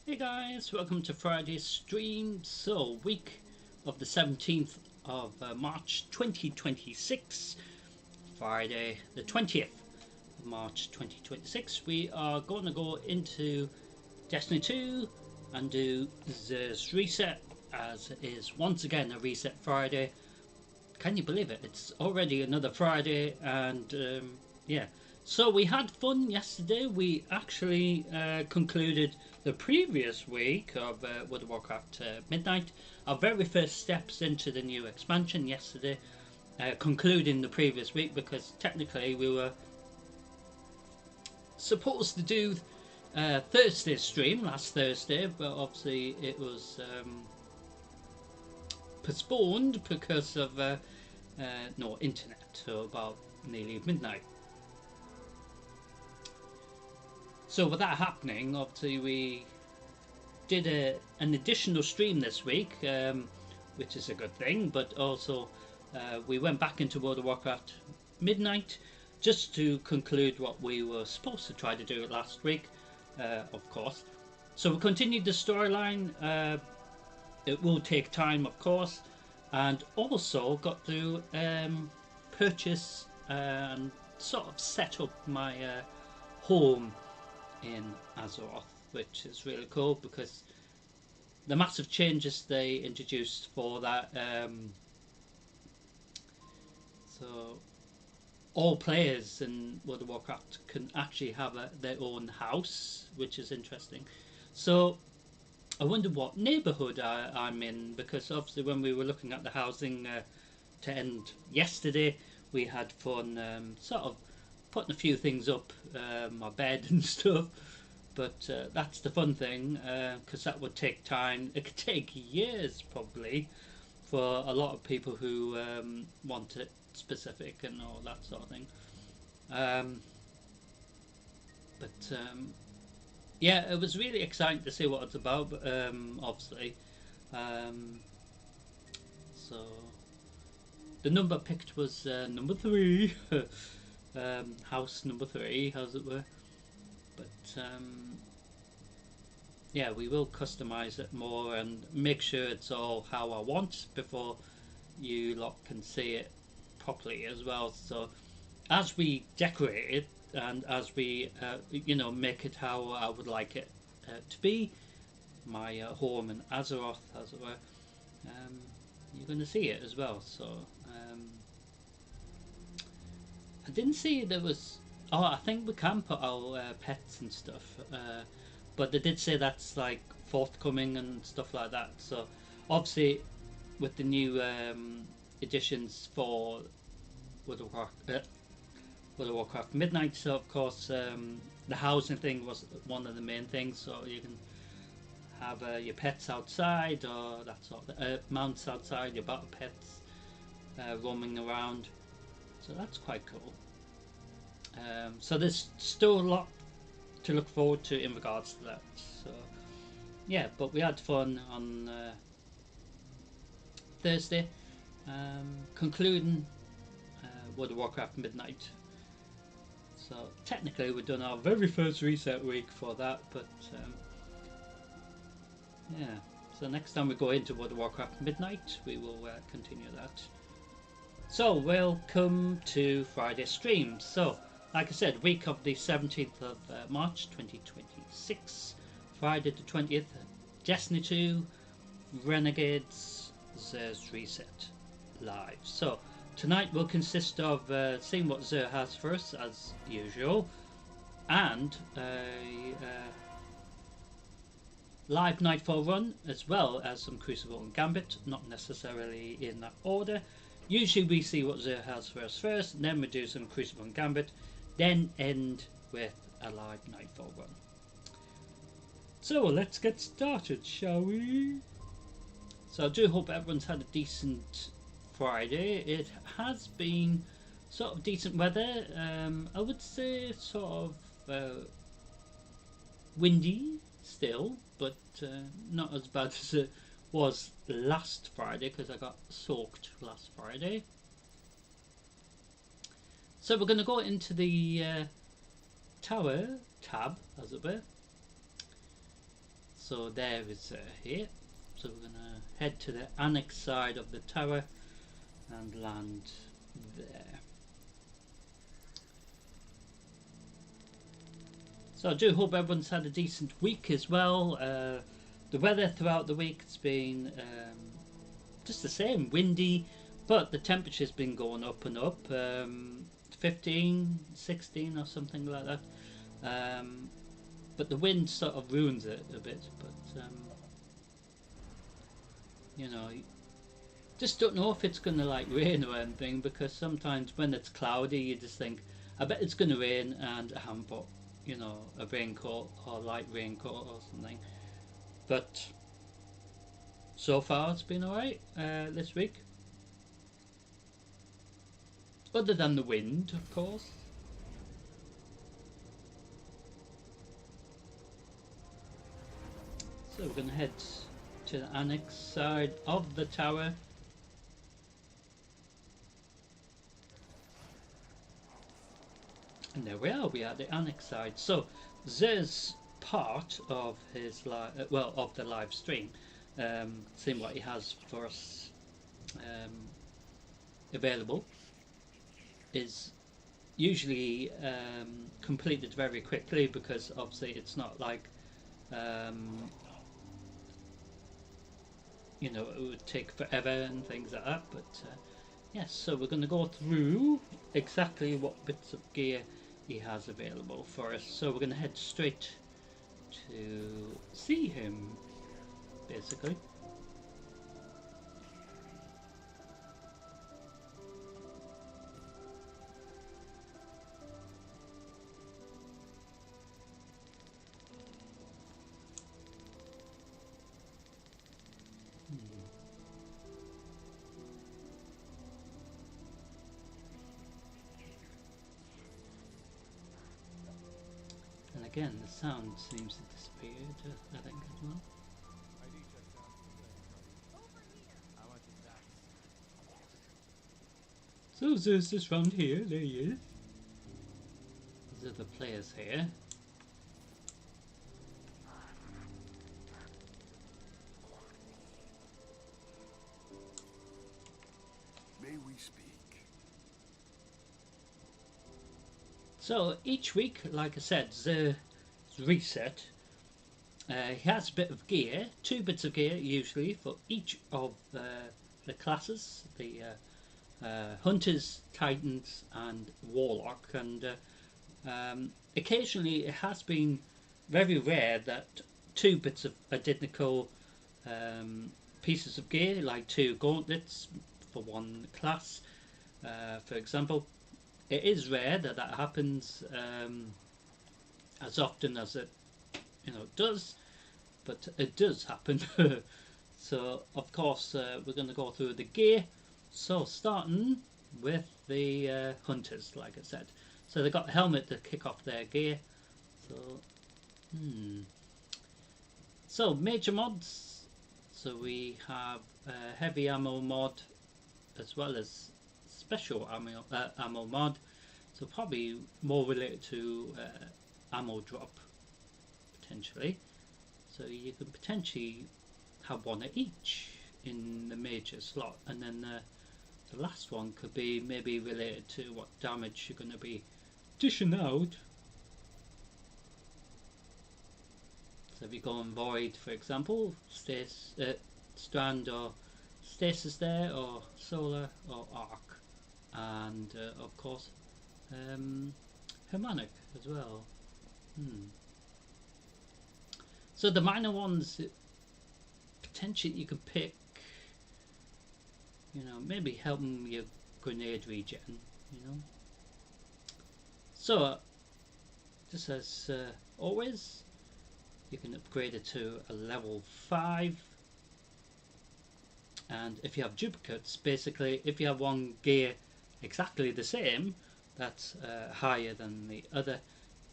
Hey guys, welcome to Friday's stream. So, week of the 17th of March 2026, Friday the 20th of March 2026. We are going to go into Destiny 2 and do this reset, as it is once again a reset Friday. Can you believe it? It's already another Friday, and yeah. So we had fun yesterday. We actually concluded the previous week of World of Warcraft Midnight. Our very first steps into the new expansion yesterday, concluding the previous week, because technically we were supposed to do Thursday's stream last Thursday, but obviously it was postponed because of no internet, so about nearly midnight. So with that happening, obviously we did an additional stream this week, which is a good thing, but also we went back into World of Warcraft Midnight just to conclude what we were supposed to try to do last week, of course. So we continued the storyline. It will take time, of course, and also got to purchase and sort of set up my home in Azeroth, which is really cool because the massive changes they introduced for that. So all players in World of Warcraft can actually have their own house, which is interesting. So I wonder what neighbourhood I'm in, because obviously when we were looking at the housing to end yesterday, we had fun sort of putting a few things up, my bed and stuff. But that's the fun thing, because that would take time. It could take years probably for a lot of people who want it specific and all that sort of thing. But yeah, it was really exciting to see what it's about. Obviously, um, so the number picked was number 3, house number 3, as it were. But yeah, we will customize it more and make sure it's all how I want before you lot can see it properly as well. So as we decorate it and as we make it how I would like it to be, my home in Azeroth, as it were, you're going to see it as well. So I didn't see there was. Oh, I think we can put our pets and stuff, but they did say that's like forthcoming and stuff like that. So obviously, with the new editions for World of Warcraft Midnight, so of course the housing thing was one of the main things. So you can have your pets outside, or that sort of mounts outside, your battle pets roaming around. So that's quite cool. So there's still a lot to look forward to in regards to that. So yeah, but we had fun on Thursday, concluding World of Warcraft Midnight. So technically we've done our very first reset week for that, but yeah. So next time we go into World of Warcraft Midnight, we will continue that. So welcome to Friday stream. So like I said, week of the 17th of March 2026, Friday the 20th, Destiny 2, Renegades, Xur's Reset live. So tonight will consist of seeing what Xur has for us as usual, and a live Nightfall run, as well as some Crucible and Gambit, not necessarily in that order. Usually we see what Xur has for us first, and then we do some Crucible and Gambit, then end with a live Nightfall run. So let's get started, shall we? So I do hope everyone's had a decent Friday. It has been sort of decent weather. I would say sort of windy still, but not as bad as it was last Friday, because I got soaked last Friday. So we're going to go into the tower tab, as it were. So there is here. So we're going to head to the annex side of the tower and land there. So I do hope everyone's had a decent week as well. The weather throughout the week has been just the same, windy, but the temperature's been going up and up, 15, 16 or something like that. But the wind sort of ruins it a bit, but you know, just don't know if it's going to like rain or anything, because sometimes when it's cloudy you just think, I bet it's going to rain, and I haven't bought, you know, a raincoat or light raincoat or something. But so far it's been alright this week, other than the wind, of course. So we're going to head to the annex side of the tower. And there we are, we are at the annex side. So there's part of his of the live stream, seeing what he has for us available, is usually completed very quickly, because obviously it's not like you know, it would take forever and things like that. But yes, so we're going to go through exactly what bits of gear he has available for us. So we're going to head straight to see him, basically. And again, the sound seems to disappear, I think, as well. So there's this round here, there he is. These are the players here. May we speak? So each week, like I said, the reset. He has a bit of gear, 2 bits of gear usually for each of the classes, the Hunters, Titans and Warlock, and occasionally it has been very rare that 2 bits of identical pieces of gear, like 2 gauntlets for 1 class, for example. It is rare that that happens as often as it, you know, does, but it does happen. So of course we're going to go through the gear. So starting with the Hunters, like I said. So they got a helmet to kick off their gear. So major mods. So we have a heavy ammo mod as well as special ammo mod. So probably more related to ammo drop potentially. So you can potentially have 1 of each in the major slot, and then the last one could be maybe related to what damage you're going to be dishing out. So if you go on Void, for example, Strand or Stasis there, or Solar or Arc, and of course Harmonic as well. So the minor ones, potentially you could pick, you know, maybe helping your grenade regen, you know. So just as always, you can upgrade it to a level 5, and if you have duplicates, basically if you have 1 gear exactly the same that's higher than the other,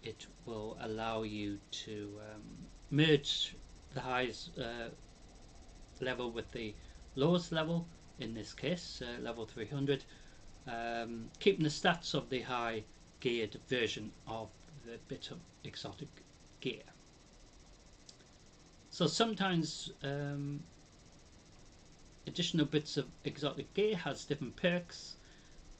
it will allow you to merge the highest level with the lowest level, in this case level 300, keeping the stats of the high geared version of the bit of exotic gear. So sometimes additional bits of exotic gear has different perks,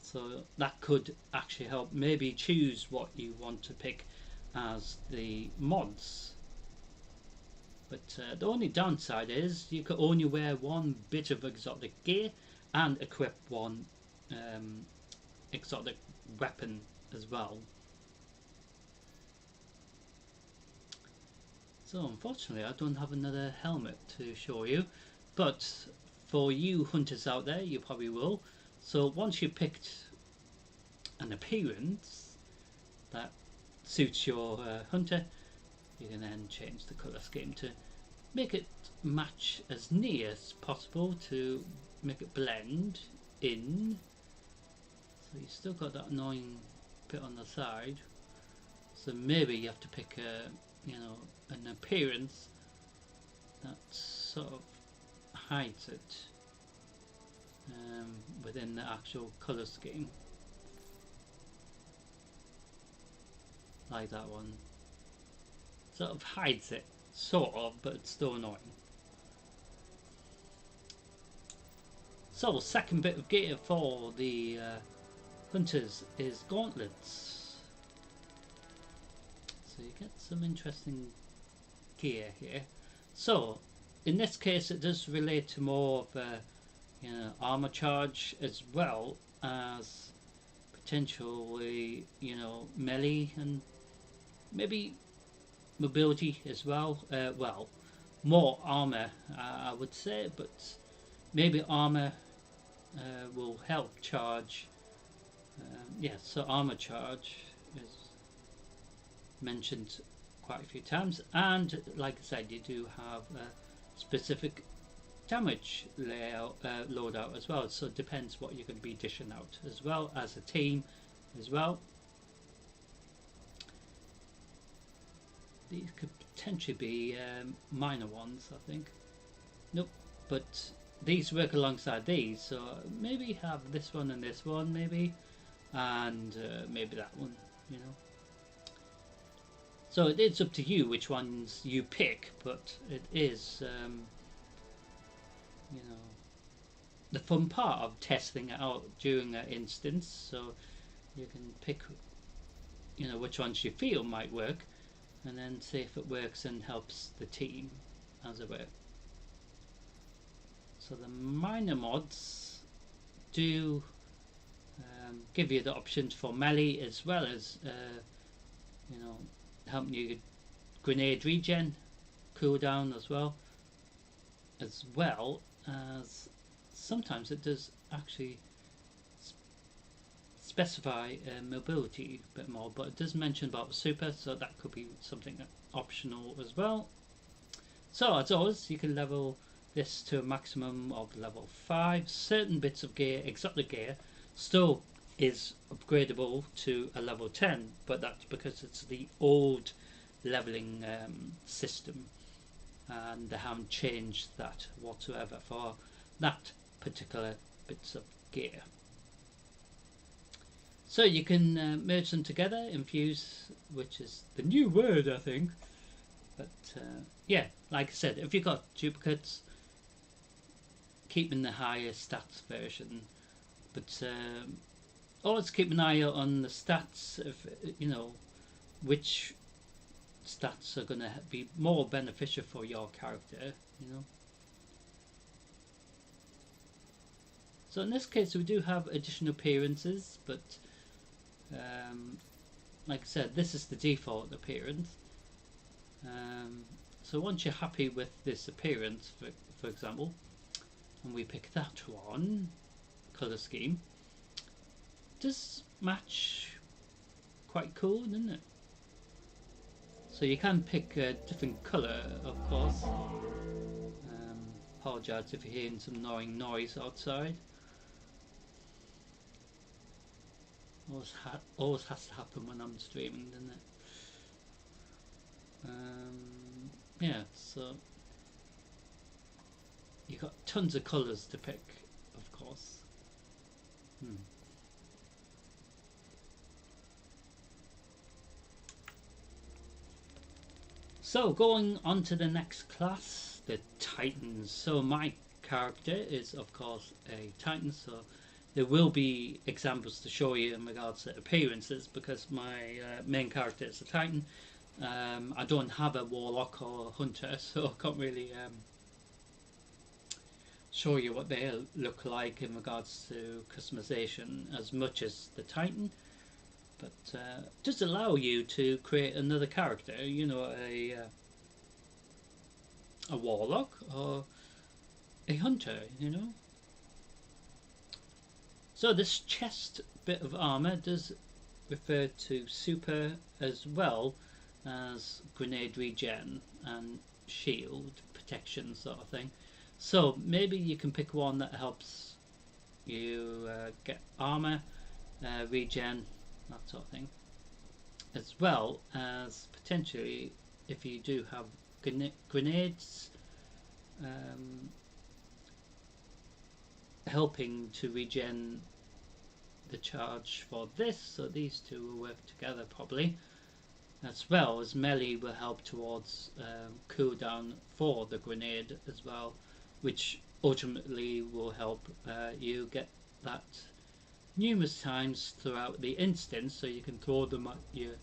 so that could actually help maybe choose what you want to pick as the mods. But the only downside is you could only wear one bit of exotic gear and equip one exotic weapon as well. So unfortunately I don't have another helmet to show you, but for you hunters out there you probably will. So once you've picked an appearance that suits your hunter, you can then change the colour scheme to make it match as near as possible to make it blend in. So you've still got that annoying bit on the side, so maybe you have to pick a, you know, an appearance that sort of hides it within the actual colour scheme, like that one. Sort of hides it, sort of, but it's still annoying. So second bit of gear for the hunters is gauntlets. So you get some interesting gear here. So in this case it does relate to more of a, you know, armor charge as well as potentially, you know, melee and maybe mobility as well. Well, more armor I would say, but maybe armor will help charge. Yeah, so armor charge is mentioned quite a few times, and like I said, you do have a specific damage layout, loadout as well, so it depends what you're going to be dishing out as well as a team as well. These could potentially be minor ones, I think. Nope, but these work alongside these, so maybe have this one and this one maybe, and maybe that one, you know. So it is up to you which ones you pick, but it is you know, the fun part of testing it out during an instance, so you can pick, you know, which ones you feel might work and then see if it works and helps the team, as it were. So the minor mods do give you the options for melee as well as you know, helping you grenade regen cooldown as well as sometimes it does actually specify mobility a bit more, but it does mention about super, so that could be something optional as well. So as always, you can level this to a maximum of level 5. Certain bits of gear, exotic gear, still is upgradable to a level 10, but that's because it's the old leveling system, and they haven't changed that whatsoever for that particular bits of gear. So you can merge them together, infuse, which is the new word I think. But yeah, like I said, if you've got duplicates, keep in the higher stats version, but always keep an eye out on the stats, if you know which stats are going to be more beneficial for your character, you know. So in this case we do have additional appearances, but like I said, this is the default appearance. So once you're happy with this appearance, for example, and we pick that one, colour scheme, does match quite cool, doesn't it? So you can pick a different colour, of course. Apologise if you're hearing some annoying noise outside. Always has to happen when I'm streaming, doesn't it? Yeah, so you've got tons of colours to pick, of course. So going on to the next class, the Titans. So my character is of course a Titan, so there will be examples to show you in regards to appearances because my main character is a Titan. I don't have a Warlock or Hunter, so I can't really show you what they look like in regards to customization as much as the Titan, but does allow you to create another character, you know, a Warlock or a Hunter, you know. So this chest bit of armor does refer to super as well as grenade regen and shield protection sort of thing. So maybe you can pick one that helps you get armor, regen, that sort of thing, as well as potentially if you do have grenades, helping to regen the charge for this, so these two will work together probably, as well as melee will help towards cooldown for the grenade as well, which ultimately will help you get that numerous times throughout the instance, so you can throw them at your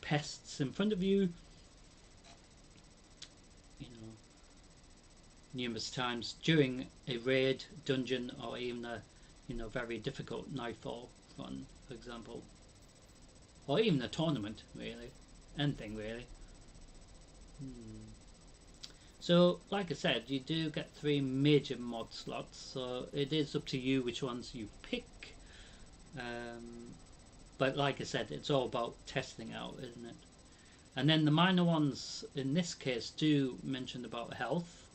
pests in front of you, you know, numerous times during a raid, dungeon, or even a very difficult nightfall run, for example, or even a tournament, really, anything really. So like I said, you do get 3 major mod slots, so it is up to you which ones you pick, but like I said, it's all about testing out, isn't it? And then the minor ones in this case do mention about health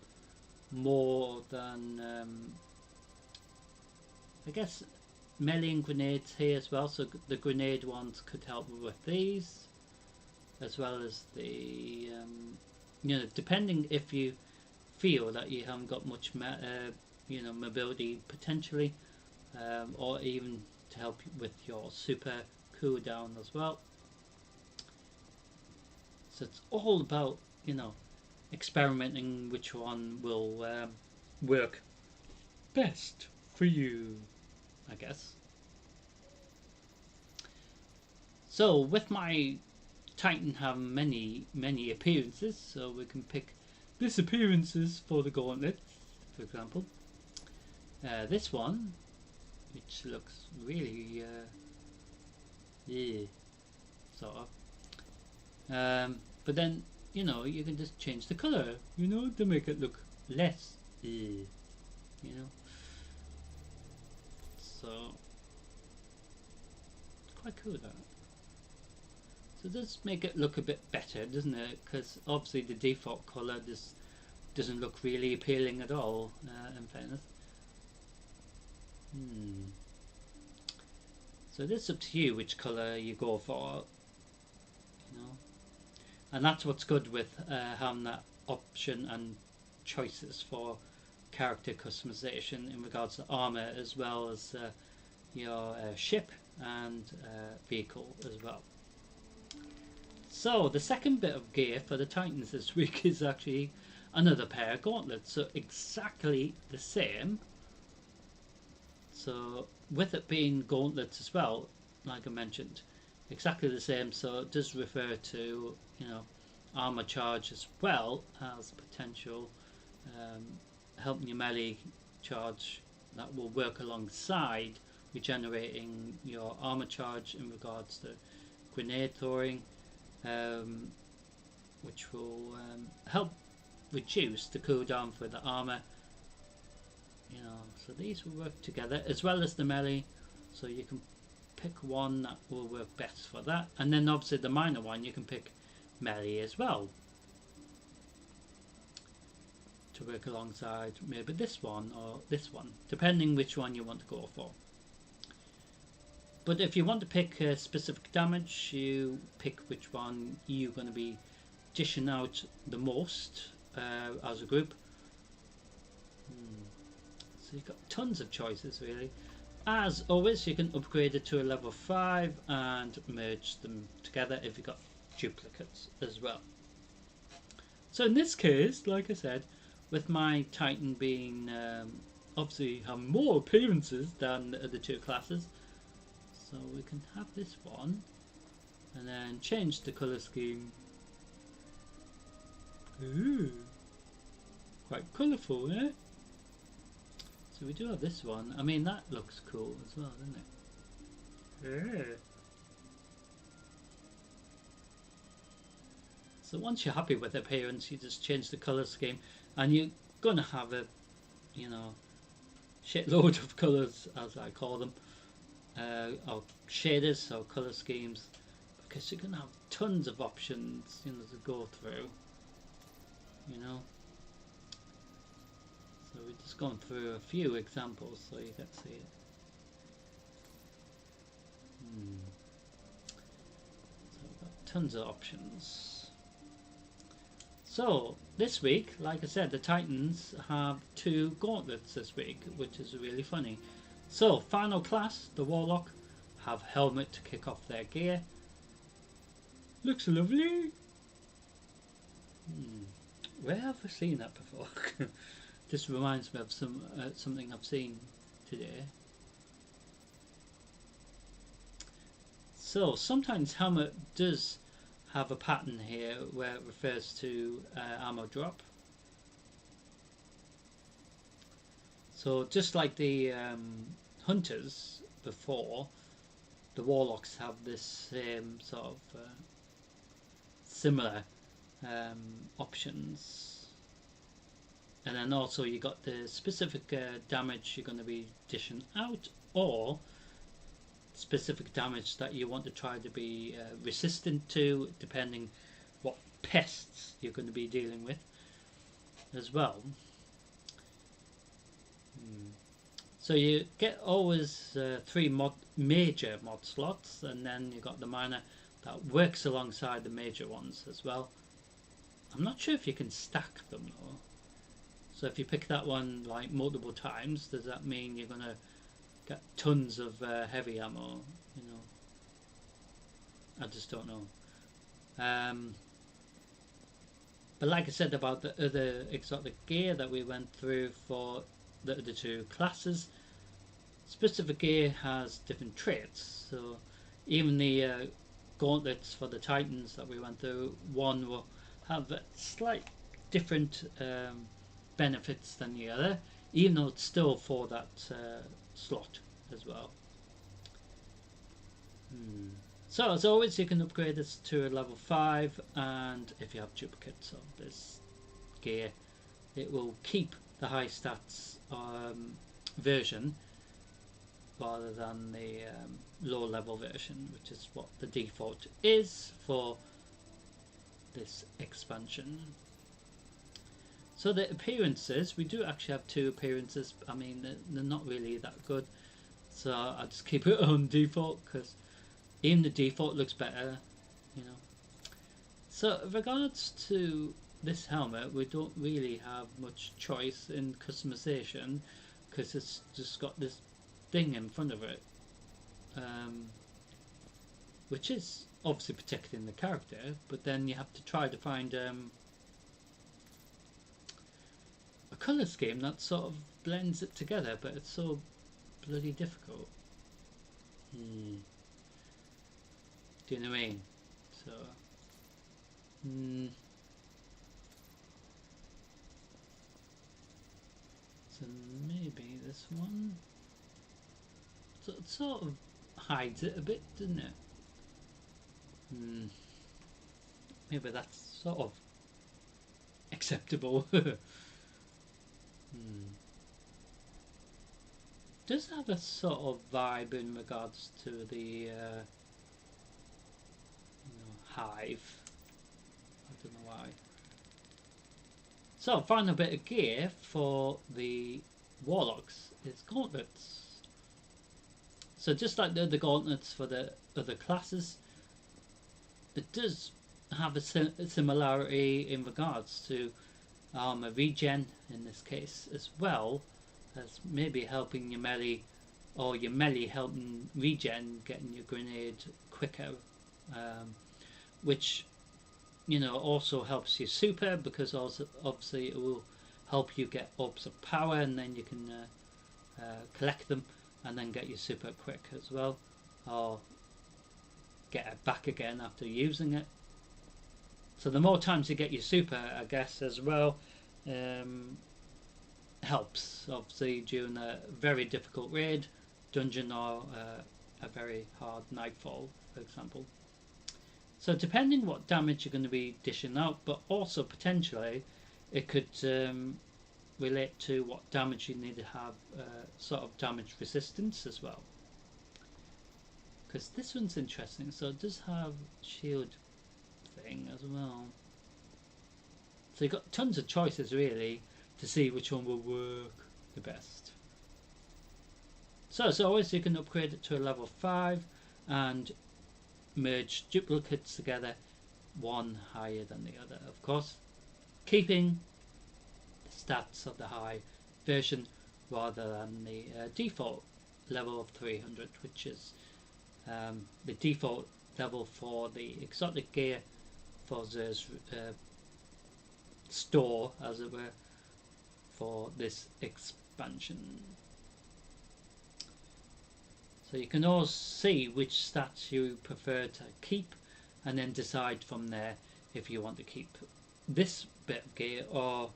more than I guess melee and grenades here as well, so the grenade ones could help with these, as well as the depending if you feel that you haven't got much mobility potentially, or even to help with your super cooldown as well. So it's all about experimenting which one will work best for you, I guess. So with my Titan have many appearances, so we can pick this appearances for the gauntlet, for example. This one, which looks really yeah, sort of. But then you can just change the color, to make it look less so it's quite cool that. So it does make it look a bit better, doesn't it? Because obviously the default colour just doesn't look really appealing at all, in fairness. So it's up to you which colour you go for, and that's what's good with having that option and choices for character customization in regards to armour, as well as your ship and vehicle as well. So the second bit of gear for the Titans this week is actually another pair of gauntlets, so exactly the same. So with it being gauntlets as well, like I mentioned, exactly the same, so it does refer to armor charge as well as potential helping your melee charge that will work alongside regenerating your armor charge in regards to grenade throwing, which will help reduce the cooldown for the armor. So these will work together as well as the melee, so you can pick one that will work best for that, and then obviously the minor one you can pick melee as well to work alongside maybe this one or this one, depending which one you want to go for. But if you want to pick a specific damage, you pick which one you're going to be dishing out the most as a group. So you've got tons of choices really. As always, you can upgrade it to a level 5 and merge them together if you've got duplicates as well. So in this case, like I said, with my Titan being obviously having more appearances than the other two classes, so we can have this one and then change the colour scheme. Ooh, quite colourful, eh? So we do have this one. I mean, that looks cool as well, doesn't it? Yeah. So once you're happy with the appearance, you just change the colour scheme, and you're gonna have a, you know, shitload of colours, as I call them, or shaders or colour schemes, because you're gonna have tons of options, you know, to go through. You know. So we're just going through a few examples so you can see it. So we've got tons of options. So this week, like I said, the Titans have 2 gauntlets this week, which is really funny. So final class, the Warlock, have helmet to kick off their gear. Looks lovely. Where have I seen that before? This reminds me of something I've seen today. So sometimes helmet does have a pattern here where it refers to ammo drop. So just like the hunters before, the warlocks have this same sort of similar options. And then also you got the specific damage you're going to be dishing out, or specific damage that you want to try to be resistant to, depending what pests you're going to be dealing with as well. So you get always 3 major mod slots, and then you got the minor that works alongside the major ones as well. I'm not sure if you can stack them though. So if you pick that one like multiple times, does that mean you're gonna get tons of heavy ammo? You know, I just don't know. But like I said about the other exotic gear that we went through for the other 2 classes, specific gear has different traits. So even the gauntlets for the Titans that we went through, one will have a slight different benefits than the other, even though it's still for that slot as well. So as always, you can upgrade this to a level 5, and if you have duplicates of this gear, it will keep the high stats version rather than the low level version, which is what the default is for this expansion. So the appearances, we do actually have 2 appearances. I mean, they're not really that good, so I'll just keep it on default, because even the default looks better, you know. So in regards to this helmet, we don't really have much choice in customization, because it's just got this thing in front of it, which is obviously protecting the character, but then you have to try to find a colour scheme that sort of blends it together, but it's so bloody difficult. Do you know what I mean? So so maybe this one, so it sort of hides it a bit, doesn't it? Maybe that's sort of acceptable. Does have a sort of vibe in regards to the hive. I don't know why. So final bit of gear for the warlocks is gauntlets. So just like the other gauntlets for the other classes, it does have a similarity in regards to armor regen in this case, as well as maybe helping your melee, or your melee helping regen, getting your grenade quicker, which also helps you super, because also obviously it will help you get orbs of power, and then you can collect them and then get your super quick as well, or get it back again after using it. So the more times you get your super, I guess, as well, helps obviously during a very difficult raid, dungeon, or a very hard nightfall, for example. So depending what damage you're going to be dishing out, but also potentially it could relate to what damage you need to have, sort of damage resistance as well. Because this one's interesting. So it does have shield thing as well. So you've got tons of choices really to see which one will work the best. So as always, you can upgrade it to a level 5 and merge duplicates together, one higher than the other, of course, keeping the stats of the high version rather than the default level of 300, which is the default level for the exotic gear for Xur's store, as it were, for this expansion. So you can all see which stats you prefer to keep, and then decide from there if you want to keep this bit of gear or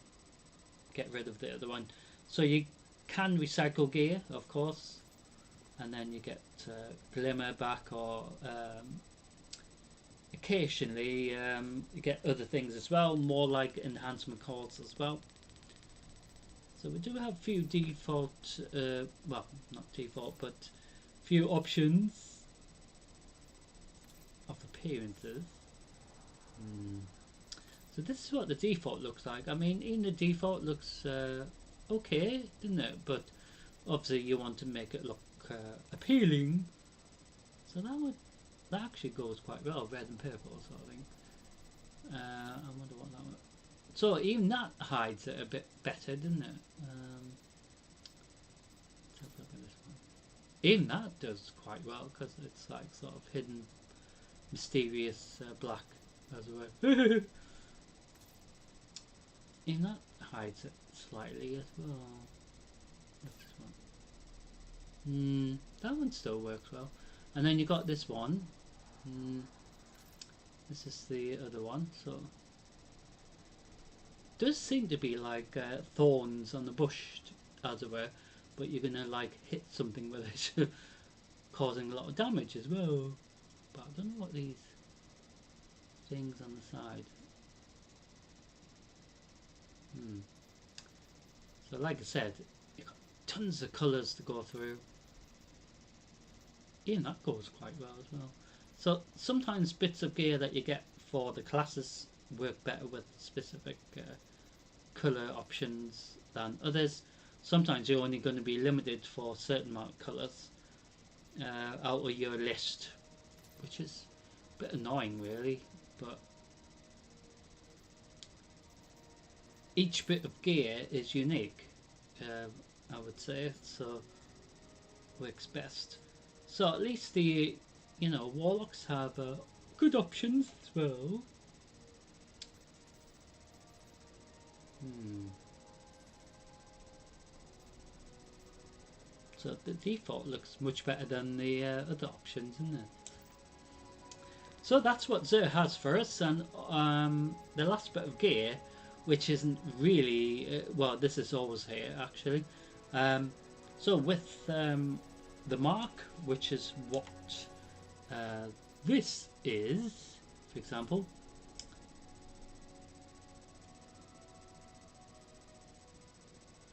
get rid of the other one. So you can recycle gear, of course, and then you get glimmer back, or occasionally you get other things as well, more like enhancement calls as well. So we do have a few default, well, not default, but few options of appearances. So this is what the default looks like. I mean, even the default looks okay, doesn't it? But obviously you want to make it look appealing. So that actually goes quite well, red and purple sort of thing. I wonder what that was. So even that hides it a bit better, doesn't it? Let's have a look at this one. Even that does quite well, because it's like sort of hidden, mysterious black, as it were. Even that hides it slightly as well. What's this one? That one still works well. And then you got this one. This is the other one. So does seem to be like thorns on the bush, as it were, but you're gonna like hit something with it, causing a lot of damage as well. But I don't know what these things on the side. So like I said, you've got tons of colours to go through. Even that goes quite well as well. So sometimes bits of gear that you get for the classes work better with specific colour options than others. Sometimes you're only going to be limited for a certain amount of colours out of your list, which is a bit annoying really, but each bit of gear is unique, I would say, so works best. So at least the warlocks have good options as well. So the default looks much better than the other options, isn't it? So that's what Xur has for us, and the last bit of gear, which isn't really well, this is always here actually. So with the mark, which is what this is, for example.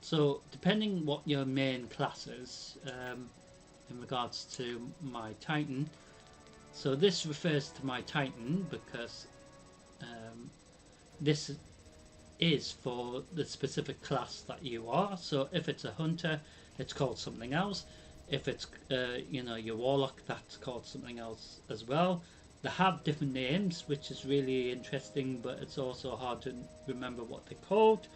So depending what your main class is, in regards to my Titan, so this refers to my Titan because this is for the specific class that you are. So if it's a hunter, it's called something else. If it's your warlock, that's called something else as well. They have different names, which is really interesting, but it's also hard to remember what they're called.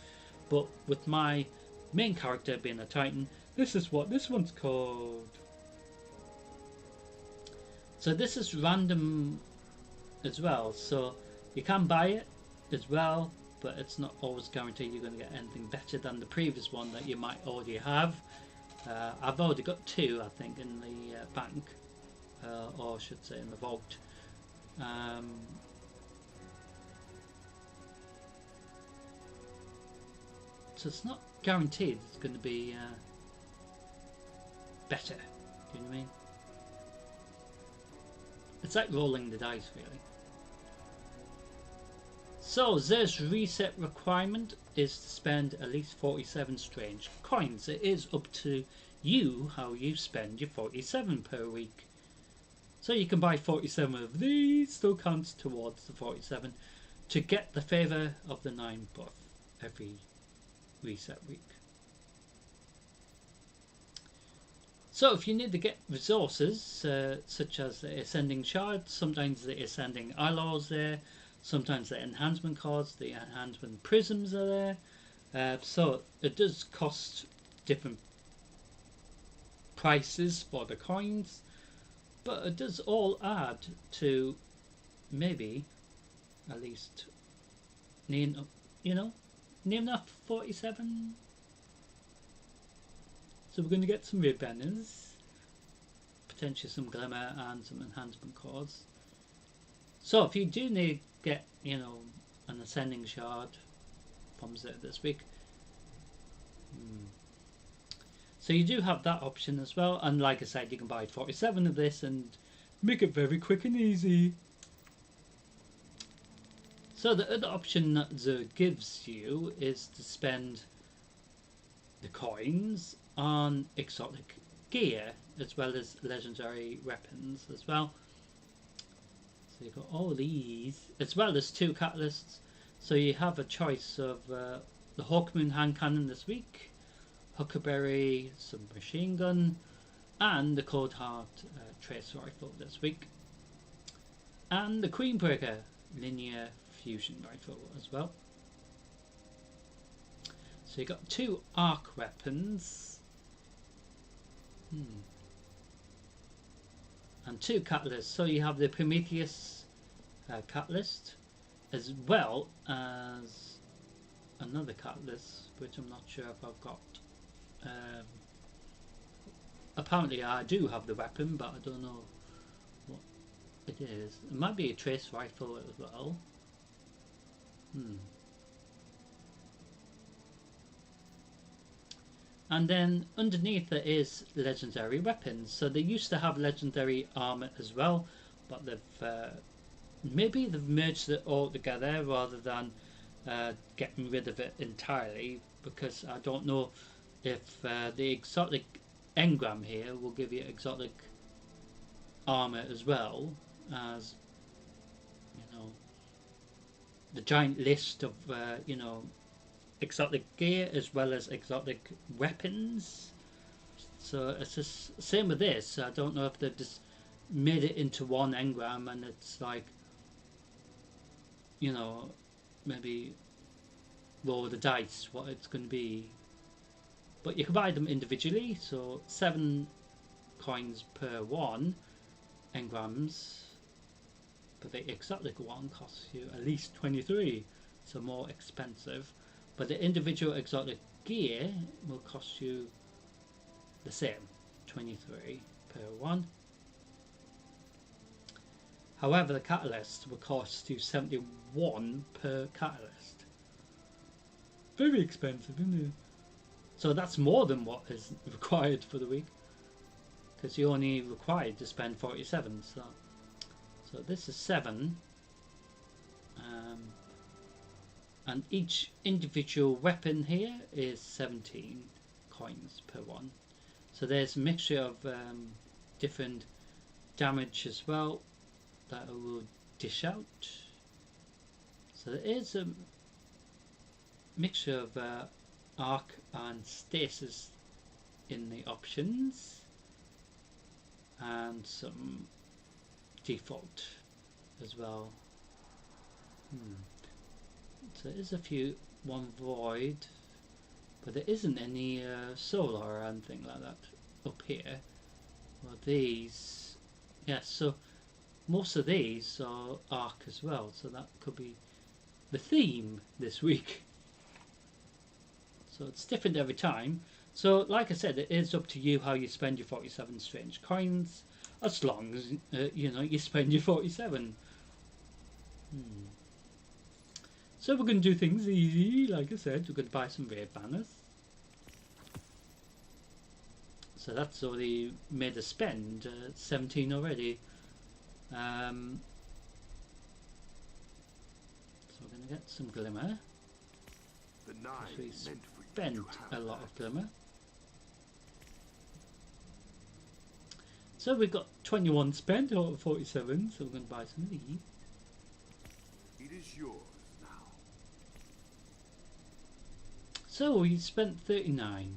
But with my main character being a Titan, this is what this one's called. So this is random as well. So You can buy it as well, but it's not always guaranteed you're going to get anything better than the previous one that you might already have. I've already got 2, I think, in the bank, or I should say in the vault. So it's not guaranteed it's going to be better. Do you know what I mean? It's like rolling the dice, really. So this reset requirement is to spend at least 47 strange coins. It is up to you how you spend your 47 per week. So you can buy 47 of these, still counts towards the 47, to get the favour of the 9 buff every reset week. So if you need to get resources such as the ascending shards, sometimes the ascending alloys there, sometimes the enhancement cards, the enhancement prisms are there. So it does cost different prices for the coins, but it does all add to maybe at least near enough 47. So we're going to get some red banners, potentially some glimmer and some enhancement cards. So if you do need to get, an ascending shard from this week, so you do have that option as well. And like I said, you can buy 47 of this and make it very quick and easy. So the other option that Zerg gives you is to spend the coins on exotic gear as well as legendary weapons as well. So you've got all these as well as 2 catalysts. So you have a choice of the Hawkmoon hand cannon this week, Huckleberry submachine gun, and the Cold Heart trace rifle this week, and the Queenbreaker linear fusion rifle as well. So you've got 2 arc weapons. And 2 catalysts. So you have the Prometheus catalyst as well as another catalyst, which I'm not sure if I've got. Apparently I do have the weapon, but I don't know what it is. It might be a trace rifle as well. And then underneath there is legendary weapons. So they used to have legendary armor as well, but maybe they've merged it all together rather than getting rid of it entirely, because I don't know if the exotic engram here will give you exotic armor as well as the giant list of exotic gear as well as exotic weapons. So it's the same with this. I don't know if they've just made it into one engram and it's like, maybe roll the dice what it's going to be. But you can buy them individually, so 7 coins per 1 engrams, but the exotic one costs you at least 23, so more expensive. But the individual exotic gear will cost you the same, 23 per 1. However, the catalyst will cost you 71 per catalyst. Very expensive, isn't it? So that's more than what is required for the week, because you're only required to spend 47. So this is 7. And each individual weapon here is 17 coins per 1. So there's a mixture of different damage as well that I will dish out. So there is a mixture of arc and stasis in the options, and some default as well. So there is a few, one void, but there isn't any solar or anything like that up here. Well, these, yes. So most of these are arc as well, so that could be the theme this week. So it's different every time. So like I said, it is up to you how you spend your 47 strange coins, as long as you know you spend your 47. So we're going to do things easy. Like I said, we're going to buy some raid banners. So that's already made us spend 17 already. So we're going to get some glimmer. The nine We meant for you spent to have a lot that. of glimmer. So we've got 21 spent out of 47, so we're going to buy some of these. It is yours now. So we spent 39.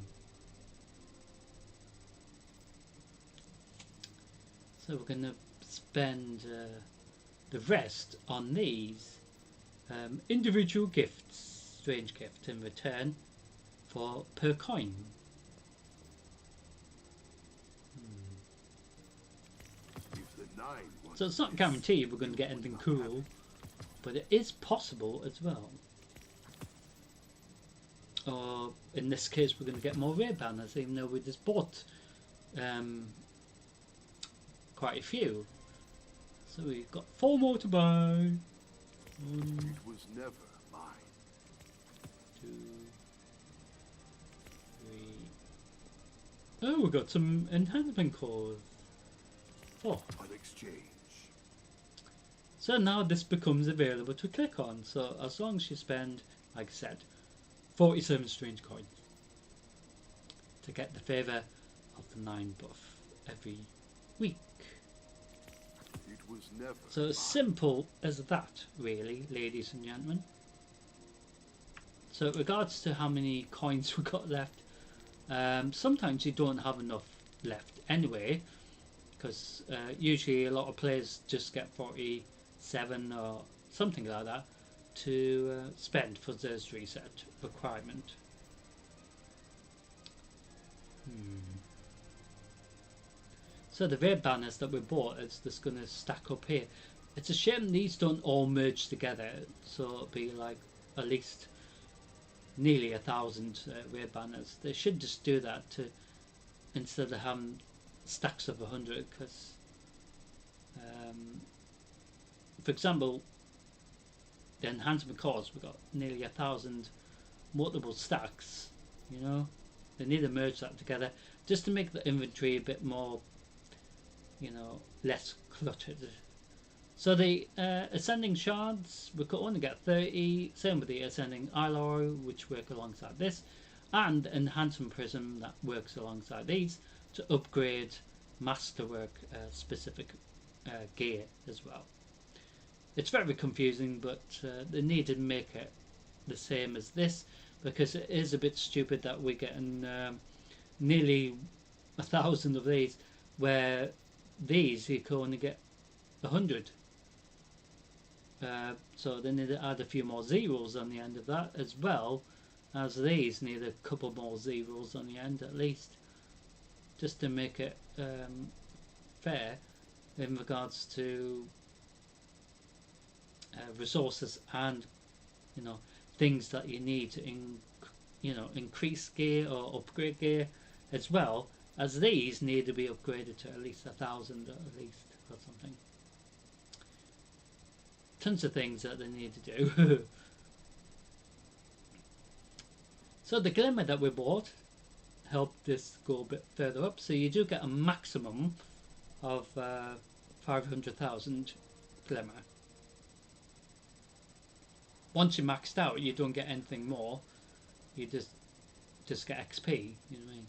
So we're going to spend the rest on these individual gifts, strange gift in return for per coin. If the nine wants So it's not this, guaranteed we're going to get anything cool, but it is possible as well. Or in this case, we're going to get more raid banners, even though we just bought quite a few. So we've got 4 more to buy. 1, it was never mine. 2, 3. Oh, we've got some enhancement cores. 4. On exchange. So now this becomes available to click on. So as long as you spend, like I said, 47 strange coins to get the favour of the 9 buff every week. It was never So as simple as that, really, ladies and gentlemen. So in regards to how many coins we got left, sometimes you don't have enough left anyway, because usually a lot of players just get 47 or something like that to spend for this reset requirement. So the raid banners that we bought is just going to stack up here. It's a shame these don't all merge together, so it'll be like at least nearly 1,000 raid banners. They should just do that to, instead of having stacks of 100, because for example, the enhancement cores, we've got nearly 1,000 multiple stacks. You know, they need to merge that together just to make the inventory a bit more, you know, less cluttered. So the ascending shards, we could only get 30. Same with the ascending alloy, which work alongside this, and enhancement prism that works alongside these to upgrade masterwork specific gear as well. It's very confusing, but they need to make it the same as this, because it is a bit stupid that we're getting nearly 1,000 of these, where these you can only get 100. So they need to add a few more zeros on the end of that, as well as these need a couple more zeros on the end at least, just to make it fair in regards to resources and, you know, things that you need to increase gear or upgrade gear, as well as these need to be upgraded to at least 1,000 at least or something. Tons of things that they need to do. So the glimmer that we bought helped this go a bit further up, so you do get a maximum of 500,000 glimmer. Once you're maxed out, you don't get anything more. You just get XP. You know what I mean?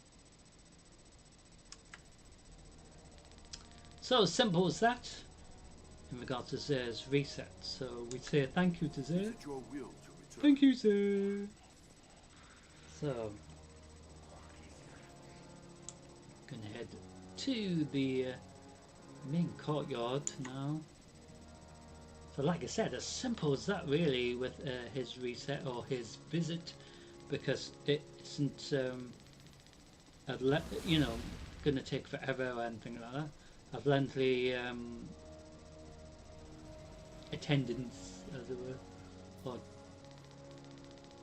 So as simple as that in regards to Zer's reset. So we say thank you to Zer. Is it your will to return? Thank you, Zer. So gonna head to the main courtyard now. So like I said, as simple as that really with his reset or his visit, because it isn't you know, gonna take forever or anything like that. I've lengthily attendance, as it were, or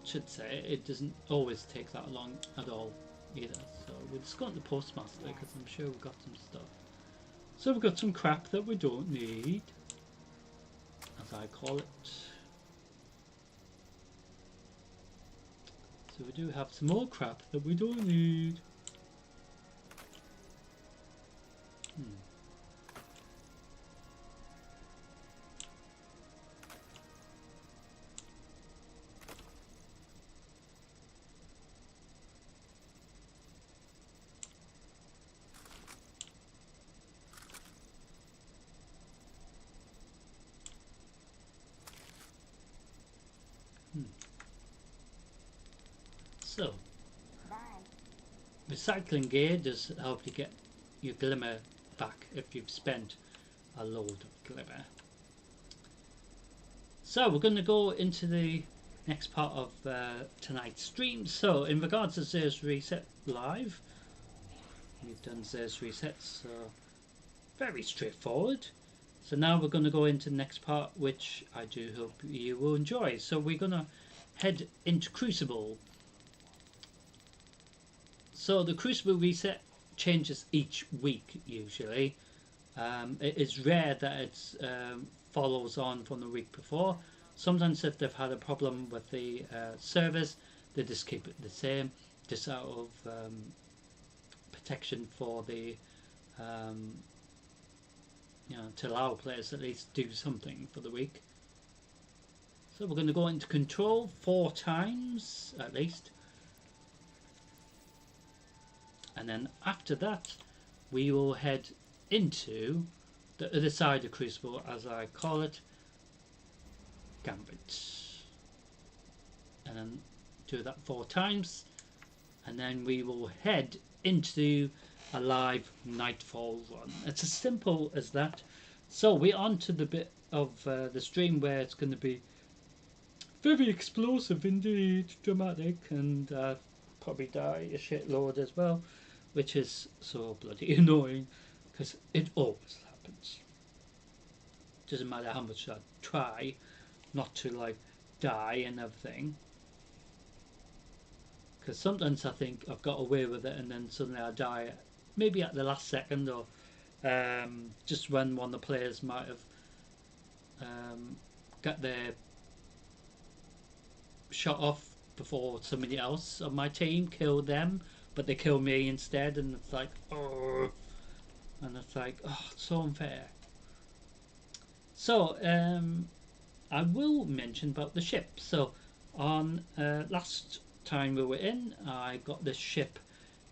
should say, it doesn't always take that long at all either. So we'll just go on to Postmaster because I'm sure we've got some stuff. So we've got some crap that we don't need, as I call it. So we do have some more crap that we don't need. So, recycling gear does help you get your glimmer back if you've spent a load of glimmer. So we're going to go into the next part of tonight's stream. So in regards to Zer's Reset Live, we've done Zer's Reset, so very straightforward. So now we're going to go into the next part, which I do hope you will enjoy. So we're going to head into Crucible. So the Crucible reset changes each week usually. It is rare that it follows on from the week before. Sometimes if they've had a problem with the servers, they just keep it the same, just out of protection for the to allow players at least do something for the week. So we're going to go into control 4 times at least. And then after that, we will head into the other side of Crucible, as I call it, Gambit. And then do that 4 times. And then we will head into a live Nightfall run. It's as simple as that. So we're on to the bit of the stream where it's going to be very explosive indeed, dramatic, and probably die a shitload as well, which is so bloody annoying because it always happens. Doesn't matter how much I try not to like die and everything, because sometimes I think I've got away with it and then suddenly I die, maybe at the last second, or just when one of the players might have got their shot off before somebody else on my team killed them, but they kill me instead, and it's like, oh, and it's like, oh, it's so unfair. So I will mention about the ship. So on last time we were in, I got this ship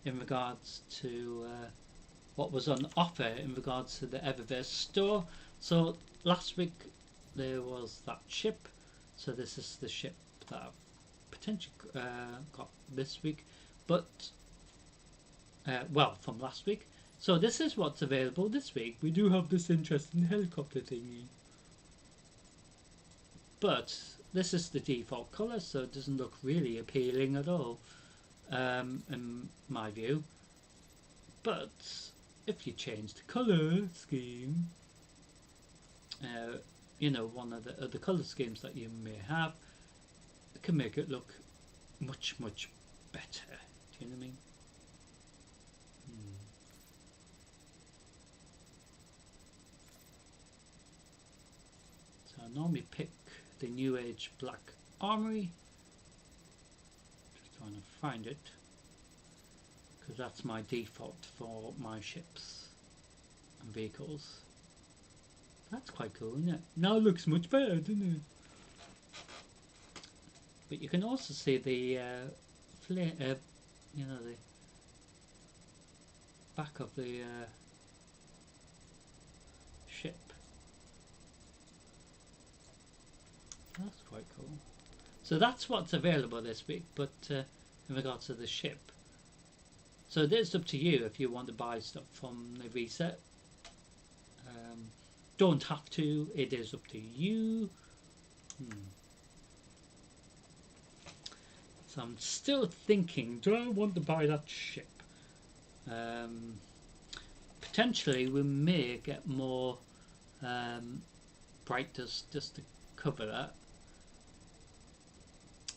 in regards to what was on offer in regards to the Eververse store. So last week there was that ship, so this is the ship that I've potentially got this week, but well, from last week. So this is what's available this week. We do have this interesting helicopter thingy, but this is the default colour, so it doesn't look really appealing at all in my view. But if you change the colour scheme, you know, one of the other colour schemes that you may have, it can make it look much better. Do you know what I mean? So I normally pick the New Age Black Armory. Just trying to find it, because that's my default for my ships and vehicles. That's quite cool, isn't it? Now it looks much better, doesn't it? But you can also see the flare, you know, the back of the ship. That's quite cool. So that's what's available this week, but in regards to the ship. So it's up to you if you want to buy stuff from the reset. Don't have to, it is up to you. So I'm still thinking, do I want to buy that ship? Potentially we may get more bright dust just to cover that.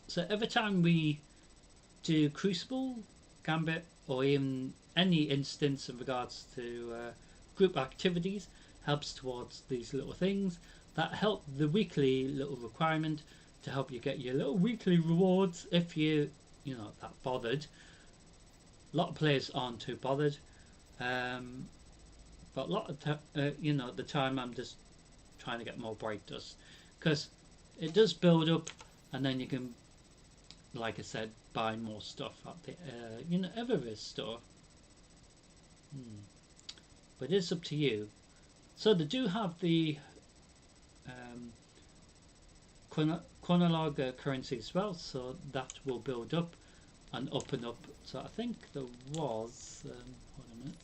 So every time we do Crucible, Gambit, or even any instance in regards to group activities, helps towards these little things that help the weekly little requirement to help you get your little weekly rewards if you know that bothered. A lot of players aren't too bothered, but a lot of you know, at the time I'm just trying to get more bright dust because it does build up, and then you can, like I said, buy more stuff at the you know, Everest store. But it's up to you. So they do have the chronolog currency as well, so that will build up and up and up. So I think there was hold on a minute,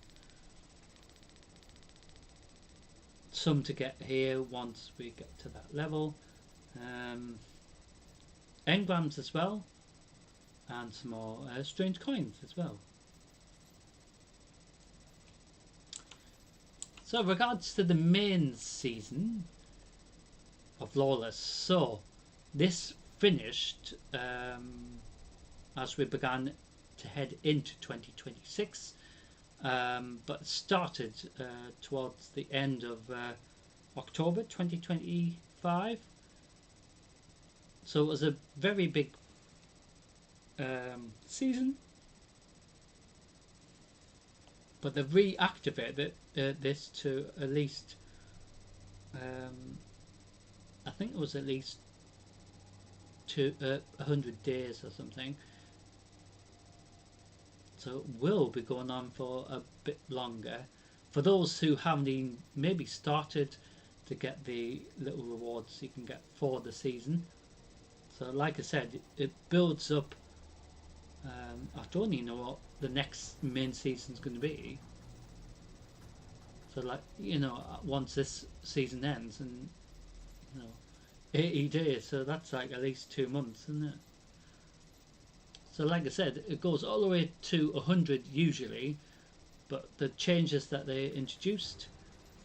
some to get here once we get to that level, engrams as well, and some more strange coins as well. So regards to the main season of Lawless, so this finished as we began to head into 2026, but started towards the end of October 2025. So it was a very big season, but they've reactivated this to at least I think it was at least 100 days or something, so it will be going on for a bit longer for those who haven't even maybe started to get the little rewards you can get for the season. So like I said, it builds up. I don't even know what the next main season is going to be. So like, you know, once this season ends, and you know, 80 days, so that's like at least 2 months, isn't it? So like I said, it goes all the way to 100 usually, but the changes that they introduced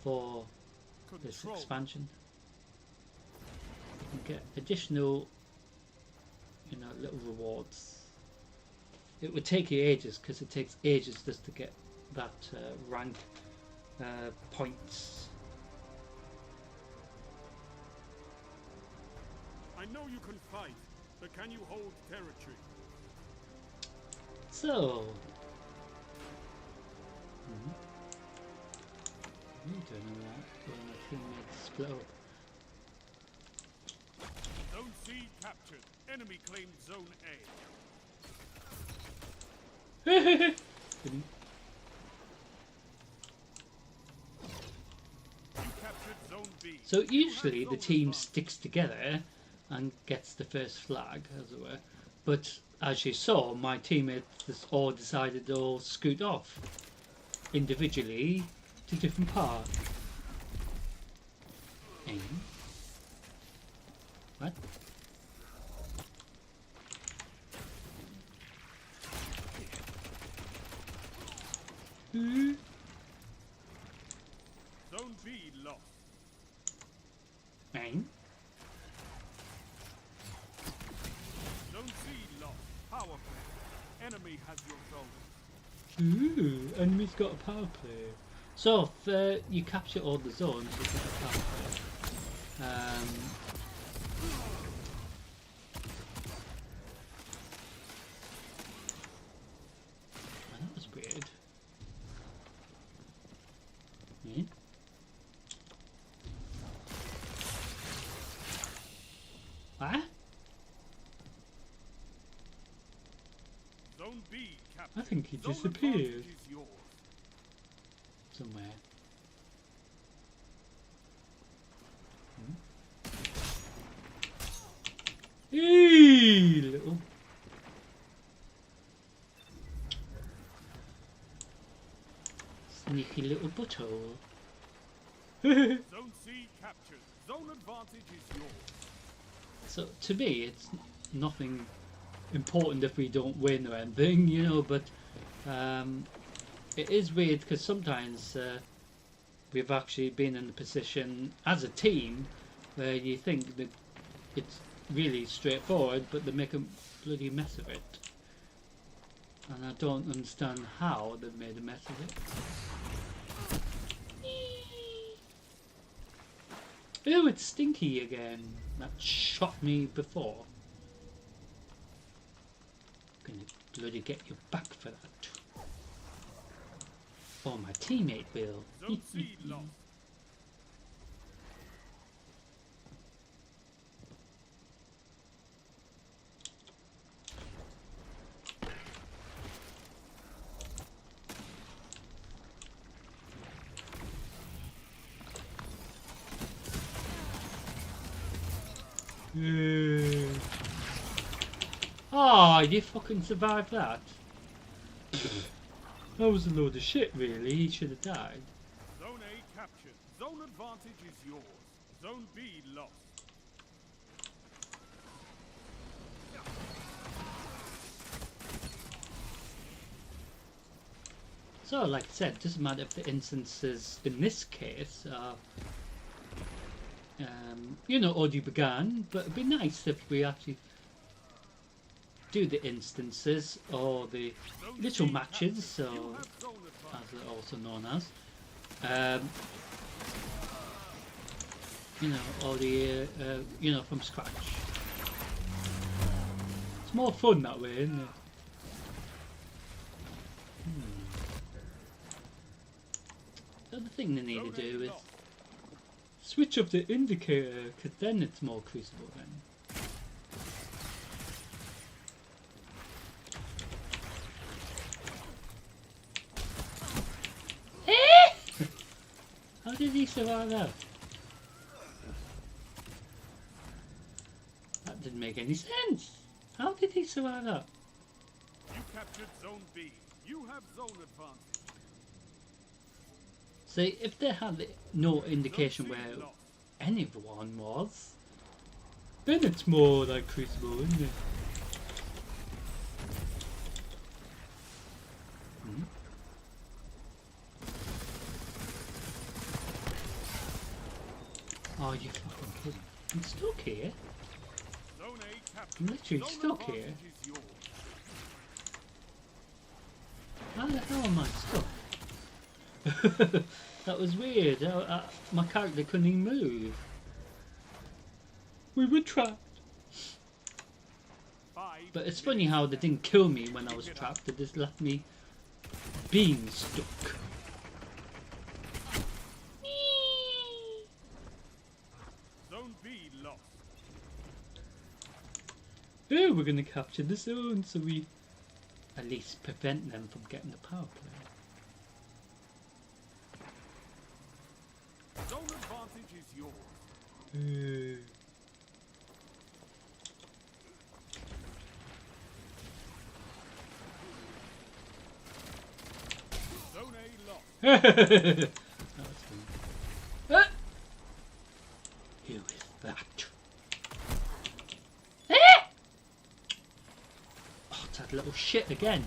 for this expansion, you can get additional, you know, little rewards. It would take you ages, because it takes ages just to get that rank points. I know you can fight, but can you hold territory? So, you don't know that when my teammates split up. Zone C captured. Enemy claimed Zone A. You captured Zone B. So usually the team sticks together and gets the first flag, as it were. But as you saw, my teammates all decided to all scoot off individually to different parts. What? Zone B lost. Zone C lost. Power play. Enemy has your zone. Ooh, enemy's got a power play. So if you capture all the zones, you get a power play. That was weird. Yeah. What? Zone B captured. I think he Zone disappeared advantage is yours. somewhere. Eee, little. Sneaky little butthole. Zone C captured. Zone advantage is yours. So to me, it's nothing important if we don't win or anything, you know. But it is weird because sometimes we've actually been in the position as a team where you think that it's really straightforward, but they make a bloody mess of it. And I don't understand how they've made a mess of it. Ew, it's Stinky again. That shot me before. I'm gonna bloody get you back for that. Or my teammate will. Zone C lost. Oh, you fucking survived that. That was a load of shit, really. He should have died. Zone A captured. Zone advantage is yours. Zone B lost. So, like I said, doesn't matter if the instances in this case are, you know, already began, but it'd be nice if we actually do the instances or the little matches, so as they're also known as, you know, or the you know, from scratch. It's more fun that way, isn't it? The other thing they need to do is switch up the indicator, because then it's more crucible then. How did he survive that? That didn't make any sense. How did he survive that? You captured Zone B. You have zone advantage. See, if they had no indication where anyone was, then it's more like Crucible, isn't it? Hmm? Oh, you fucking kidding. I'm stuck here. Zone A captured. I'm literally Zone stuck here. advantage is yours. How the hell am I stuck? That was weird. My character couldn't even move. We were trapped. But it's funny how they didn't kill me when I was trapped. They just left me being stuck. Zone B lost. Oh, we're going to capture the zone so we at least prevent them from getting the power play. Zone advantage is yours. Zone A lost. That was funny. Who is that? Oh, it's that little shit again.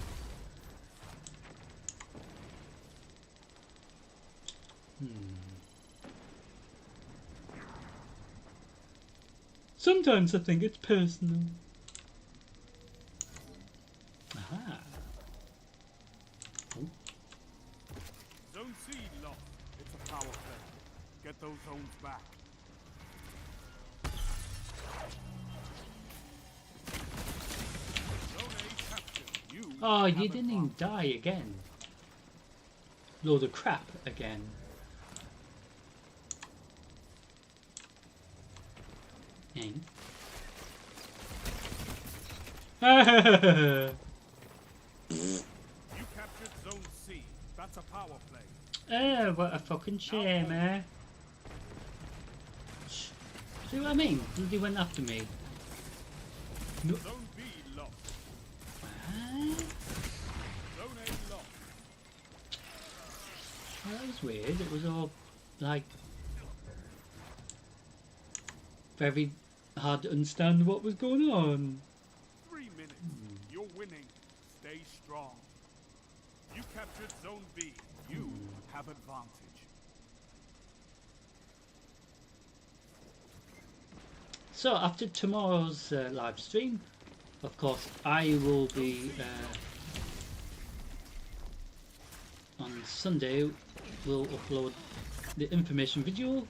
Sometimes I think it's personal. Aha. Oh. Zone C lost. It's a power play. Get those zones back. Zone A captured. You Oh, have you didn't even advantage. die again. Load of crap again. Hang. You captured Zone C. That's a power play. Oh, what a fucking shame, eh? See what I mean? He went after me. No. Zone B lost. What? Zone A lost. Oh, that was weird. It was all like very hard to understand what was going on. 3 minutes. You're winning. Stay strong. You captured Zone B. You have advantage. So after tomorrow's live stream, of course, I will be on Sunday. We'll upload the information video in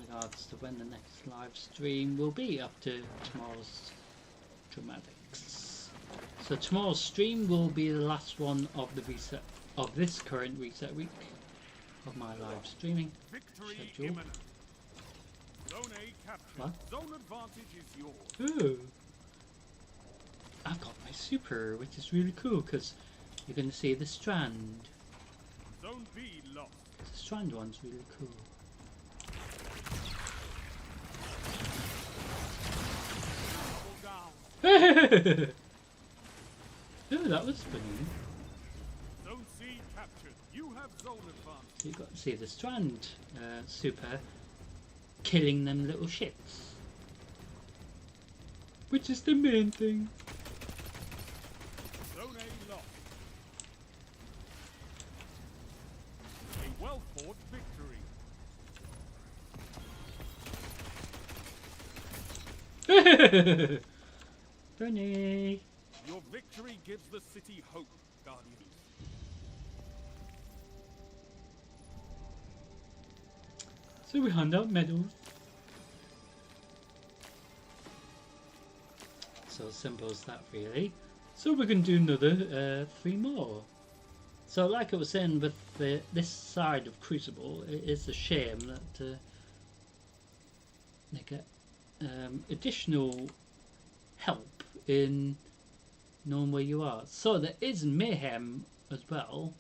regards to when the next live stream will be after tomorrow's dramatics. So tomorrow's stream will be the last one of the reset of this current reset week of my live streaming schedule. Imminent. Zone A captured. What? Zone advantage is yours. Ooh. I've got my super, which is really cool because you're going to see the strand. Zone B lost. The strand one's really cool. Double down. Oh, that was funny. Zone C captured. You have zone advantage. You got to see the strand super killing them little shits, which is the main thing. Zone A lost. A well-fought victory. Funny. Your victory gives the city hope, Guardians. So we hand out medals. So simple as that, really. So we're going to do another 3 more. So like I was saying, with this side of Crucible, it is a shame that they get additional help in knowing where you are. So there is Mayhem as well.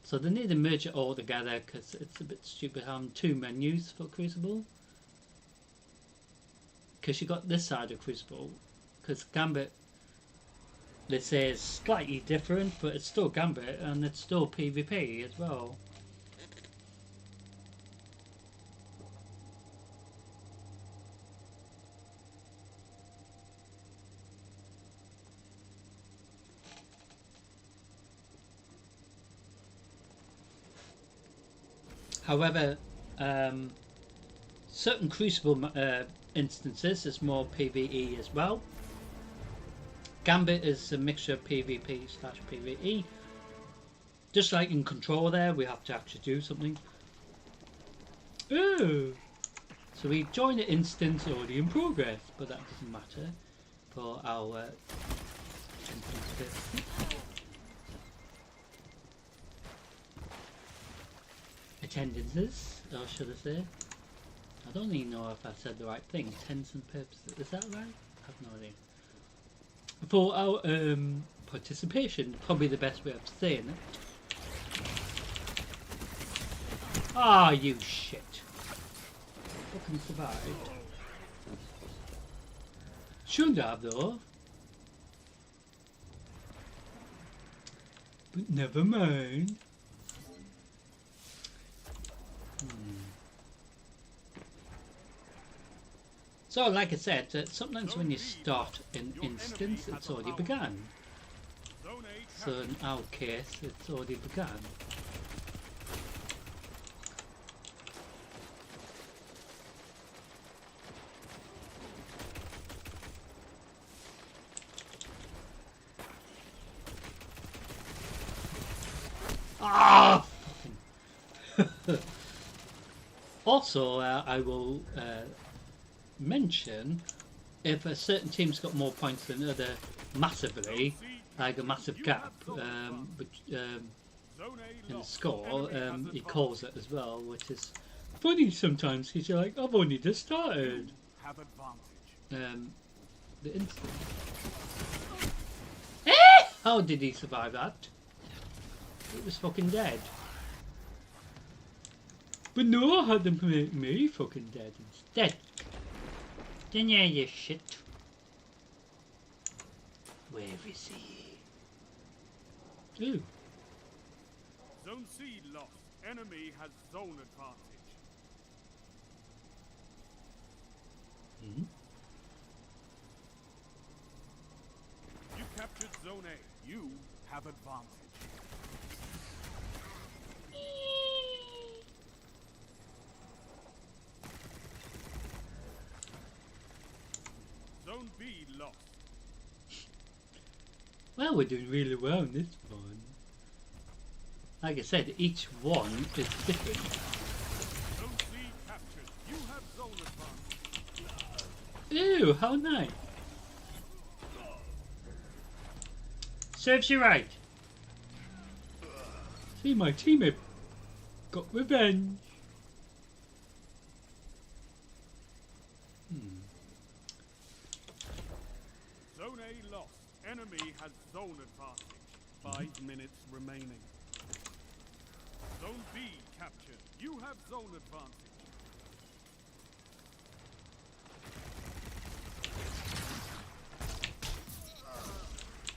So they need to merge it all together because it's a bit stupid having 2 menus for Crucible. Because you got this side of Crucible. Because Gambit, they say, is slightly different, but it's still Gambit and it's still PvP as well. However, certain Crucible instances is more PvE as well. Gambit is a mixture of PvP / PvE. Just like in Control there, we have to actually do something. Ooh! So we join an instance already in progress, but that doesn't matter for our attendances, or should I say? I don't even know if I said the right thing. Intents and purposes. Is that right? I have no idea. For our participation, probably the best way of saying it. Ah, you shit. Fucking survived. Shouldn't have though. But never mind. So, like I said, sometimes when you start an instance, it's already begun. So in our case, it's already begun. Ah! Also, I will mention if a certain team's got more points than other massively, like a massive gap in the score, he calls it as well, which is funny sometimes because you're like, I've only just started. Have advantage. The instant. How did he survive that? It was fucking dead. But no, I had them make me fucking dead instead. Didn't you shit? Where is he? Ooh. Zone C lost. Enemy has zone advantage. Hmm? You captured Zone A. You have advantage. Zone B lost. Well, we're doing really well in this one. Like I said, each one is different. Zone C captured. You have zone advantage. Ew, how nice. Serves you right. See, my teammate got revenge. Zone A lost. Enemy has zone advantage. 5 minutes remaining. Zone B captured. You have zone advantage.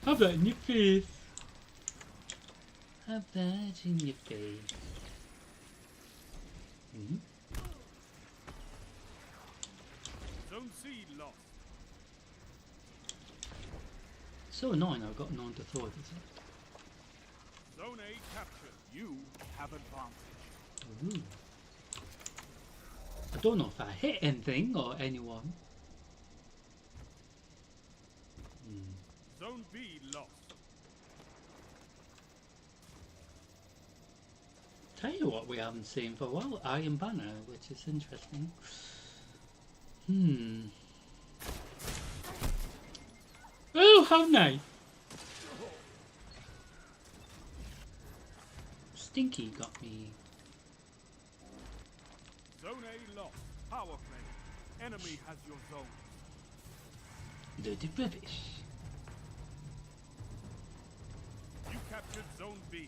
Have that in your face. Have that in your face. Zone C lost. So annoying, I've got no one to throw it, isn't Zone A captured. You have advantage. it? Ooh. I don't know if I hit anything or anyone. Zone B lost. Tell you what we haven't seen for a while, Iron Banner, which is interesting. Oh, how nice! Stinky got me. Zone A lost. Power play. Enemy has your zone. Dirty rubbish. You captured Zone B.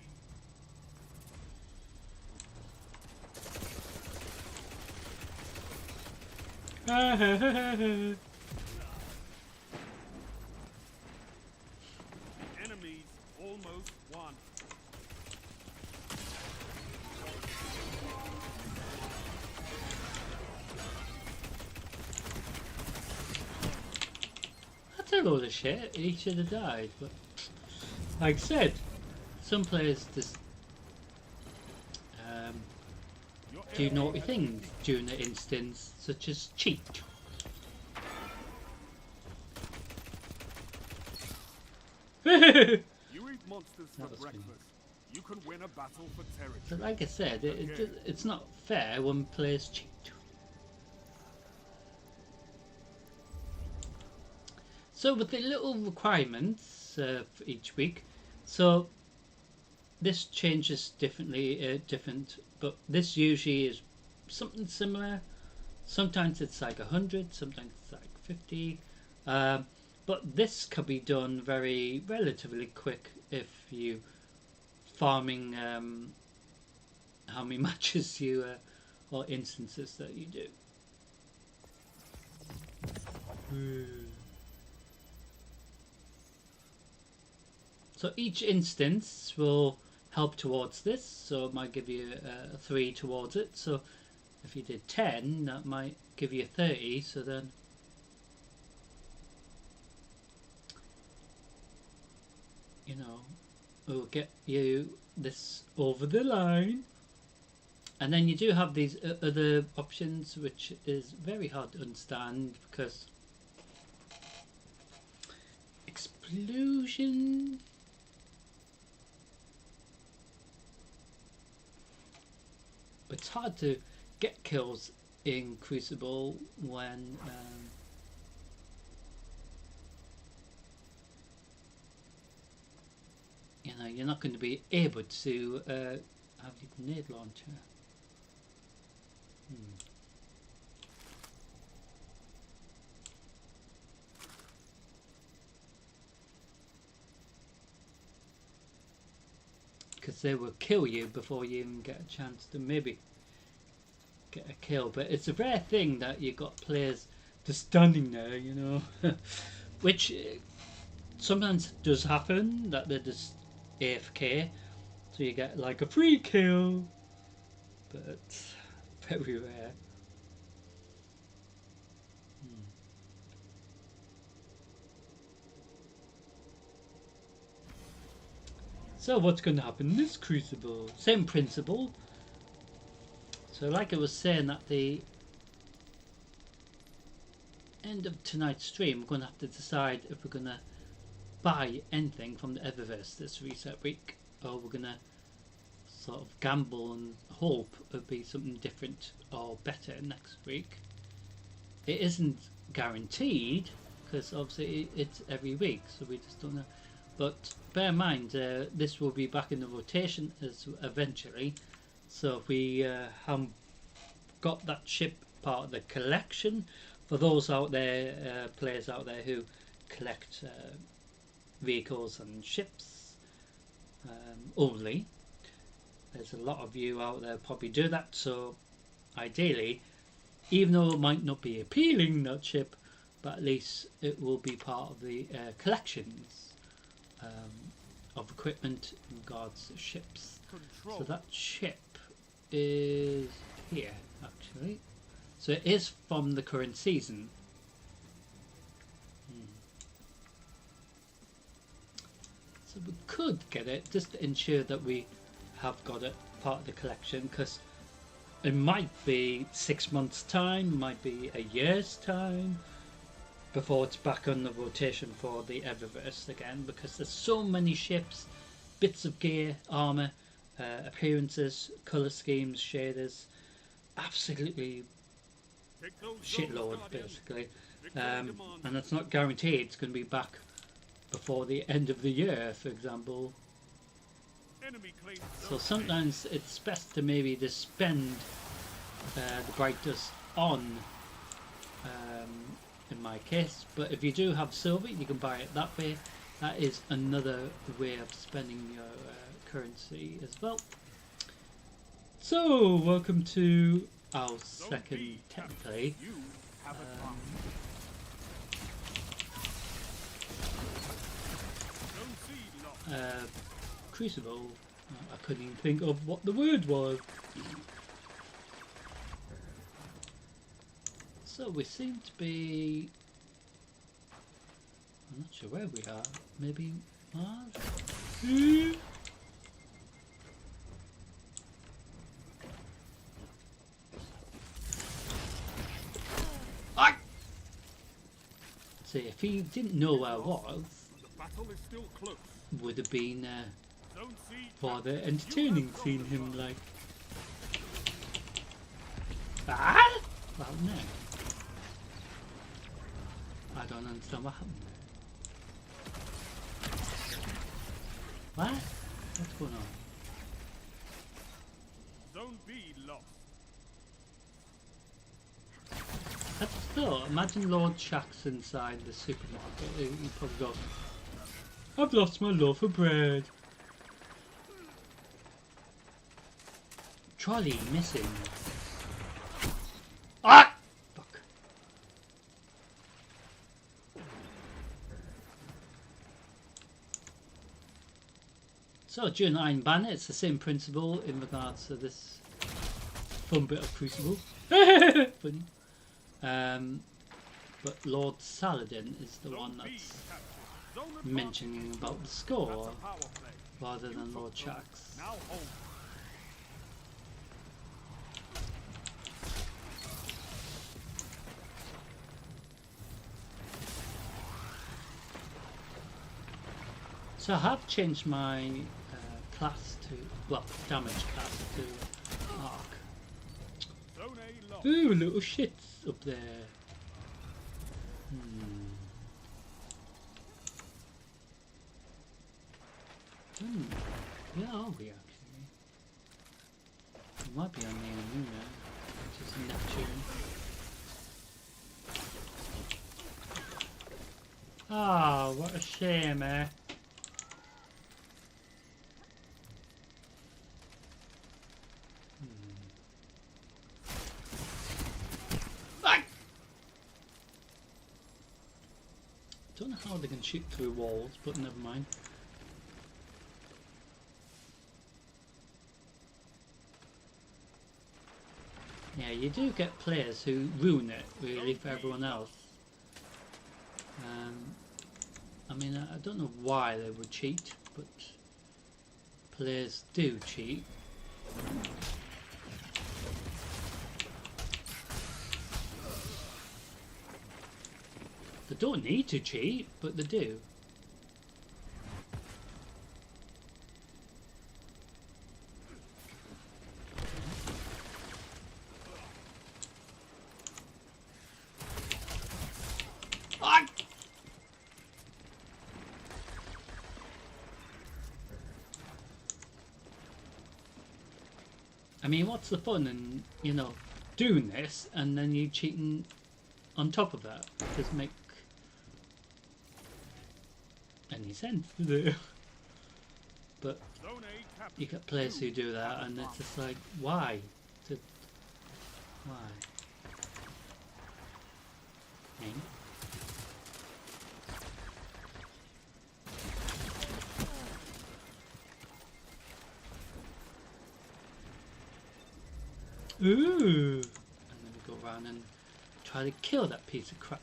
Enemies almost won. That's a load of shit. He should have died, but like I said, some players just do naughty things during the instance, such as cheat. You eat monsters for That was breakfast. You can win a battle for territory. But like I said, it's not fair when players cheat. So with the little requirements for each week, so this changes differently, but this usually is something similar. Sometimes it's like 100, sometimes it's like 50. But this can be done very relatively quick if you farming how many matches you or instances that you do. So each instance will help towards this, so it might give you 3 towards it. So if you did 10, that might give you 30, so then you know it will get you this over the line. And then you do have these other options, which is very hard to understand because explosion. It's hard to get kills in Crucible when you know you're not going to be able to have your grenade launcher. Because they will kill you before you even get a chance to maybe get a kill. But it's a rare thing that you got players just standing there, you know, which sometimes does happen, that they're just AFK, so you get like a free kill, but very rare. So what's going to happen in this Crucible? Same principle. So like I was saying, that the end of tonight's stream, we're going to have to decide if we're going to buy anything from the Eververse this reset week, or we're going to sort of gamble and hope it'll be something different or better next week. It isn't guaranteed, because obviously it's every week, so we just don't know. But bear in mind, this will be back in the rotation as eventually. So if we haven't got that ship part of the collection, for those out there, players out there who collect vehicles and ships only, there's a lot of you out there probably do that. So ideally, even though it might not be appealing, that ship, but at least it will be part of the collections of equipment in regards to ships. So that ship is here actually, so it is from the current season. So we could get it just to ensure that we have got it part of the collection, because it might be 6 months time, might be a year's time before it's back on the rotation for the Eververse again, because there's so many ships, bits of gear, armor, appearances, color schemes, shaders, absolutely shitload basically, and it's not guaranteed it's going to be back before the end of the year, for example. So sometimes it's best to maybe just spend the Bright Dust on, in my case, but if you do have silver you can buy it that way. That is another way of spending your currency as well. So welcome to our second technically Crucible. I couldn't even think of what the word was. So we seem to be, I'm not sure where we are, maybe Mars? See, if he didn't know where I was, would have been rather entertaining seeing him like, well, no, I don't understand what happened there. What? What's going on? Zone B lost. That's still, imagine Lord Shack's inside the supermarket. He probably goes, I've lost my loaf of bread. Trolley missing. Ah! Fuck. So during Iron Banner, it's the same principle in regards to this fun bit of Crucible. Funny. But Lord Saladin is the one that's mentioning about the score rather than Lord Shaxx. So I have changed my class to, well, damage class to arc. Ooh, little shits up there. Where are we actually? We might be on the Luna, which is Neptune. Ah, what a shame, eh? Don't know how they can shoot through walls, but never mind. Yeah, you do get players who ruin it really for everyone else. I mean, I don't know why they would cheat, but players do cheat. They don't need to cheat, but they do. Ah! I mean, what's the fun in, you know, doing this and then you cheating on top of that? Doesn't make any sense, does it? But you get players who do that and it's just like, why? Why? Eh? Ooh! And then we go around and try to kill that piece of crap.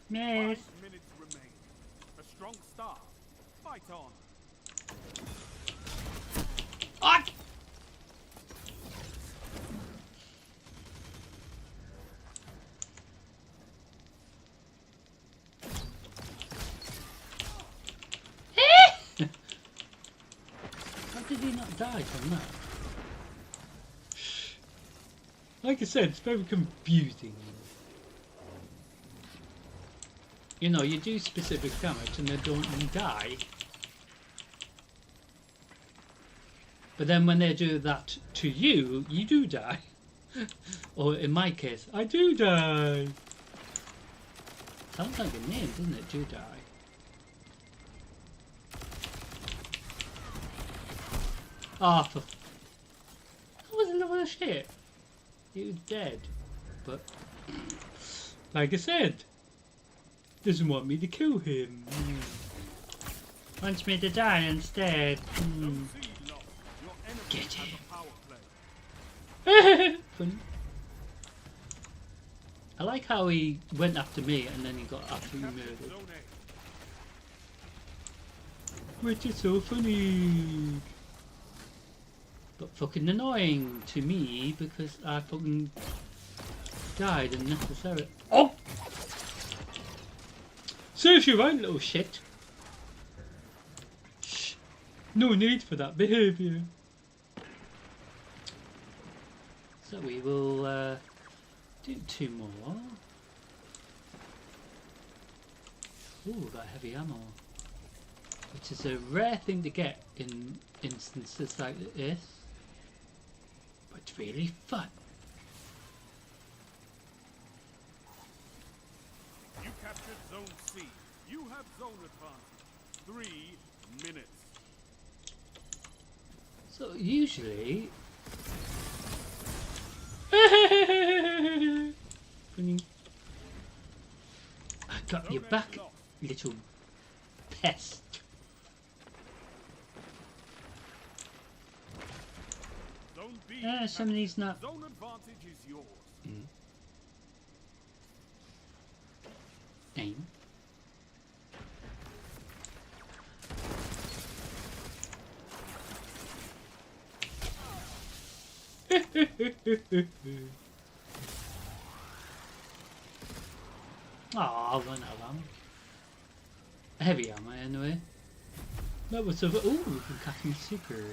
Miss. 5 minutes remain. A strong start. Fight on. Ah! How did he not die from that? Like I said, it's very confusing. You know, you do specific damage and they don't die. But then when they do that to you, you do die. Or in my case, I do die. Sounds like a name, doesn't it? Do die. Ah, for... That was another shit. He was dead. But, like I said, doesn't want me to kill him. Wants me to die instead. Get it. Funny. I like how he went after me and then he got absolutely murdered. Which is so funny. But fucking annoying to me because I fucking died unnecessarily. Oh! Serves you right, little shit. Shh. No need for that behaviour. So we will do 2 more. Ooh, got heavy ammo. Which is a rare thing to get in instances like this. But it's really fun. You captured Zone C. You have zone advantage. 3 minutes. So usually... Funny. I got your back, little pest. Zone B. Some of these not... Zone advantage is yours. Aim. Oh, I'll run out of ammo. Heavy ammo anyway. But what's over? Ooh, we can catch me super.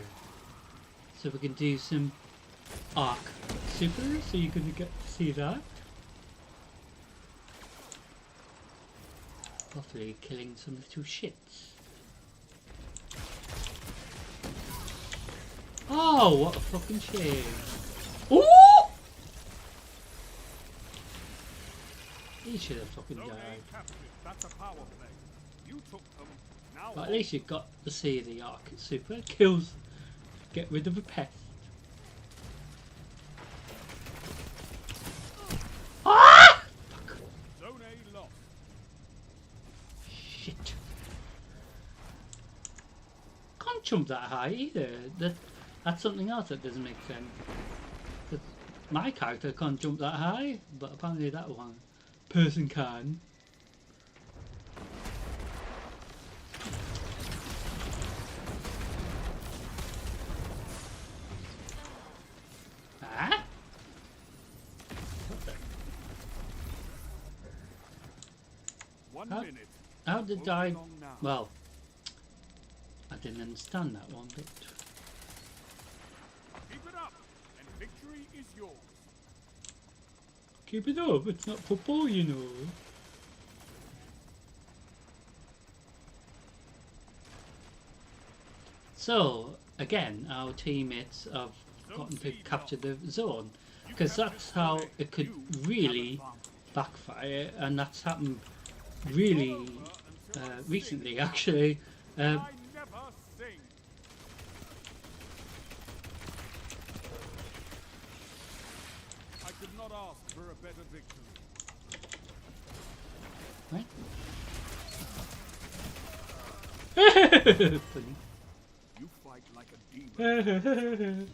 So we can do some arc super, so you can get to see that. Hopefully killing some little shits. Oh, what a fucking shame. Ooh! He should have fucking Zone died. A captured. That's a power play. You took them. Now But at least you got to see the arc super. Kills. Get rid of a pest. Ah! Fuck. Zone A lost. Shit. jump that high either. That's something else that doesn't make sense. 'Cause my character can't jump that high, but apparently that one person can. Ah? What the? 1 Huh? minute. How did Moving I? along now. Well, I didn't understand that one bit. Keep it up, and victory is yours. Keep it up, it's not football, you know. So, again, our teammates have gotten to capture the zone, because that's how it could really backfire, and that's happened really recently, actually. I never sing. I could not ask for a better victory. Right? Funny. You fight like a demon.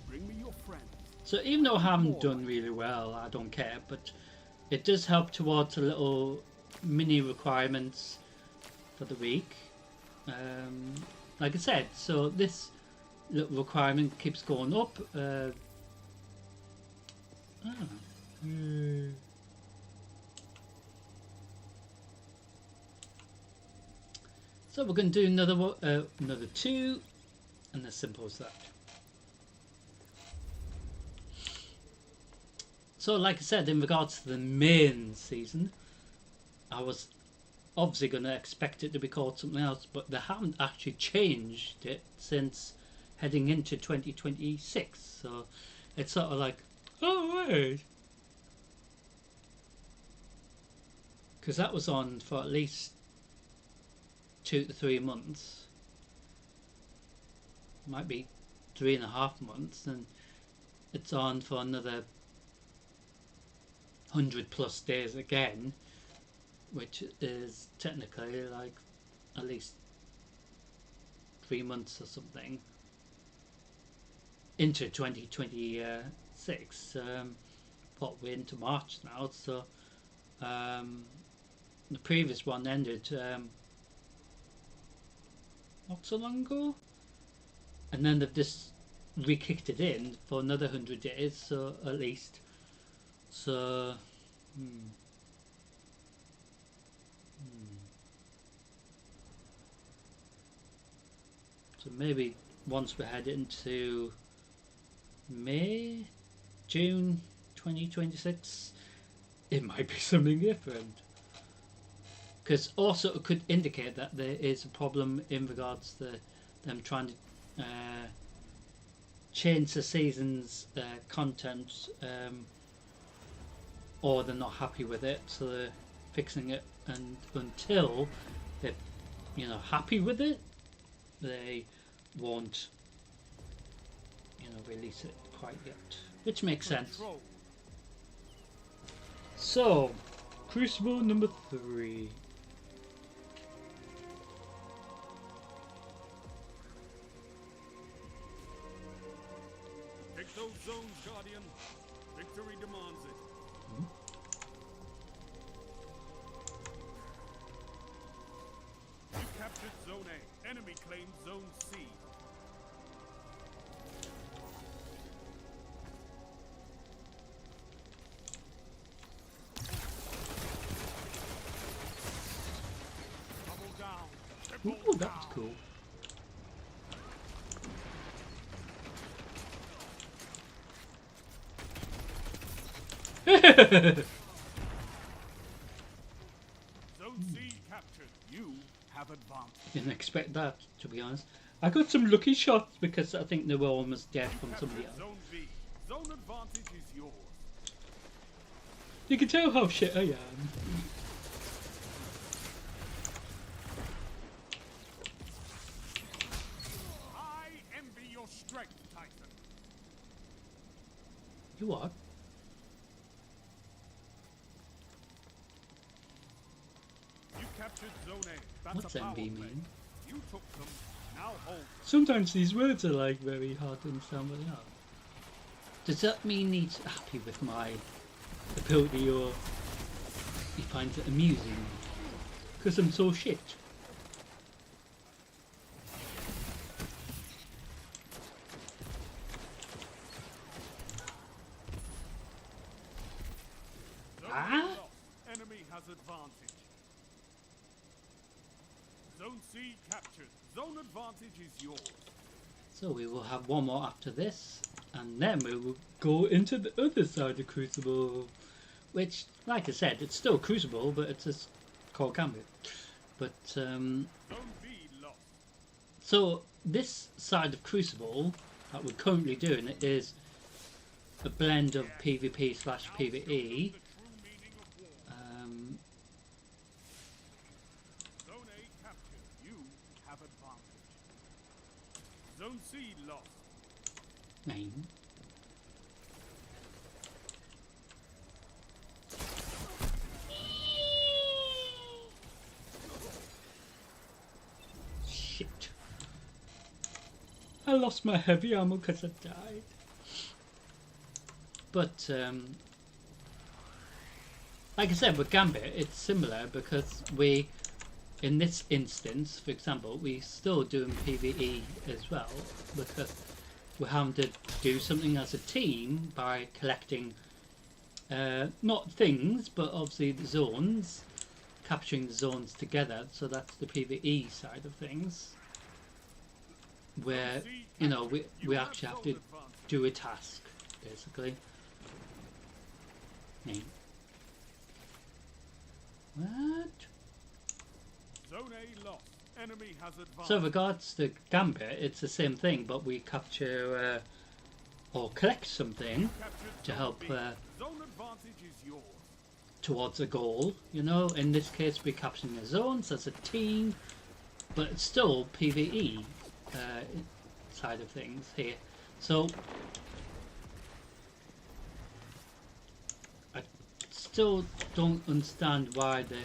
Bring me your friends. So even though I haven't done really well, I don't care, but it does help towards a little mini requirements for the week. Like I said, so this little requirement keeps going up. So we're going to do another 2, and as simple as that. So like I said, in regards to the main season, I was obviously going to expect it to be called something else, but they haven't actually changed it since heading into 2026. So it's sort of like, oh wait, because that was on for at least 2 to 3 months, might be 3.5 months, and it's on for another 100+ days again, which is technically like at least 3 months or something into 2026. What, we're into March now, so the previous one ended not so long ago, and then they've just re-kicked it in for another 100 days, so at least. So so maybe once we head into May, June 2026, it might be something different. Because also it could indicate that there is a problem in regards to them trying to change the season's content, or they're not happy with it, so they're fixing it, and until they're happy with it, they won't release it quite yet, which makes sense. So Crucible number 3. Take those zones, Guardian. Victory demands it. You captured Zone A. Enemy claimed Zone C. Double down. Triple Ooh, that was down. cool. Zone C captured. You have advanced. Didn't expect that, to be honest. I got some lucky shots because I think they were almost dead from somebody else. Zone B. Zone advantage is yours. You can tell how shit I am. I envy your strength, Titan. You are. You captured Zone A. That's What's a power envy play. mean? You took them Now hold. Sometimes these words are like very hard to understand what they are. Does that mean he's happy with my ability, or he finds it amusing? Because I'm so shit. Zone Ah? A lost. Enemy has advantage. Zone C captured. Zone advantage is yours. So we will have one more after this, and then we will go into the other side of Crucible, which, like I said, it's still Crucible, but it's just called Gambit. But Zone B lost. so this side of Crucible that we're currently doing is a blend of PvP slash Now show them PvE. the true meaning of war. Zone A captured. You have advantage. Zone C lost. Name. Shit. I lost my heavy ammo because I died. But, like I said, with Gambit, it's similar because we, in this instance, for example, we're still doing PvE as well because we're having to do something as a team by collecting, not things, but obviously the zones, capturing the zones together. So that's the PvE side of things, where, you know, we actually have to do a task, basically. Name. What? Zone A lost. Enemy has advantage. So regards to Gambit, it's the same thing, but we capture or collect something Captured to Zone help B. Zone advantage is yours. towards a goal. You know, in this case, we're capturing the zones as a team, but it's still PvE side of things here. So I still don't understand why they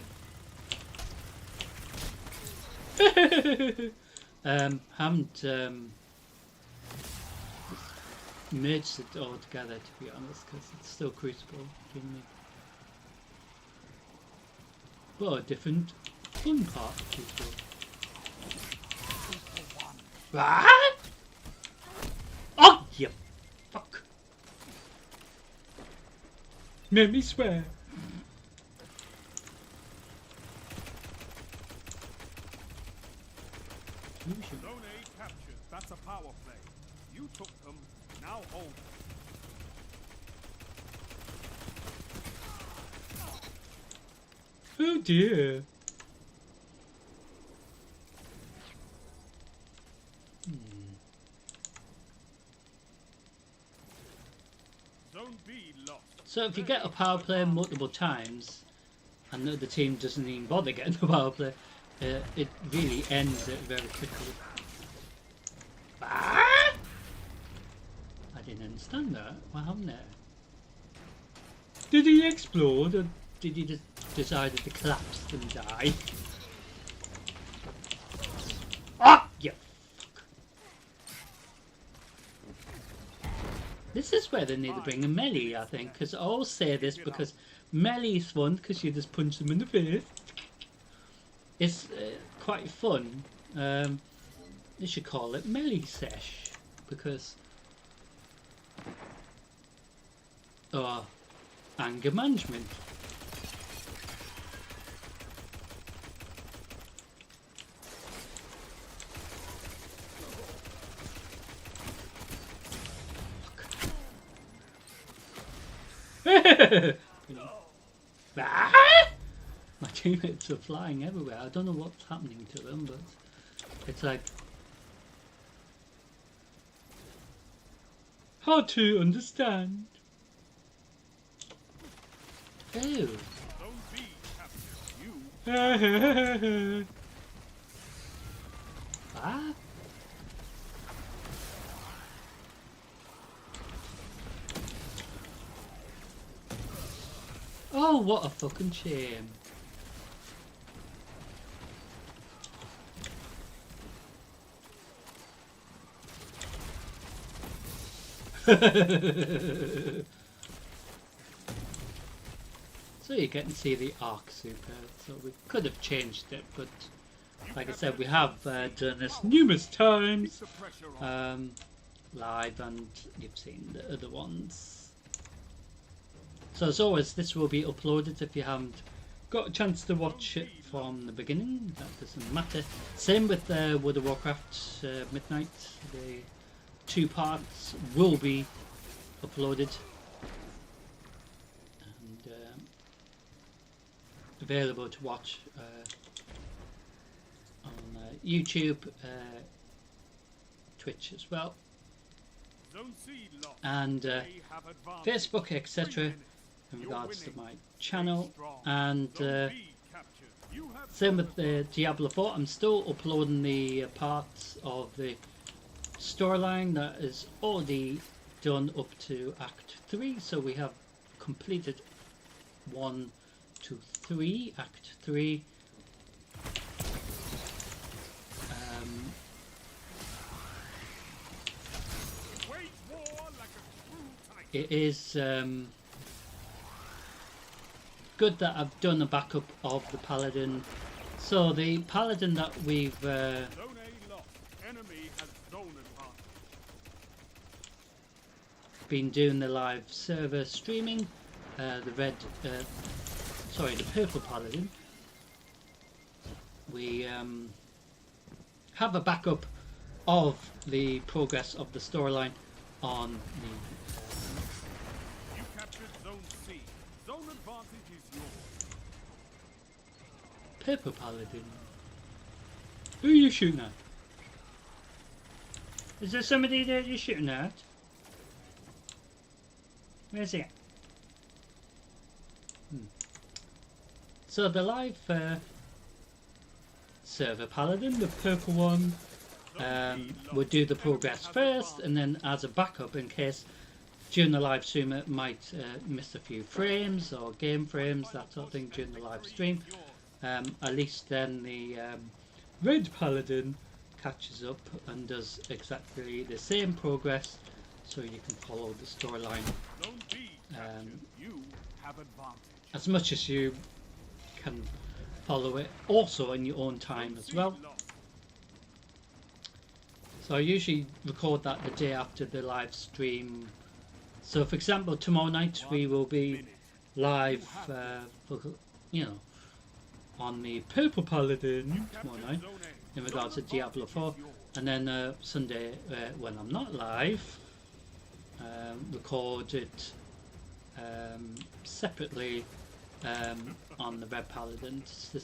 haven't merged it all together, to be honest, because it's still Crucible to me. But a different fun part of Crucible. What? Oh, you fuck. Made me swear. Zone A captured. That's a power play. You took them. Now hold. Oh dear. Zone B lost. So if you get a power play multiple times and the other team doesn't even bother getting the power play, it really ends it very quickly. Ah! I didn't understand that. What happened there? Did he explode, or did he just decide to collapse and die? Ah! You fuck. This is where they need to bring a melee, I think, because I always say this because melee is fun because you just punch them in the face. It's quite fun. They should call it melee sesh because anger management. Ah! My teammates are flying everywhere. I don't know what's happening to them, but it's like hard to understand. Oh. Zone B captured. You. Ah? Oh, what a fucking shame. So you get to see the arc super. So we could have changed it, but like I said, we have done this numerous times The pressure on. live, and you've seen the other ones. So as always, this will be uploaded if you haven't got a chance to watch it from the beginning. That doesn't matter. Same with World of Warcraft Midnight. The 2 parts will be uploaded and available to watch on YouTube, Twitch as well, Zone C lost. and They have advantage. Facebook, 3 etc. minutes. in You're regards to winning. my channel. Strong. And Zone B captured. You have same zone with the Diablo 4. I'm still uploading the parts of the storyline that is already done up to Act 3. So we have completed 1 to 3, Act 3. Wage war like a true titan. It is good that I've done a backup of the Paladin. So the Paladin that we've Zone A lost. Enemy has zone advantage. been doing the live server streaming, the purple Paladin, we have a backup of the progress of the storyline on the You captured zone C. Zone advantage is yours. purple Paladin. Who are you shooting at? Is there somebody that you're shooting at? Where's he at? So the live server Paladin, the purple one, would do the progress first, and then as a backup in case during the live stream it might miss a few frames or game frames, that sort of thing during the live stream. At least then the red Paladin catches up and does exactly the same progress, so you can follow the storyline Zone B captured. You have advantage. as much as you can follow it, also in your own time as well. So I usually record that the day after the live stream. So for example, tomorrow night we will be live for, on the purple Paladin tomorrow night in regards to Diablo 4, and then Sunday when I'm not live, record it separately on the red Paladin to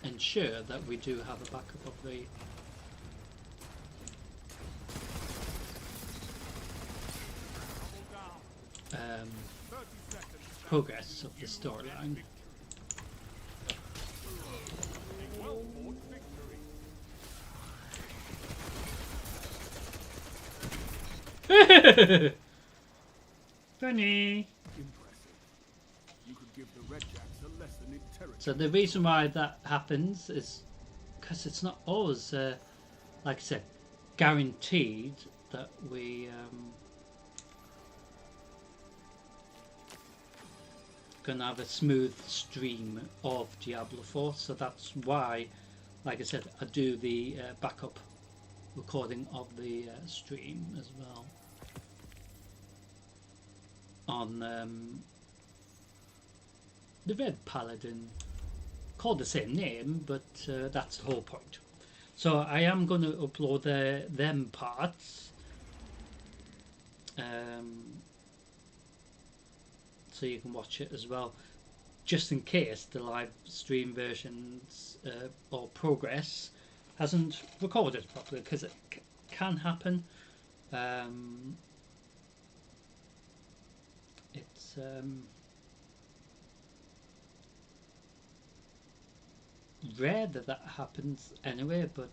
ensure that we do have a backup of the progress of the storyline. Funny. Impressive. You could give the Redjacks a lesson in territory. So the reason why that happens is because it's not always, like I said, guaranteed that we gonna have a smooth stream of Diablo 4. So that's why, like I said, I do the backup recording of the stream as well on the red Paladin, called the same name, but that's the whole point. So I am going to upload them parts, so you can watch it as well, just in case the live stream versions or progress hasn't recorded properly, because it can happen. It's rare that that happens anyway, but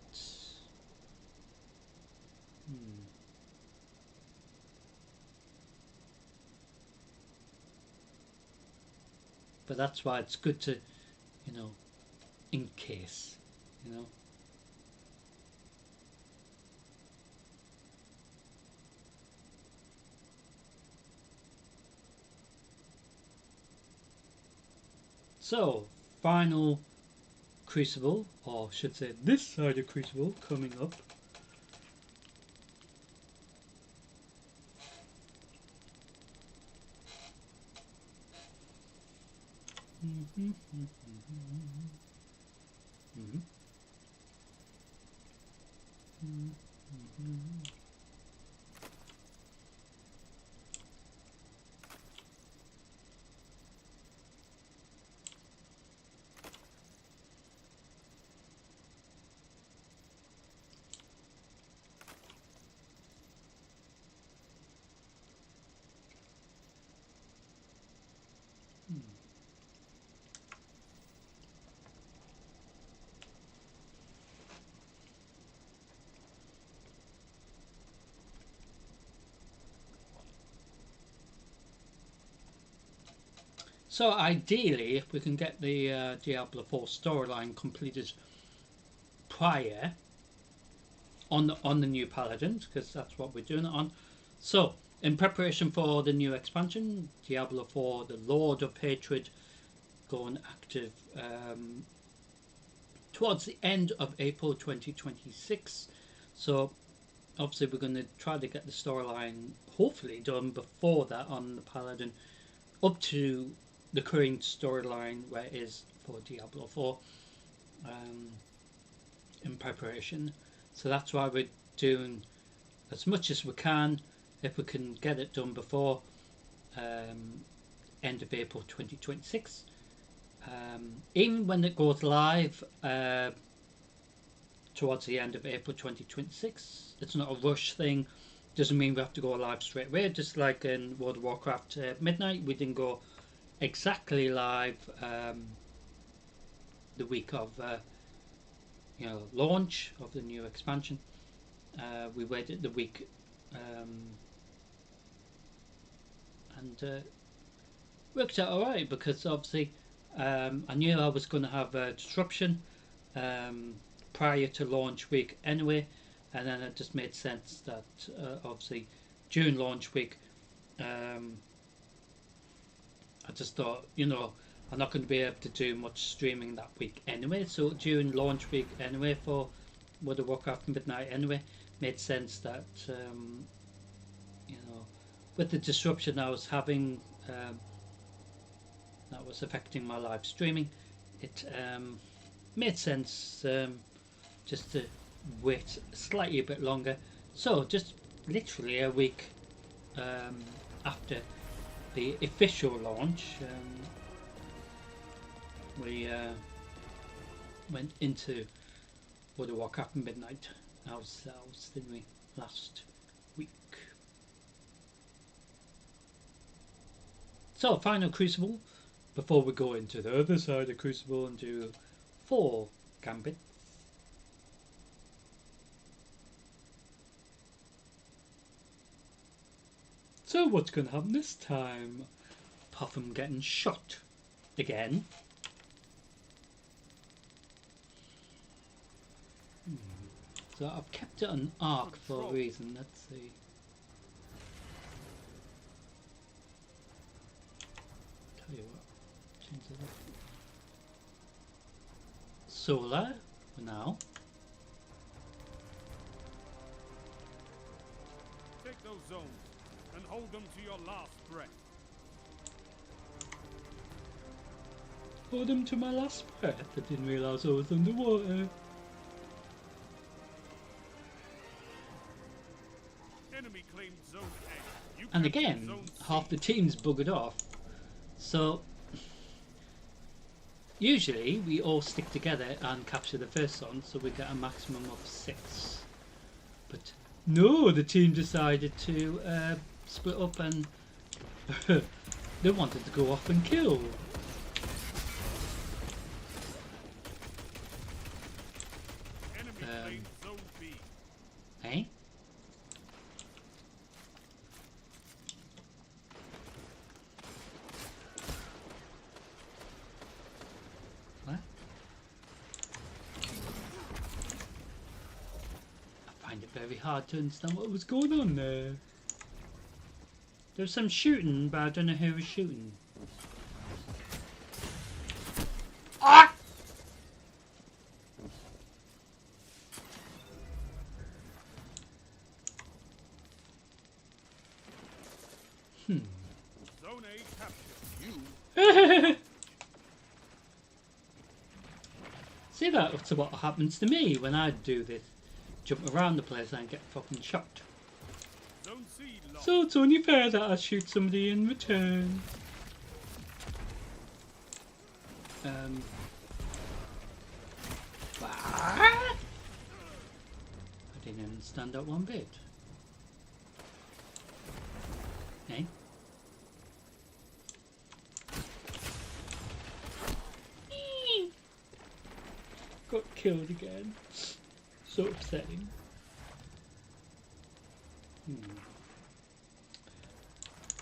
but that's why it's good to, in case, So, final Crucible, or I should say this side of Crucible, coming up. So ideally, if we can get the Diablo 4 storyline completed prior on the new Paladins, because that's what we're doing it on. So, in preparation for the new expansion, Diablo 4, the Lord of Hatred, going active towards the end of April 2026. So, obviously, we're going to try to get the storyline hopefully done before that on the Paladin, up to the current storyline where it is for Diablo 4 in preparation. So that's why we're doing as much as we can, if we can get it done before end of April 2026. Even when it goes live towards the end of April 2026, it's not a rush thing. Doesn't mean we have to go live straight away. Just like in World of Warcraft Midnight, we didn't go exactly live the week of launch of the new expansion. We waited the week and worked out alright, because obviously I knew I was going to have a disruption prior to launch week anyway, and then it just made sense that obviously during launch week I just thought, I'm not going to be able to do much streaming that week anyway, so during launch week anyway for World of Warcraft Midnight anyway, made sense that with the disruption I was having that was affecting my live streaming, it made sense just to wait slightly a bit longer. So just literally a week after the official launch, we went into World of Warcraft Midnight ourselves, didn't we, last week? So, final Crucible, before we go into the other side of Crucible and do 4 gambits. So what's going to happen this time? Apart from getting shot again. So I've kept it on arc for a reason. Let's see. Tell you what, change it up. Solar for now. Take those zones and hold them to your last breath. Hold them to my last breath. I didn't realise I was underwater. Enemy claimed zone A. You And captured again, zone C. half the team's buggered off. So usually we all stick together and capture the first one, so we get a maximum of 6. But no, the team decided to split up and they wanted to go off and kill. Enemy claimed zone B. Eh? What? I find it very hard to understand what was going on there. There was some shooting, but I don't know who was shooting. Zone A captured. You See, that's what happens to me when I do this. Jump around the place and get fucking shot. Zone C lost. So it's only fair that I shoot somebody in return. What? I didn't understand that one bit. Eh? Got killed again. So upsetting.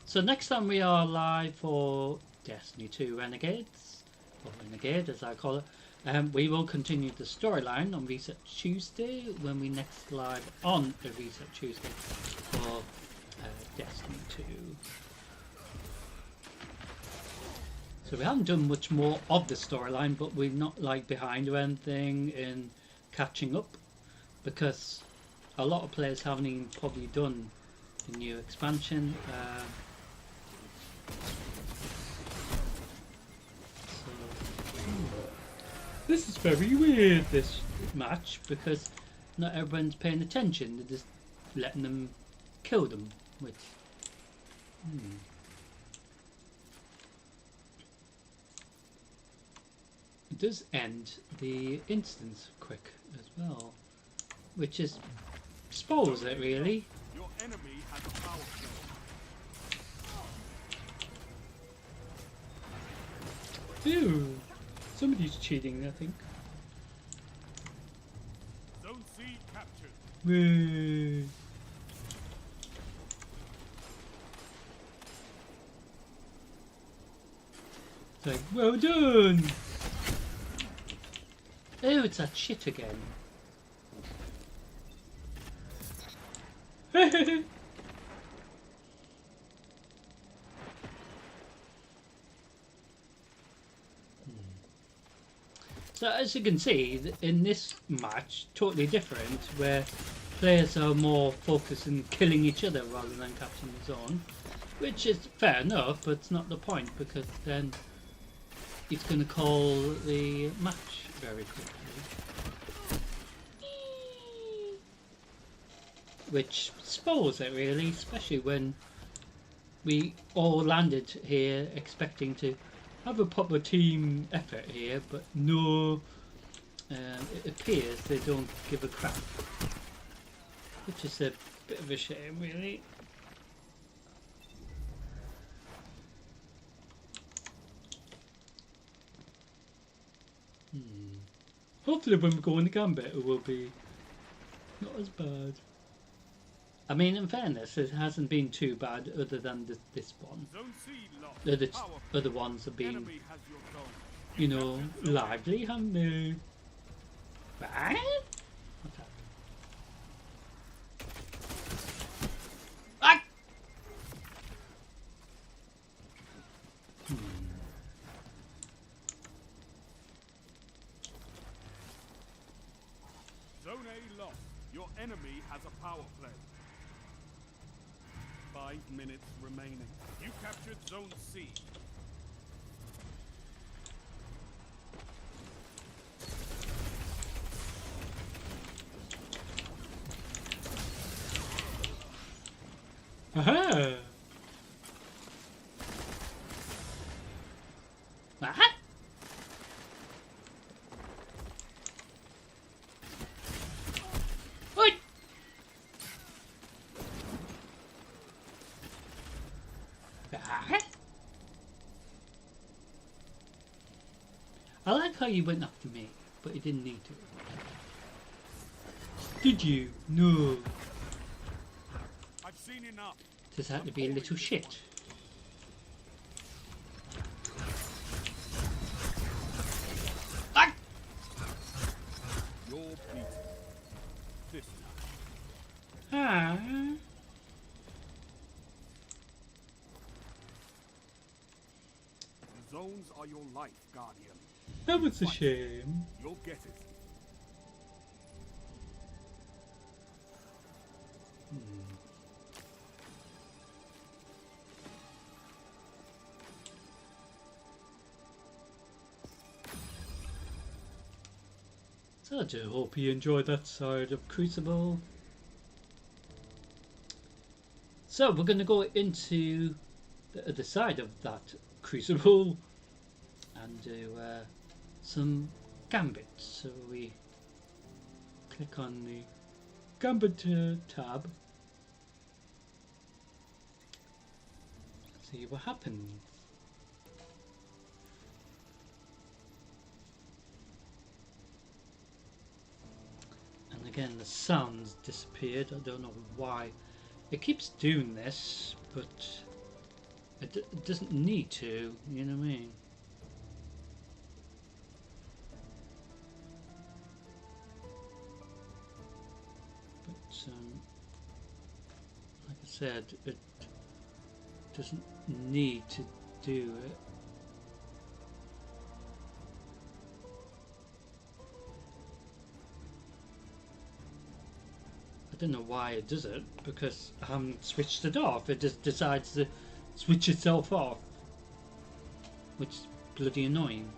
So next time we are live for Destiny 2 Renegades, or Renegade as I call it, we will continue the storyline on Reset Tuesday when we next live on a Reset Tuesday for Destiny 2. So we haven't done much more of the storyline, but we're not like behind or anything in catching up, because a lot of players haven't even probably done the new expansion. This is very weird, this match, because not everyone's paying attention. They're just letting them kill them, which... It does end the instance quick as well, which is... spoils it, really. Your enemy has a power play. Ew. Somebody's cheating, I think. Zone C captured. Whee. It's like, well done! Oh, it's that shit again. So as you can see, in this match, totally different, where players are more focused on killing each other rather than capturing the zone, which is fair enough, but it's not the point, because then he's going to call the match very quickly. Which spoils it, really, especially when we all landed here expecting to have a proper team effort here, but no, it appears they don't give a crap, which is a bit of a shame, really. Hopefully when we go in the Gambit it will be not as bad. I mean, in fairness, it hasn't been too bad other than this one. Zone C lost. The other ones have been, Enemy has your zone. you know, lively, haven't they? What? What's that? Ah! Zone A lost. Your enemy has a power play. 5 minutes remaining. You captured Zone C. Aha! What? Oi! What? I like how you went after me, but you didn't need to. Did you? No. I've seen enough. Just had to be a little shit. Ah! You're beaten. This time. Ah. The zones are your life, Guardian. That was a shame. You'll get it. So I do hope you enjoyed that side of Crucible. So we're going to go into the other side of that Crucible and do some Gambit. So we click on the Gambit tab, see what happens. And again the sounds disappeared. I don't know why it keeps doing this, but it doesn't need to, you know what I mean? But like I said, it doesn't need to do it. I don't know why it does it, because I haven't switched it off. It just decides to switch itself off, which is bloody annoying.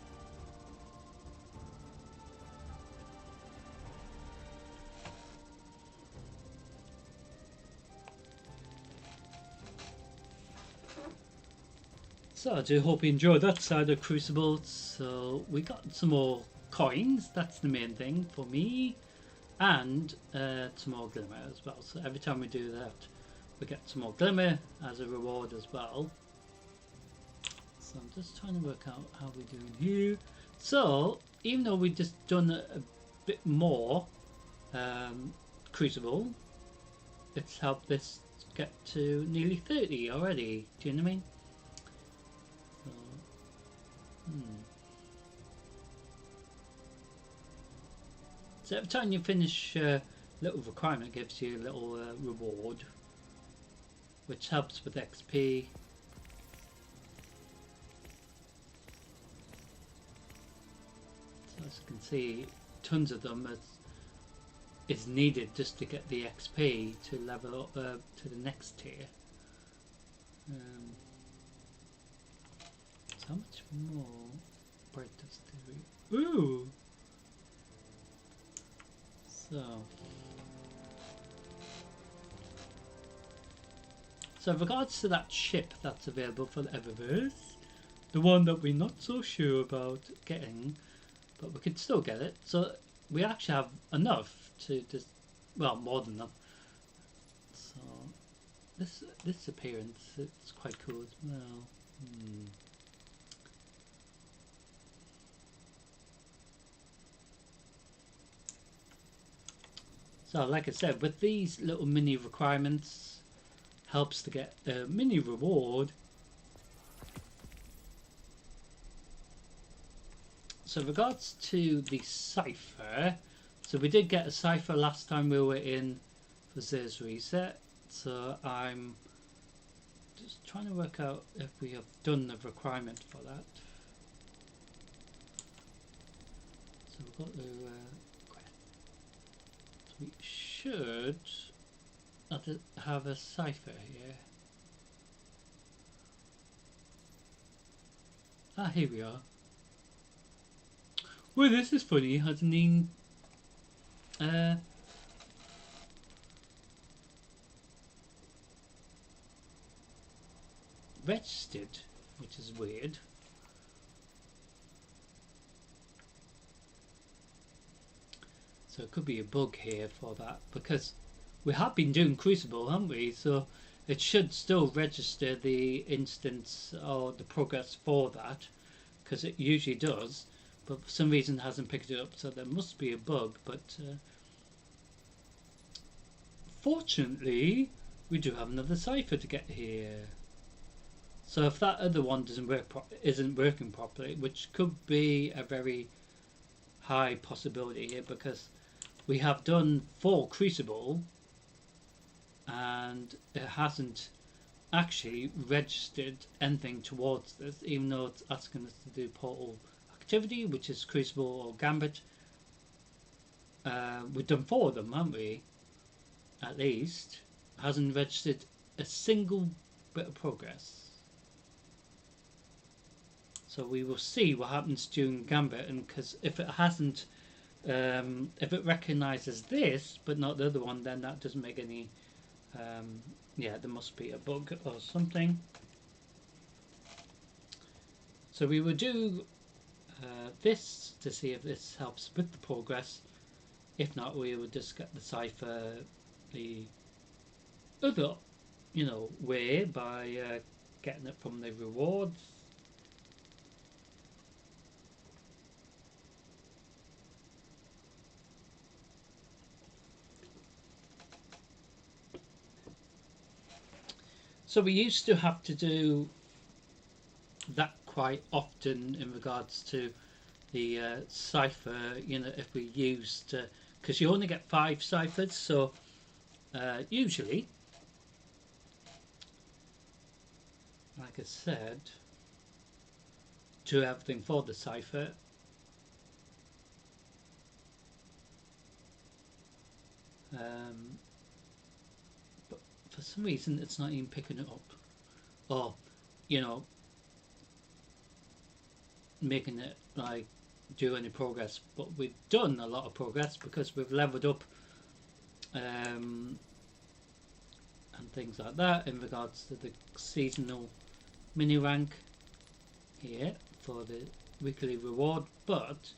So I do hope you enjoyed that side of Crucible. So we got some more coins, that's the main thing for me, and some more glimmer as well. So every time we do that we get some more glimmer as a reward as well. So I'm just trying to work out how we're doing here. So even though we've just done a bit more Crucible, it's helped this get to nearly 30 already. Do you know what I mean? So every time you finish a little requirement, it gives you a little reward, which helps with XP. So as you can see, tons of them is needed just to get the XP to level up to the next tier. So how much more bright does there? Ooh! So with regards to that ship that's available for the Eververse, the one that we're not so sure about getting, but we could still get it. So we actually have enough to just, well, more than enough. So this appearance, it's quite cool as well. So like I said, with these little mini requirements, helps to get a mini reward. So in regards to the cipher, so we did get a cipher last time we were in for Zer's reset. So I'm just trying to work out if we have done the requirement for that. So we've got to we should have a cipher here. Ah, here we are. Well, this is funny. It hasn't even registered, which is weird. So it could be a bug here for that, because we have been doing Crucible, haven't we? So it should still register the instance or the progress for that, because it usually does, but for some reason it hasn't picked it up. So there must be a bug, but fortunately we do have another cipher to get here. So if that other one isn't working properly, which could be a very high possibility here, because we have done 4 Crucible and it hasn't actually registered anything towards this, even though it's asking us to do portal activity, which is Crucible or Gambit. We've done 4 of them, haven't we? At least. Hasn't registered a single bit of progress. So we will see what happens during Gambit, and because if it hasn't If it recognizes this but not the other one, then that doesn't make any. Yeah, there must be a bug or something. So we will do this to see if this helps with the progress. If not, we will just get the cipher the other, way by getting it from the rewards. So we used to have to do that quite often in regards to the cipher, if we used, because you only get 5 ciphers, so usually, like I said, do everything for the cipher. But for some reason it's not even picking it up, or making it like do any progress. But we've done a lot of progress because we've leveled up and things like that in regards to the seasonal mini rank here for the weekly reward. But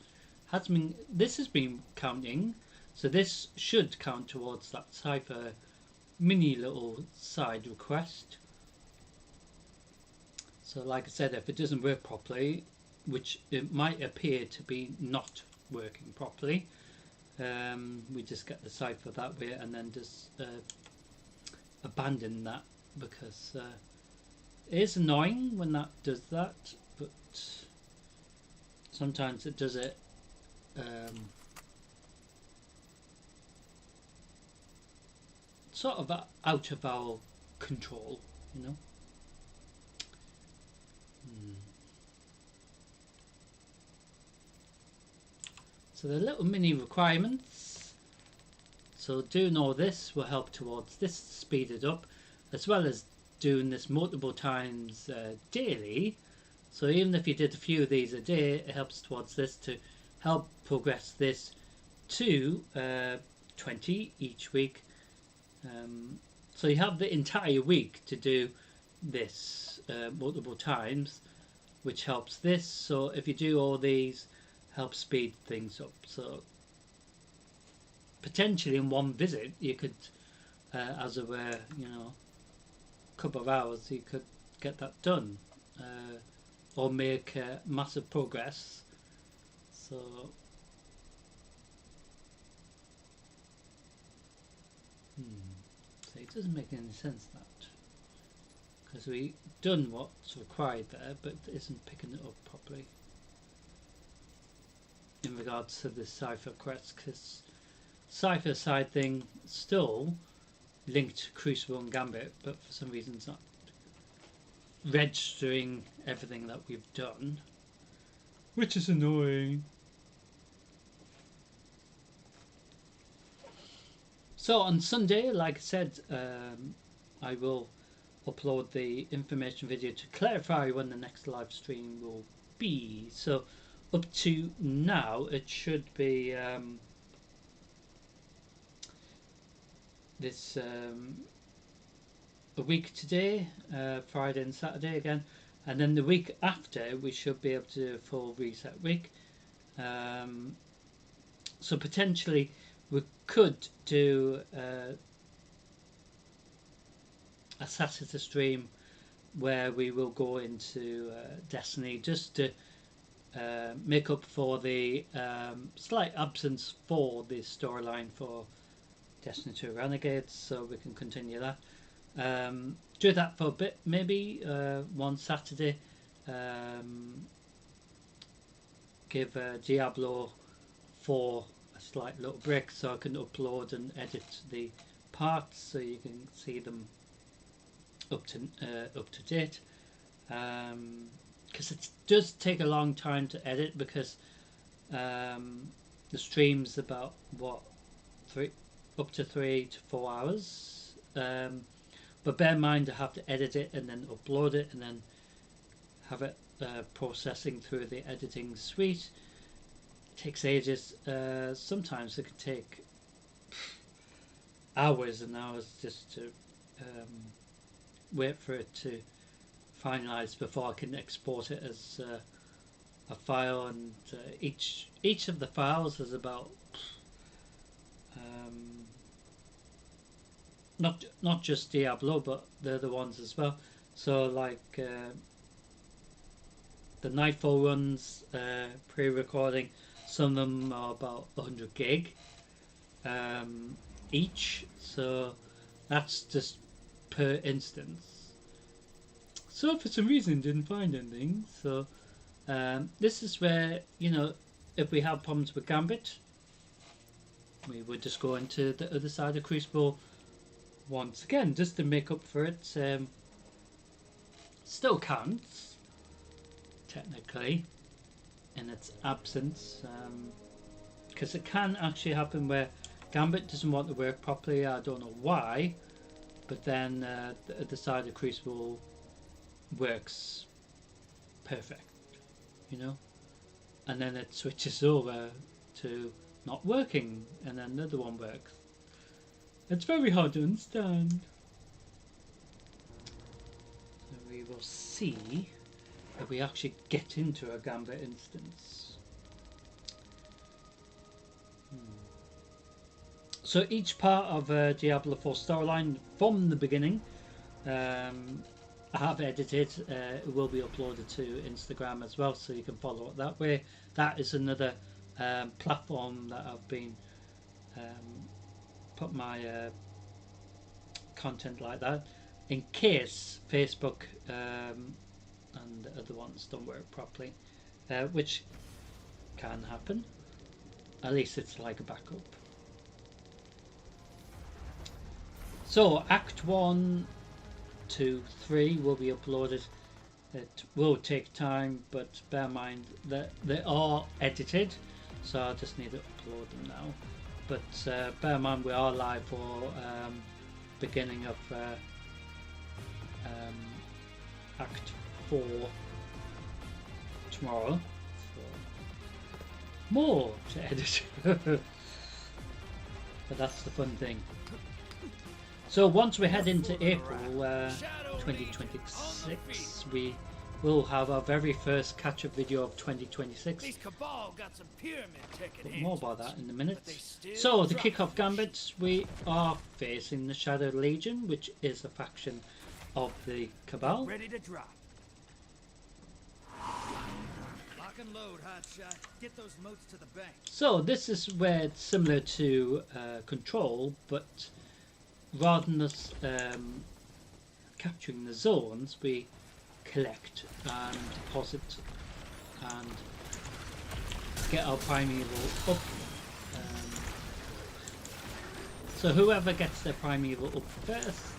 this has been counting, so this should count towards that cipher mini little side request. So like I said, if it doesn't work properly, which it might appear to be not working properly, we just get the cipher that way and then just abandon that, because it is annoying when that does that, but sometimes it does it sort of out of our control, So the little mini requirements. So doing all this will help towards this, speed it up, as well as doing this multiple times daily. So even if you did a few of these a day, it helps towards this to help progress this to 20 each week. So you have the entire week to do this multiple times, which helps this. So if you do all these, help speed things up. So potentially in one visit you could, as it were, couple of hours, you could get that done, or make massive progress. So so it doesn't make any sense, that, because we done what's required there, but it isn't picking it up properly in regards to the cipher quest, because cipher side thing still linked to Crucible and Gambit, but for some reason it's not registering everything that we've done, which is annoying. So on Sunday, like I said, I will upload the information video to clarify when the next live stream will be. So up to now it should be this a week today, Friday and Saturday again, and then the week after we should be able to do a full reset week. So potentially we could do a Saturday stream where we will go into Destiny, just to make up for the slight absence for the storyline for Destiny 2 Renegades, so we can continue that. Do that for a bit, maybe one Saturday. Give Diablo 4 a slight little break so I can upload and edit the parts so you can see them up to date. Because it does take a long time to edit, because the stream's about up to 3 to 4 hours. But bear in mind, I have to edit it and then upload it and then have it processing through the editing suite. takes ages. Sometimes it could take hours and hours just to wait for it to finalize before I can export it as a file. And each of the files is about not just Diablo, but the other ones as well. So like the Nightfall runs pre-recording, some of them are about 100 gig each, so that's just per instance. So for some reason didn't find anything, so this is where, you know, if we have problems with Gambit, we would just go into the other side of Crucible once again, just to make up for it. Still counts, technically, in its absence, because it can actually happen where Gambit doesn't want to work properly. I don't know why, but then the other side of Crucible works perfect, you know, and then it switches over to not working, and then another one works. It's very hard to understand. So we will see if we actually get into a Gambit instance. So each part of Diablo 4 storyline from the beginning, I have edited. It will be uploaded to Instagram as well, so you can follow it that way. That is another platform that I've been put my content like that, in case Facebook and the other ones don't work properly, which can happen. At least it's like a backup. So Act 1, 2, 3 will be uploaded. It will take time, but bear in mind that they are edited, so I just need to upload them now. But bear in mind we are live for beginning of Act 4 tomorrow. So more to edit. But that's the fun thing. So once we head into April 2026, we will have our very first catch-up video of 2026. But more about that in a minute. So to kick off Gambit, we are facing the Shadow Legion, which is a faction of the Cabal. Ready to drop. Lock and load, hotshot. Get those motes to the bank. So this is where it's similar to Control, but rather than us capturing the zones, we collect and deposit and get our primeval up. So whoever gets their primeval up first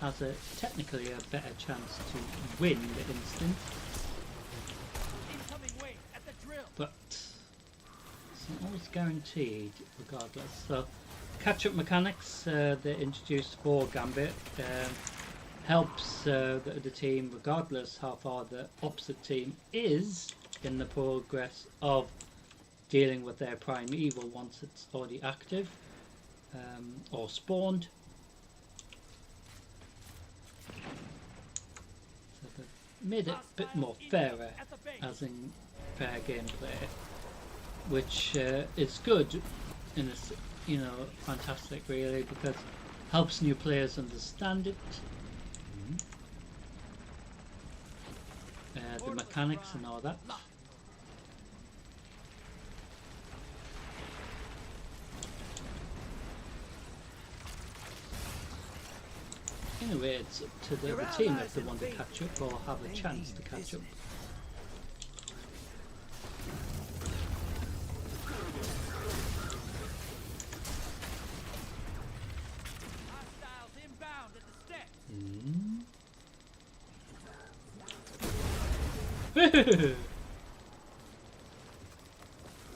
has technically a better chance to win the instant. But it's not always guaranteed regardless. So catch-up mechanics they introduced for Gambit helps the other team, regardless how far the opposite team is in the progress of dealing with their primeval once it's already active or spawned. So they've made it a bit more fairer, as in fair gameplay, which is good in a, you know, fantastic really, because it helps new players understand it. The mechanics and all that. Anyway, it's up to the team if they want to catch up or have a chance to catch up.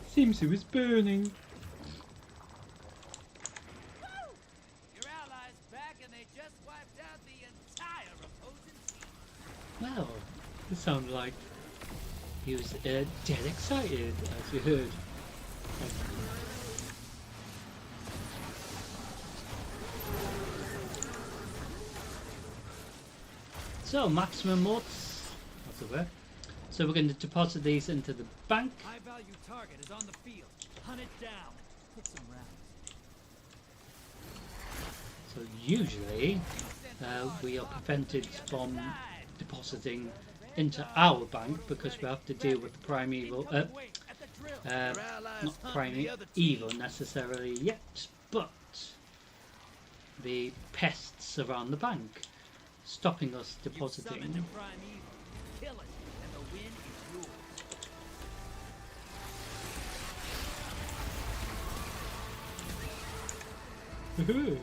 Seems he was burning. Your allies back and they just wiped out the entire opposing team. Well, it sounded like he was dead excited, as you heard So maximum mods. That's the word. So we're going to deposit these into the bank. High value target is on the field. Hunt it down. Hit some rounds. So usually we are prevented from depositing into our bank because we have to deal with the primeval, not primeval necessarily yet, but the pests around the bank stopping us depositing. Kill it, and the win is yours. Woohoo!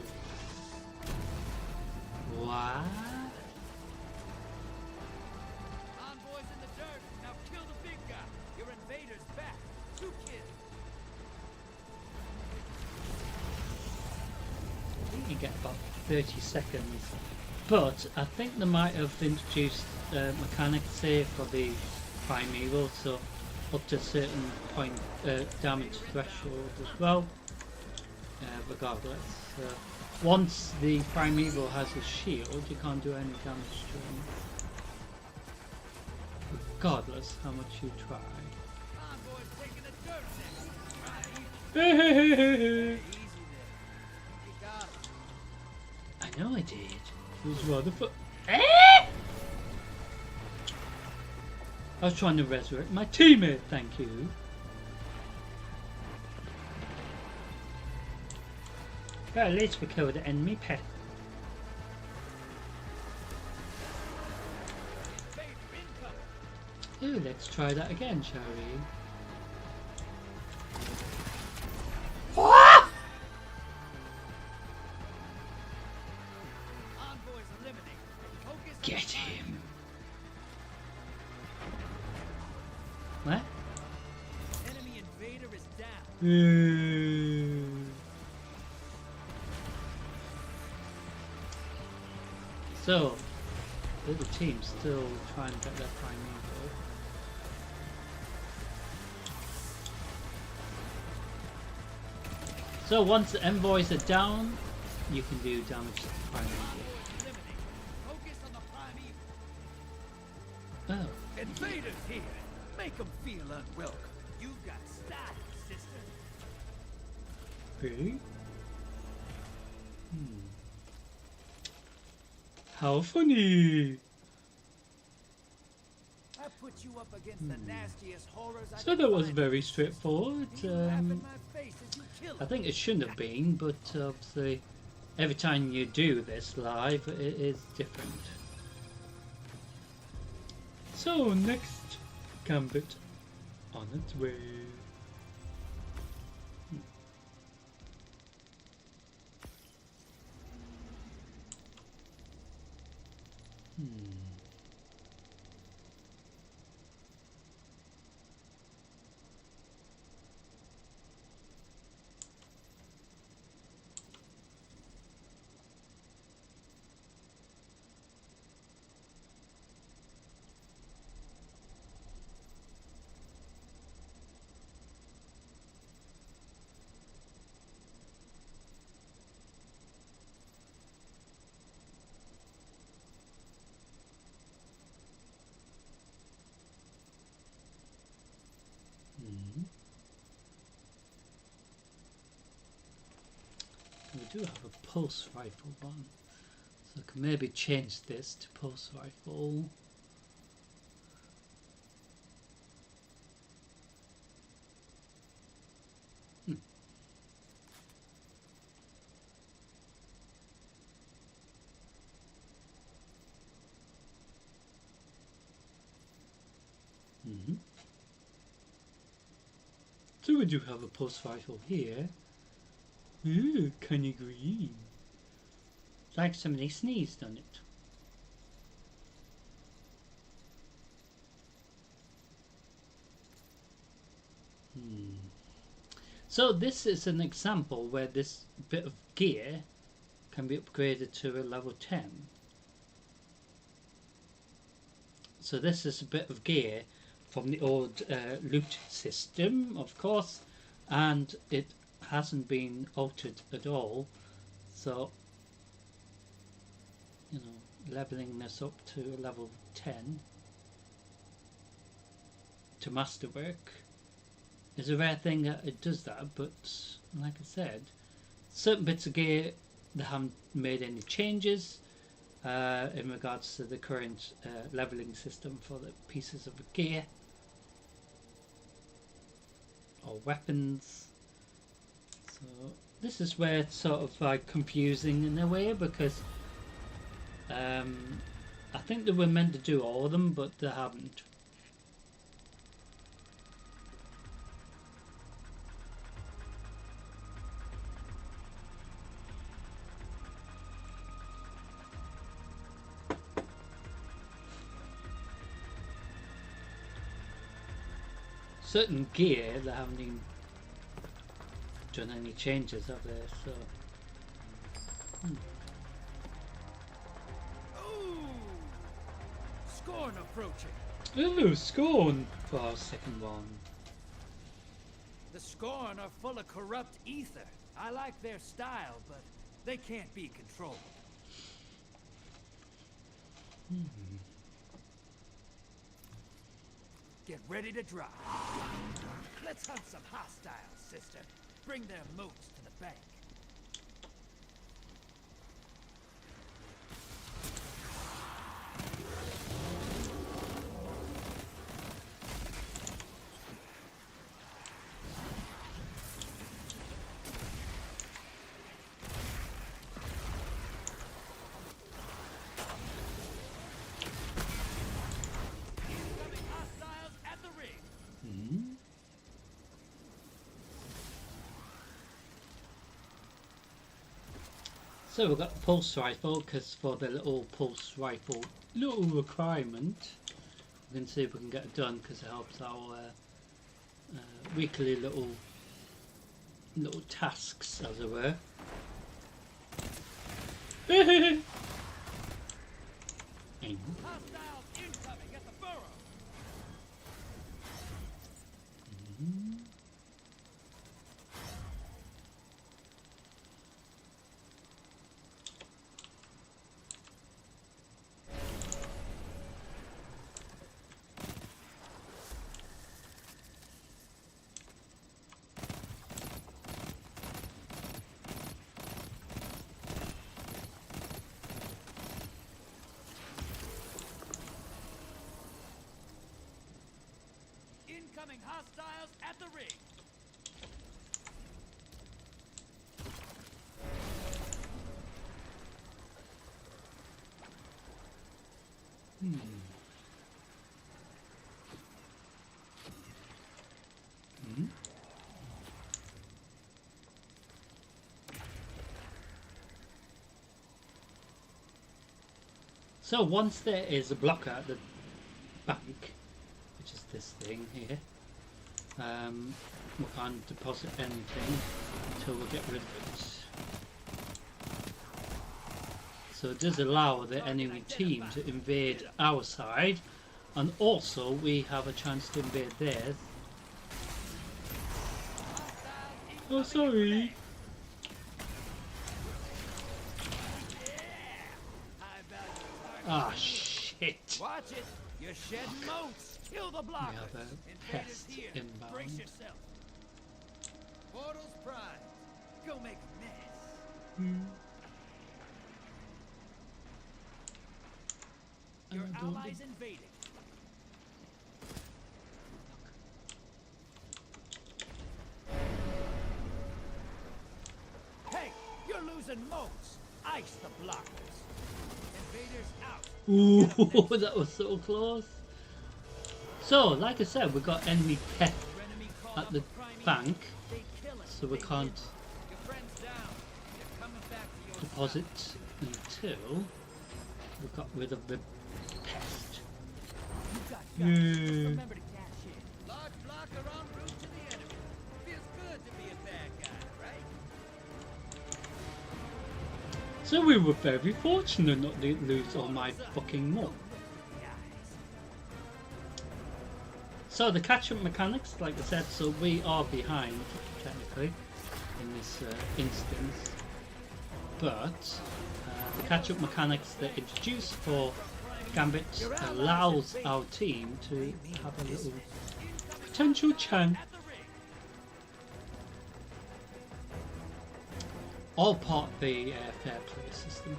What? Envoys in the dirt. Now kill the big guy. Your invader's back. 2 kills. I think you get about 30 seconds, but I think they might have introduced mechanics here for the primeval, so up to a certain point damage threshold as well. Regardless, once the primeval has a shield, you can't do any damage to him, regardless how much you try. Envoy's taking the dirt next. I Easy there. You got it. know I did. It was rather fun. I was trying to resurrect my teammate, thank you. Well, at least we killed the enemy pet. Ooh, let's try that again, shall we? Envoys eliminated. Focus on Get the him! What? enemy invader is down. So, the other team's still trying to get their primeval. So once the envoys are down, you can do damage to the primeval. Eliminated. Focus on the primeval. Oh, Invaders here. Make them feel unwelcome. You've got style, sister. really? How funny! I put you up against the nastiest horrors I So can that was find. very straightforward. You laugh in my face as you kill I him. think it shouldn't have been, but obviously every time you do this live, it is different. So next gambit on its way. We do have a pulse rifle one, so I can maybe change this to pulse rifle. So we do have a pulse rifle here. Ooh, kinda green. It's like somebody sneezed on it. So this is an example where this bit of gear can be upgraded to a level 10. So this is a bit of gear from the old loot system, of course, and it hasn't been altered at all. So, you know, leveling this up to level 10 to masterwork is a rare thing that it does that, but like I said, certain bits of gear they haven't made any changes in regards to the current leveling system for the pieces of gear or weapons. So this is where it's sort of like confusing in a way, because I think they were meant to do all of them, but they haven't. Certain gear they haven't even done any changes of there, so Ooh! Scorn approaching. ooh, Scorn for our second one. The Scorn are full of corrupt ether. I like their style, but they can't be controlled. Get ready to drop. Let's hunt some hostiles, sister. Bring their moats to the bank. Incoming hostiles at the ring. So we've got the pulse rifle, because for the little pulse rifle little requirement, we can see if we can get it done, because it helps our weekly little tasks, as it were. Hostiles incoming at the burrow. Incoming hostiles at the ring. So once there is a blocker at the bank, which is this thing here, we can't deposit anything until we get rid of it. So it does allow the enemy team to invade our side, and also we have a chance to invade theirs. Oh, sorry. Ah, shit. Watch it. You're shedding moats. Kill the blockers. We have a Invaders pest here. inbound. Brace yourself. Portals prime. Go make a mess. Your allies invading. Hey, you're losing moats. Ice the blockers. Invaders out. Ooh, that was so close. So, like I said, we got enemy pet Your enemy called at up the a priming bank, They kill it. so we They can't hit. Your friend's down. You're coming back to your deposit side. until we got rid of the pest. You got guns. Yeah. Remember to cash in. Large blocker en route to the enemy. Feels good to be a bad guy, right? So we were very fortunate not to lose all my fucking more. So the catch-up mechanics, like I said, so we are behind technically in this instance, but the catch-up mechanics that introduced for Gambit allows our team to have a little potential chance. All part of the fair play system.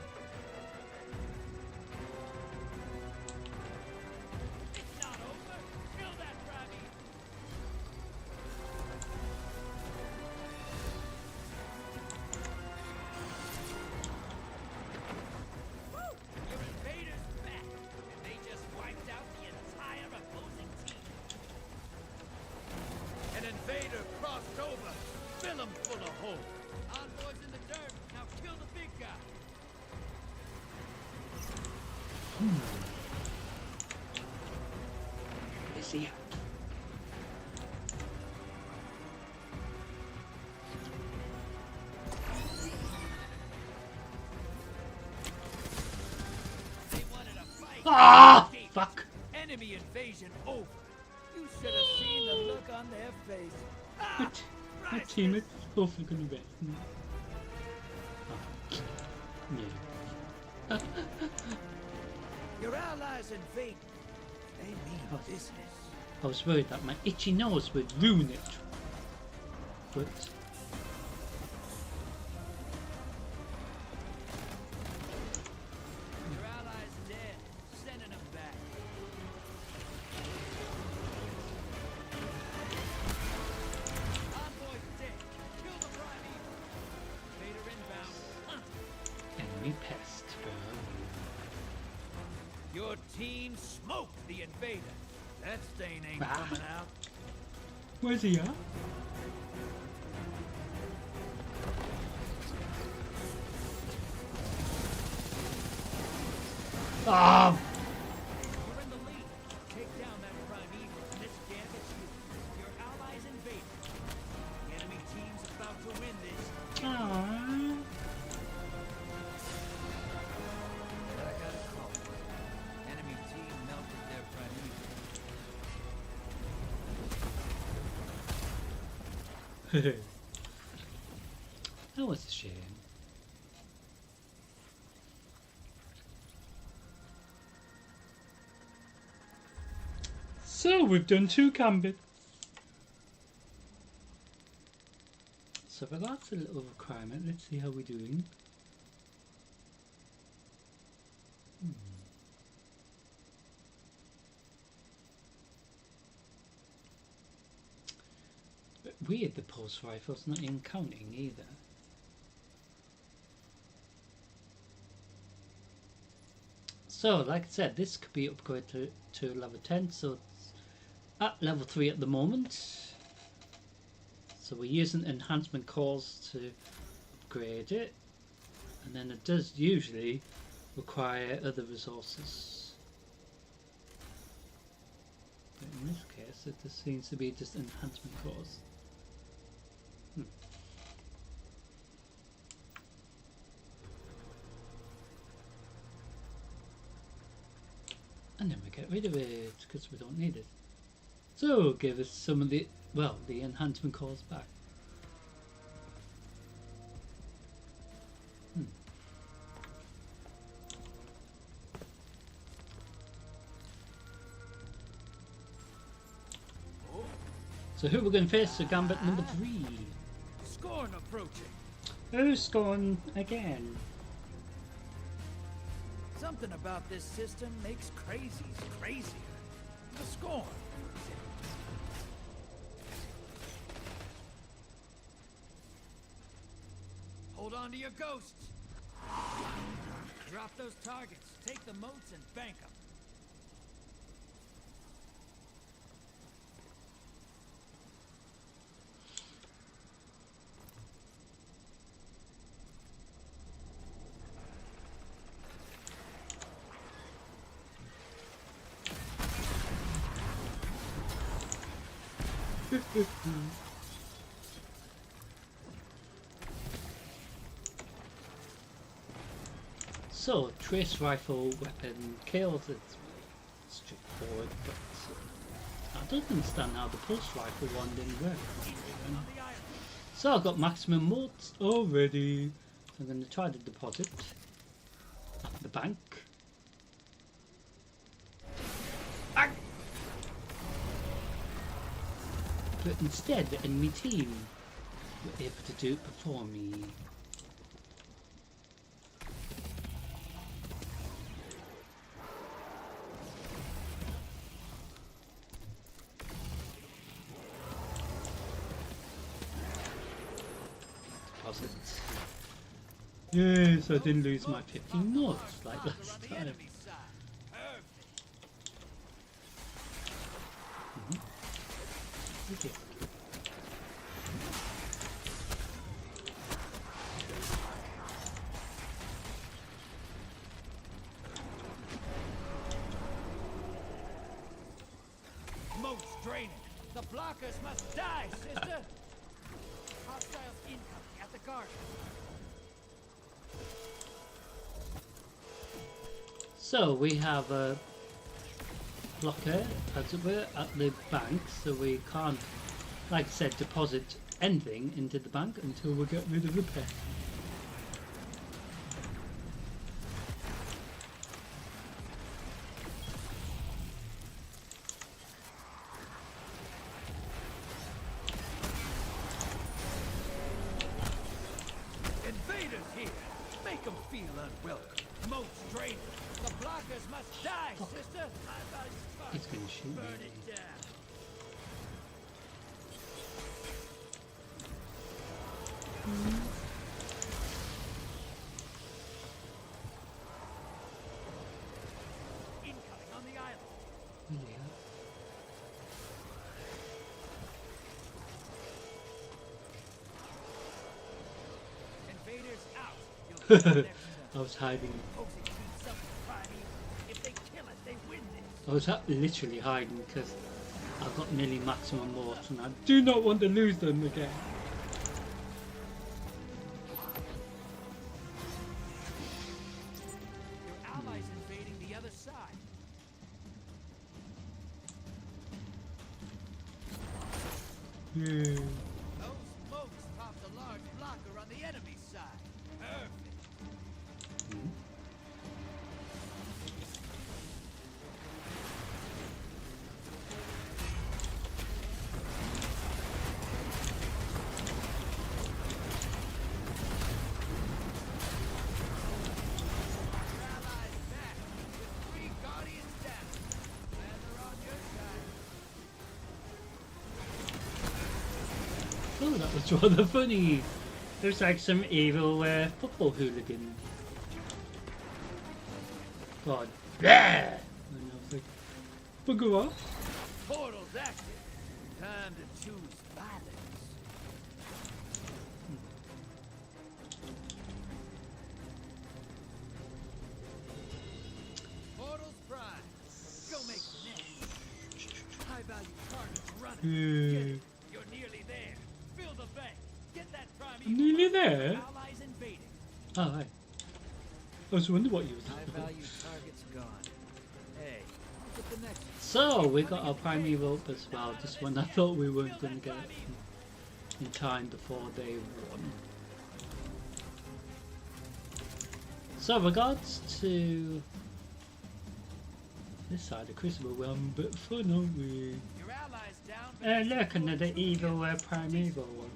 Is he? Ah, fuck! Enemy invasion over. You should have seen the look on their face. Ah, My teammates are also gonna get. Yeah. your allies invade. They mean business. I was worried that my itchy nose would ruin it, but Your allies dead. Sending them back. Envoy's dead. Kill the Primeval. Vader inbound. Huh. enemy pest, bro. Your team smoked the invader. That stain ain't Ah. coming out. Where's he at? Ah! You're in the lead. Take down that Primeval. This Gambit's you. Your allies invaded. The enemy team's about to win this. Ah! But I got a call. Enemy team melted their Primeval. That was a shame. So we've done 2 gambits. So but that's a little requirement. Let's see how we're doing. But weird, the pulse rifle's not even counting either. So, like I said, this could be upgraded to level 10, so it's at level 3 at the moment. So we're using enhancement cores to upgrade it, and then it does usually require other resources. But in this case, it just seems to be just enhancement cores. And then we get rid of it because we don't need it. So give us some of the, well, the enhancement cores back. So who we're going to face? So Gambit number 3. Scorn approaching. Who's going again? Something about this system makes crazies crazier. The Scorn. Hold on to your ghosts. Drop those targets. Take the moats and bank them. So, trace rifle weapon kills, it's straightforward, but don't understand how the pulse rifle one didn't work. So I've got maximum mods already. So I'm going to try the deposit at the bank. Ah! But instead, the enemy team were able to do it before me. Deposit. Yes, I didn't lose my 15 knots like last time. Okay. Moat's draining. The blockers must die, sister. Hostiles incoming at the garden. So we have a blocker, as it were, at the bank, so we can't, like I said, deposit anything into the bank until we get rid of the pet. Invaders here. Make them feel unwelcome. Moat's draining. The blockers must die, sister. I thought you It's gonna shoot burn me. it down. Incoming on the island. Yeah. Invaders out. You'll get next I was hiding. Folks, it keeps something primeval. If they kill it, they win this. I was literally hiding because I've got nearly maximum morts and I do not want to lose them again. Your allies invading the other side. Yeah. Those smokes popped a large blocker on the enemy side. Perfect. Your allies back with 3 guardians down. And they're on your side. Oh, that was rather funny. There's like some evil football hooligan. God. Yeah! And I was like, bugger off. Portal's active. Time to choose violence. Portal's prime. Go make the next. High value targets running. Get Yeah. it. You're nearly there. Fill the bank. Get that prime. I'm nearly there. Allies invading. Oh, hi. I was wondering what you was High talking about. value targets gone. Hey, look at the next one. So, we got our primeval up as well. Just when I thought we weren't going to get it in time before they won. So, regards to this side of Crucible, we're having a bit of fun, aren't we? Your allies down. Look, another evil primeval one.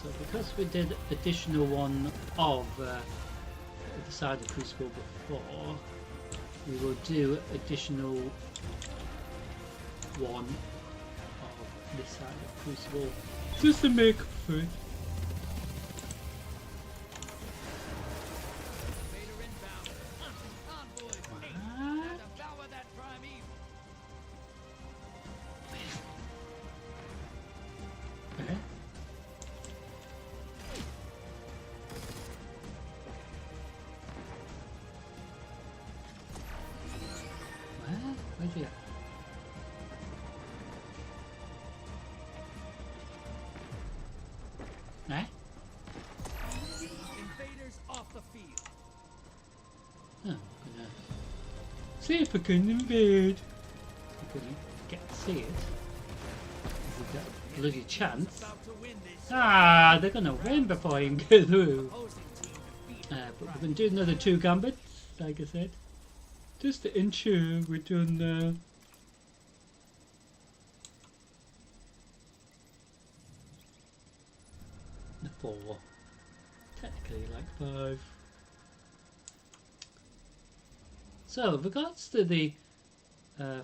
So because we did additional one of the side of Crucible before, we will do additional one of this side of Crucible just to make up for it. Invader inbound. Convoys. What? Devour that prime evil. Eh? What? Where's he at? See if I can invade. I couldn't get to see it. We've got a bloody chance. About to win this. Ah, they're gonna win before I can get through. Opposing team defeated. But we're gonna do another 2 gambits, like I said. Just to ensure we're doing the 4. Technically like 5. So, with regards to the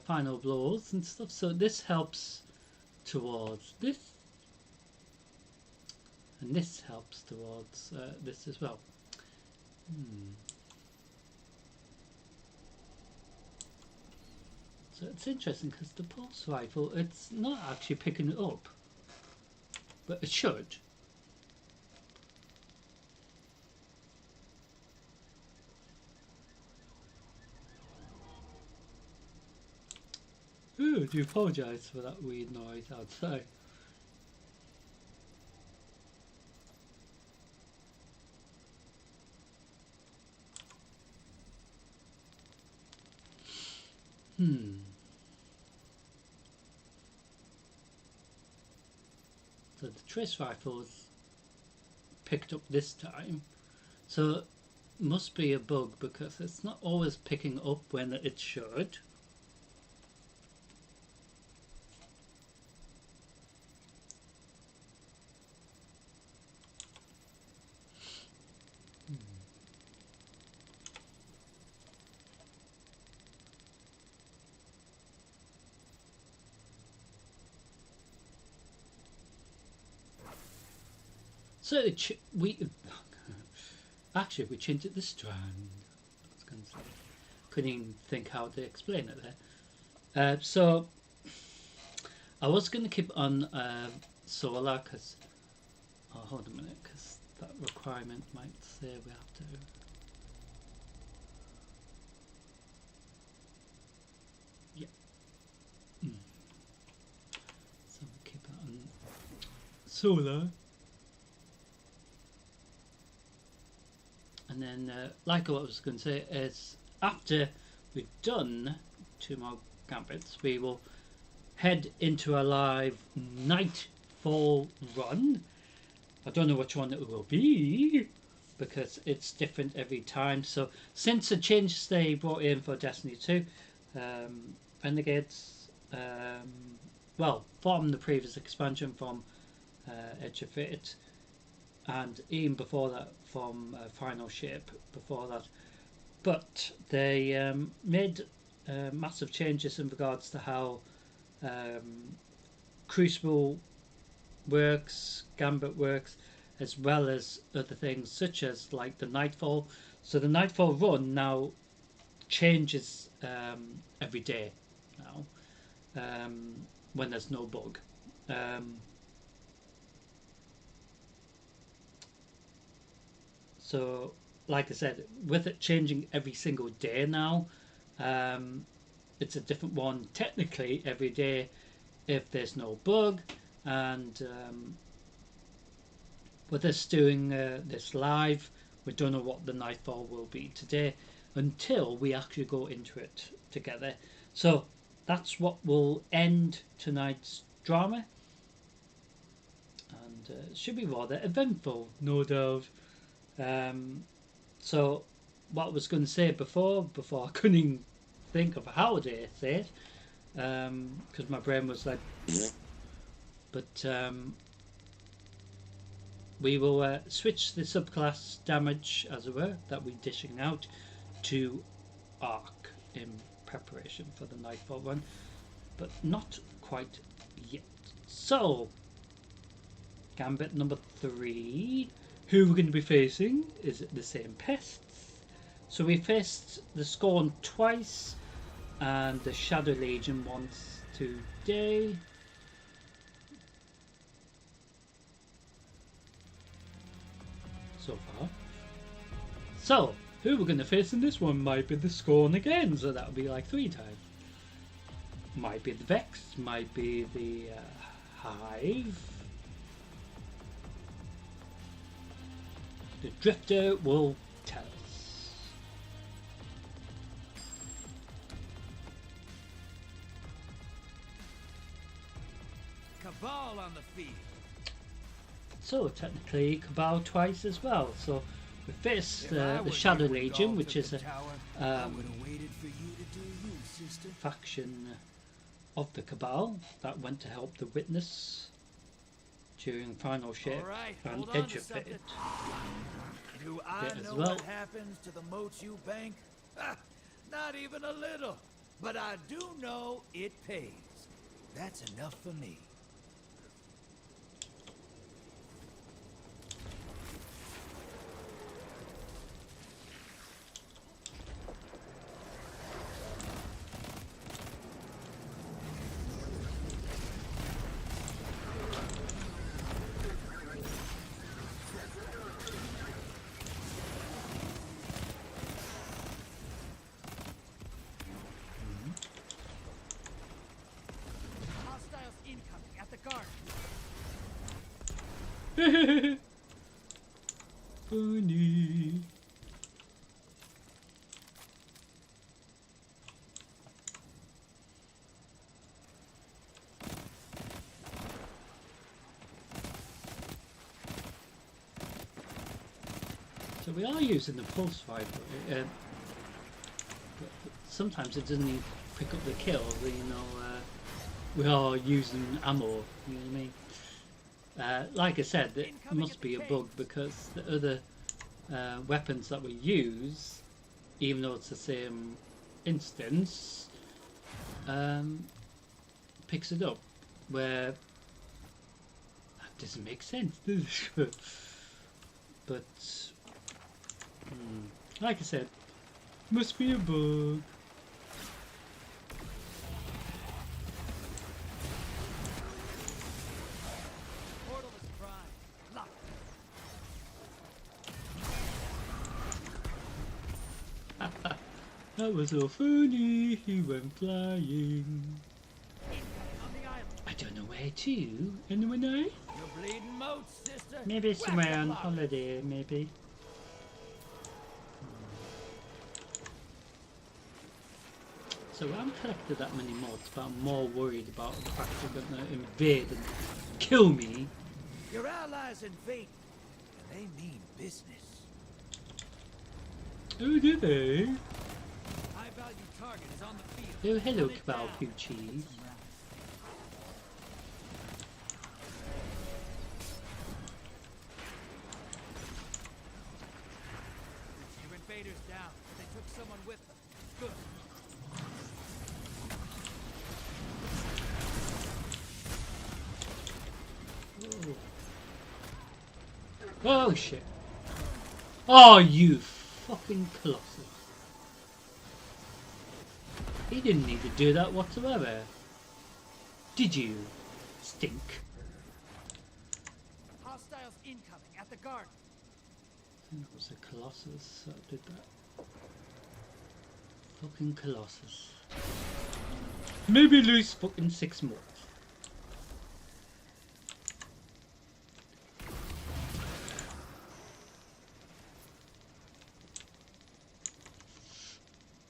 final blows and stuff, so this helps towards this, and this helps towards this as well. So it's interesting because the pulse rifle, it's not actually picking it up, but it should. Ooh, I do apologise for that weird noise outside. So the trace rifles picked up this time. So it must be a bug because it's not always picking up when it should. So we actually we changed it to strand. I was going to say, couldn't even think how to explain it there. So I was going to keep on solar because hold a minute, because that requirement might say we have to. Yeah. So we keep it on solar. And then, like what I was going to say, is after we've done 2 more gambits, we will head into a live nightfall run. I don't know which one it will be because it's different every time. So since the changes they brought in for Destiny 2, Renegades, well, from the previous expansion from Edge of Fate, and even before that from Final Shape before that, but they made massive changes in regards to how Crucible works, Gambit works, as well as other things such as like the Nightfall. So the Nightfall run now changes every day now, when there's no bug. So, like I said, with it changing every single day now, it's a different one technically every day if there's no bug. And with us doing this live, we don't know what the Nightfall will be today until we actually go into it together. So that's what will end tonight's drama, and it should be rather eventful, no doubt. So what I was going to say before I couldn't even think of how to say it, because my brain was like but we will switch the subclass damage, as it were, that we're dishing out to Arc in preparation for the Nightfall run, but not quite yet. So Gambit number 3, who we're going to be facing is the same pests. So we faced the Scorn twice and the Shadow Legion once today. So far. So who we're going to face in this one might be the Scorn again, so that would be like 3 times. Might be the Vex, might be the Hive. The Drifter will tell us. Cabal on the field. So technically Cabal twice as well. So we faced If I the was Shadow you when Legion, Gaul which took is the a tower, I um, would have waited for you to do you, sister. faction of the Cabal that went to help the Witness during Final Shape All right, and hold on Edge to of something. Fate. Do I Bit as know well. what happens to the moats you bank? Ha, not even a little. But I do know it pays. That's enough for me. Hostiles incoming at the guard. Funny. So we are using the pulse fiber, but sometimes it doesn't even pick up the kill. We are using ammo. You know what I mean? Like I said, it must be a bug because the other weapons that we use, even though it's the same instance, picks it up. Where that doesn't make sense, does it? But like I said, must be a bug. Portal is prime. Lock. That was so funny. He went flying. Incoming on the island. I don't know where to. Anyone know? You're bleeding moats, sister. Maybe Whack somewhere that on lock. holiday, maybe. So I haven't collected that many mods, but I'm more worried about the fact they're going to invade and kill me. Your allies invade, and they mean business. Oh, do they? High value target is on the field. Oh, hello, Hunt it Cabal down. Poochies. Your invaders down, but they took someone with them. Good. Oh shit. Oh, you fucking colossus. He didn't need to do that whatsoever. Did you? Stink. Hostiles incoming at the guard. I think it was a colossus that did that. Fucking colossus. Maybe lose fucking 6 more.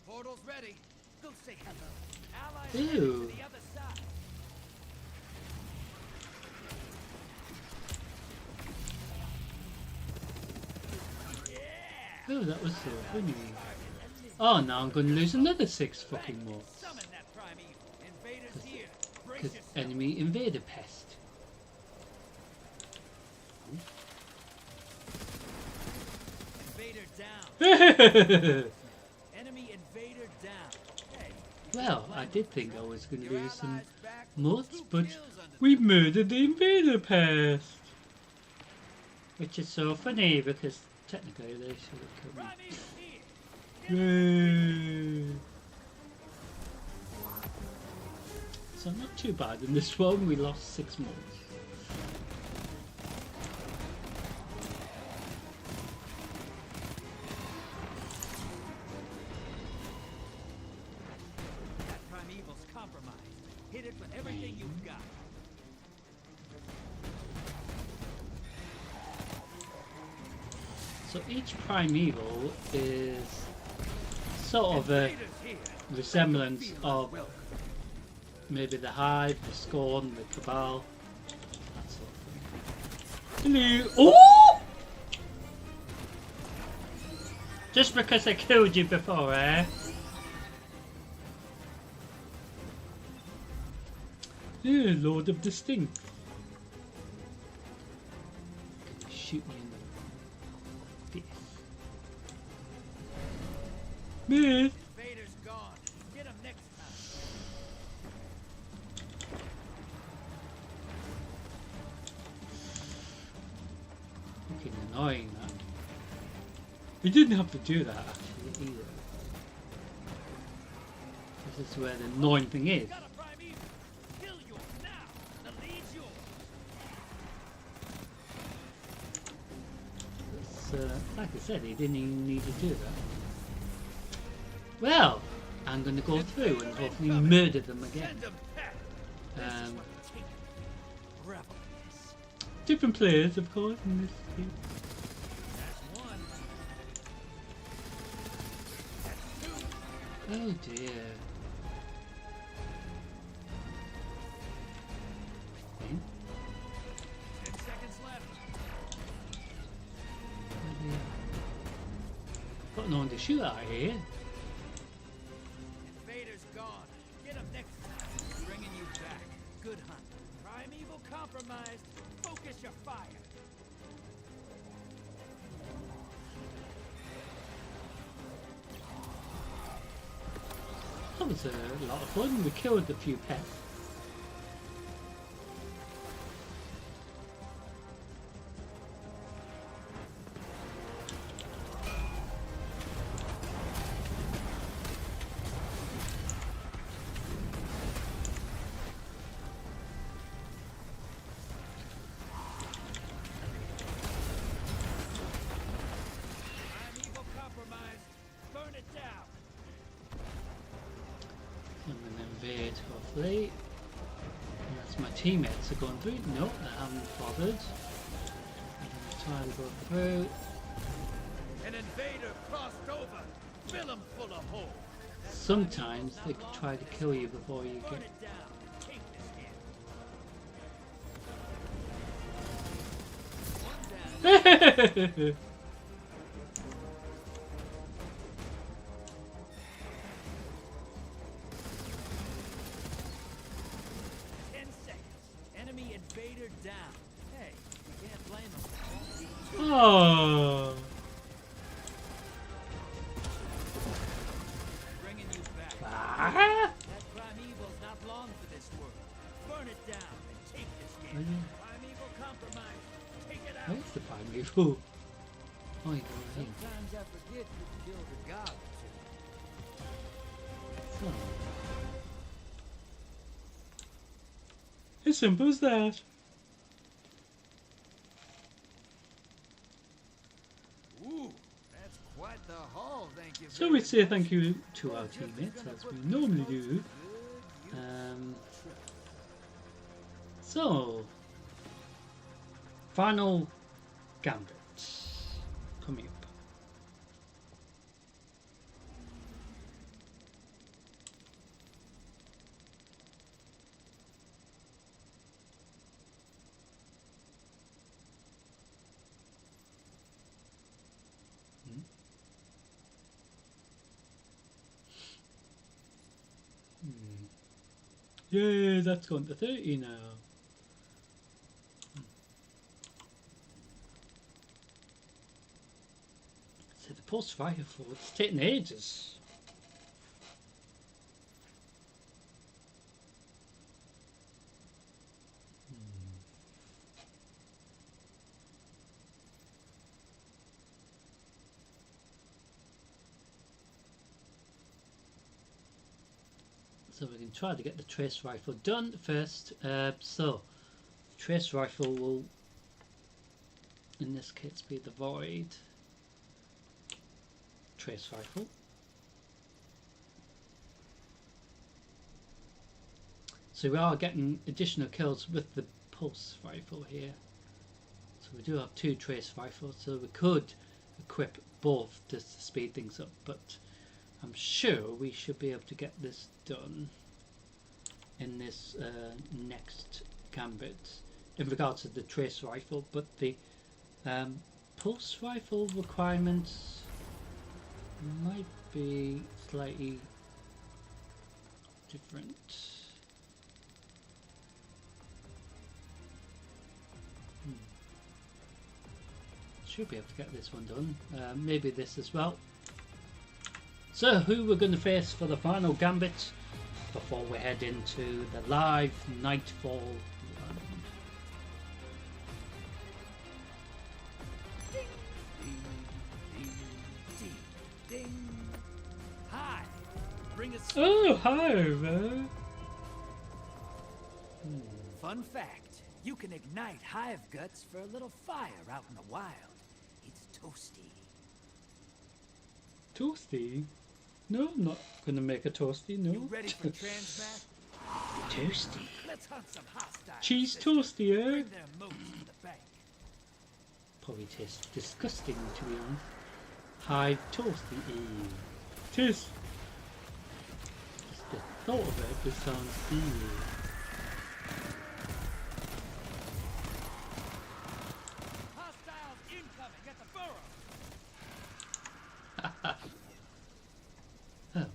Portal's ready. Go say hello. Allies Ew. headed to the other side. Oh, that was so funny. Oh, now I'm going to lose another 6 fucking more. Summon that primeval. Invaders here. Brace Because yourself. enemy invader pest. Invader down. Well, Enemy invader down. Hey, I did think I was going to your lose some allies back. mods, 2 but kills under we murdered the invader pest. Which is so funny because technically they should have killed me. Primeval here. Yay. So not too bad. In this one we lost 6 more. That primeval's compromised. Hit it with everything you've got. So each primeval is sort of a Invaders here. resemblance of maybe the Hive, the Scorn, the Cabal. Hello. Oh! Just because I killed you before, eh? Yeah, Lord of the Stink. Gonna shoot me in the face. Miss! Vader's gone. Get him next time. Fucking annoying, that. You didn't have to do that, actually, either. This is where the annoying thing is. Got a prime evil. Kill yours now. The lead's yours. It's, like I said, he didn't even need to do that. Well, I'm going to go through and hopefully murder them again. Send him back. This is Um, what taken revel is. different players, of course, in this game. That's one. Oh dear. Okay. 10 seconds left. Got no one to shoot at here. Vader's gone. Get him next time. Bringing you back. Good hunt. Primeval compromised. Focus your fire. That was a lot of fun. We killed a few pets. Primeval compromised. Burn it down. I'm going to invade, hopefully. Unless my teammates are going through. Nope, they haven't bothered. I'm going to try to go through. An invader crossed over. Fill him full of holes. Sometimes they try to kill you before you Burn get. it down. Take this in. One down. Enemy invader down. Hey, you can't blame him. Oh. Bringing you back. Ah. That primeval's not long for this world. Burn it down and take this Oh, game. yeah. Primeval compromise. Take it out. Where's the primeval? Oh, you got him. Sometimes I forget you killed a god or two. So. As simple as that. Ooh, that's quite the haul, thank you. So we say thank you to our teammates as we normally do. So, final gambit coming up. Yay, that's gone to 30 now. So the post fire for it's taking ages. So we can try to get the trace rifle done first. So trace rifle will in this case be the void trace rifle. So we are getting additional kills with the pulse rifle here. So we do have two trace rifles, so we could equip both just to speed things up, but I'm sure we should be able to get this done in this next gambit. in regards to the trace rifle, but the pulse rifle requirements might be slightly different. Should be able to get this one done. Maybe this as well. So who we're going to face for the final gambit before we head into the live Nightfall run. Ding, ding, ding, ding. Hi. Bring us. Oh, hi there. Fun fact: you can ignite hive guts for a little fire out in the wild. It's toasty. Toasty? No, I'm not going to make a toasty, no. You ready for transmat? Toasty. Let's hunt some hostiles. Cheese sister. toasty, eh? Bring their moats to the bank. Probably tastes disgusting, to be honest. Hive toasty. Ew. Taste. Just the thought of it just sounds ew. Hostiles incoming at the burrow. Oh.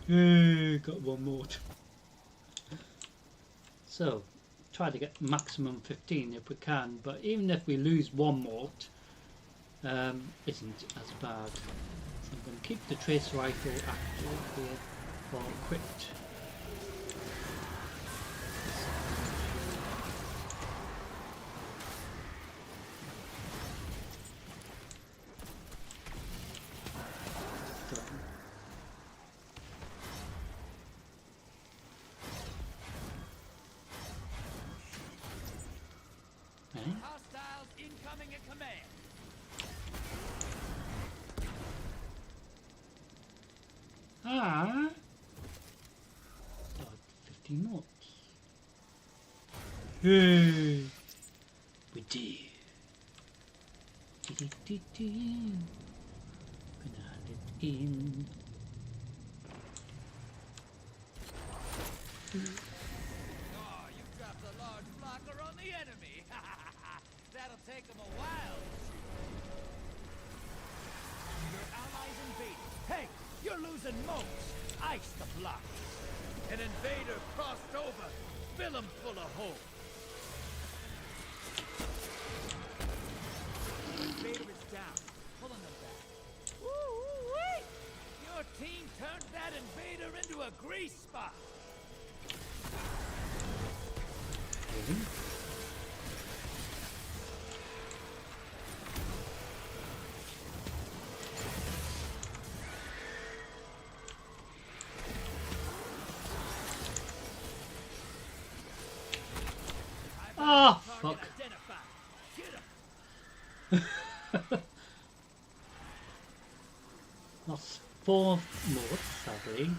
Yay, got one more. So, try to get maximum 15 if we can, but even if we lose one mort, isn't as bad. So I'm going to keep the trace rifle active here for equipped. Hostiles incoming at command. Ah! Oh, 15 knots. Hey! We did. Gonna hand it in. Oh, you dropped a large blocker on the enemy. That'll take them a while. Your allies invaded. Hey, you're losing moats. Ice the block. An invader crossed over. Fill him full of hope. Invader is down. Pulling them back. Woo-wee! Your team turned that invader into a grease spot. Ah, Target fuck. identified. Get him. Lost 4 more, sadly.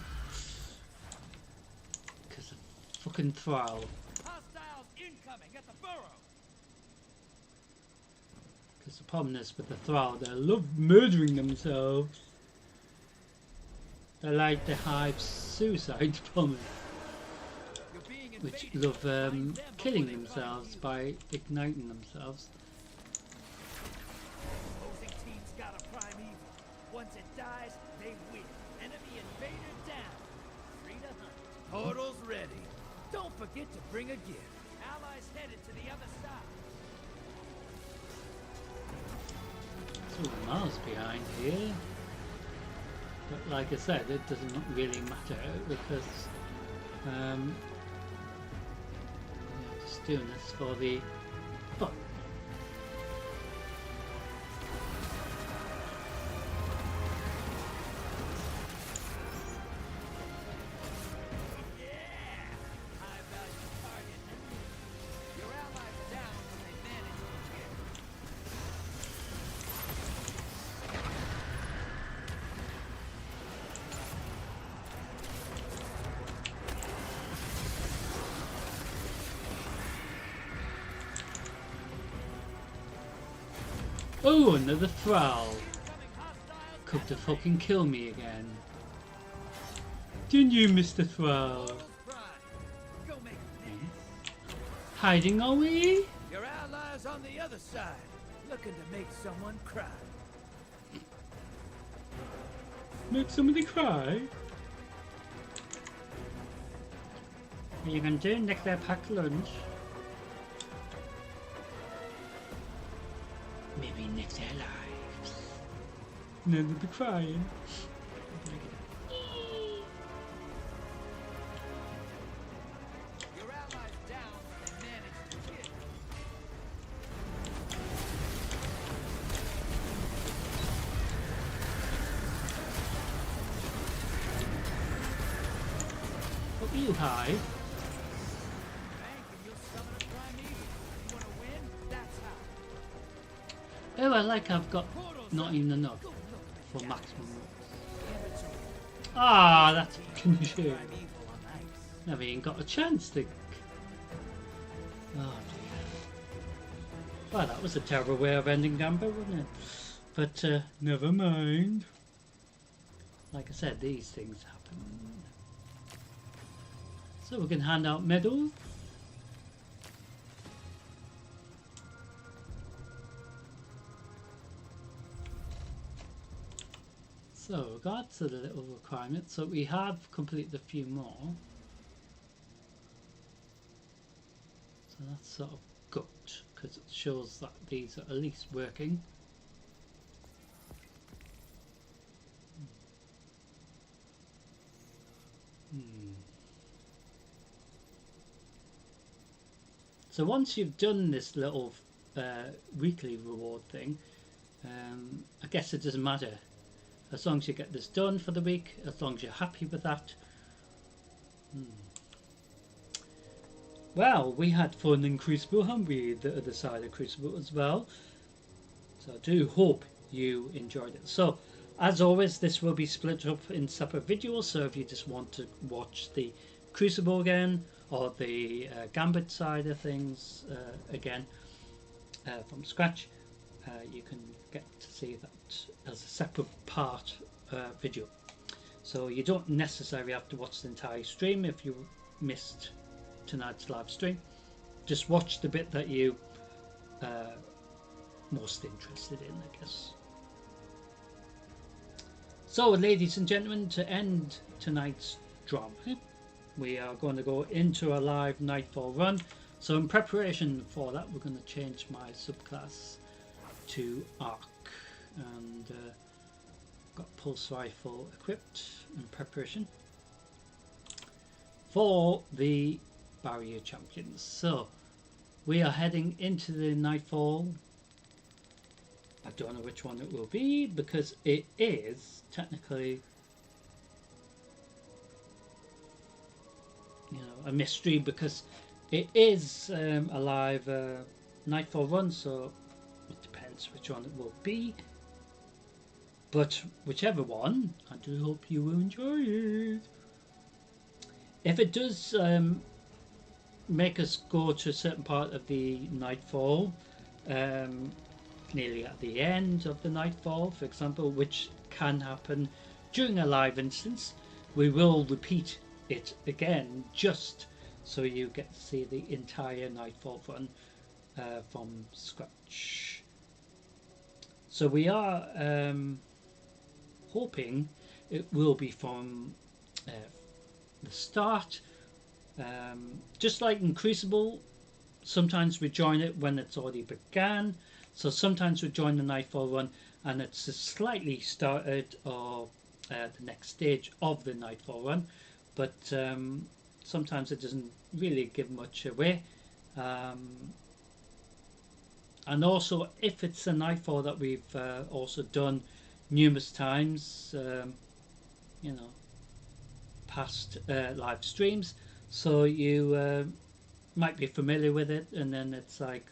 Because of fucking Thrall. Hostiles incoming at the burrow. Because the problem is with the Thrall, they love murdering themselves. They're like the Hive's suicide bombers, You're being which invaded. love Find them killing before they find themselves you. by igniting themselves. Opposing team's got a prime evil. Once it dies, they win. Enemy invader down. Free to hunt. Portals ready. Don't forget to bring a gift. Allies headed to the other side. 2 miles behind here. But like I said, it doesn't really matter because yeah, just doing this for the fun. Yeah! High value target. Your allies down when they manage to get. Oh, another Thrall. Incoming hostiles. Could to fucking kill me again. Didn't you, Mr. Thrall? Portals prime. Go make it. Hiding, are we? Your allies on the other side, looking to make someone cry. Make somebody cry? What are you gonna do? Nick their packed lunch? Maybe nick their lives. And then they'll be crying. Your allies down and managed to kill. What you high? Bank and you'll summon a primeval. You wanna win? That's how. Oh, I like I've got not even enough Go look for at maximum. amateur Ah, that's fucking shit. primeval on ice. Never even got a chance to. Oh dear. Well, that was a terrible way of ending Gambit, wasn't it? But never mind. Like I said, these things happen. So we can hand out medals. So, regards to the little requirements, so we have completed a few more. So that's sort of good, because it shows that these are at least working. So once you've done this little weekly reward thing, I guess it doesn't matter. As long as you get this done for the week, as long as you're happy with that. Well, we had fun in Crucible, haven't we? The other side of Crucible as well. So I do hope you enjoyed it. So, as always, this will be split up in separate videos. So if you just want to watch the Crucible again, or the Gambit side of things again from scratch, you can get to see that as a separate part video. So you don't necessarily have to watch the entire stream if you missed tonight's live stream. Just watch the bit that you most interested in, I guess. So, ladies and gentlemen, to end tonight's drama, we are going to go into a live Nightfall run. So in preparation for that, we're going to change my subclass to Arc, and got pulse rifle equipped in preparation for the barrier champions. So we are heading into the Nightfall. I don't know which one it will be, because it is technically, you know, a mystery, because it is a live Nightfall run, so it depends which one it will be. But whichever one, I do hope you will enjoy it. If it does make us go to a certain part of the Nightfall, nearly at the end of the Nightfall, for example, which can happen during a live instance, we will repeat it again, just so you get to see the entire Nightfall run from scratch. So we are hoping it will be from the start, just like in Crucible. Sometimes we join it when it's already began, so sometimes we join the Nightfall run and it's slightly started, or the next stage of the Nightfall run, but sometimes it doesn't really give much away. And also, if it's a Nightfall that we've also done numerous times, you know, past live streams, so you might be familiar with it, and then it's like,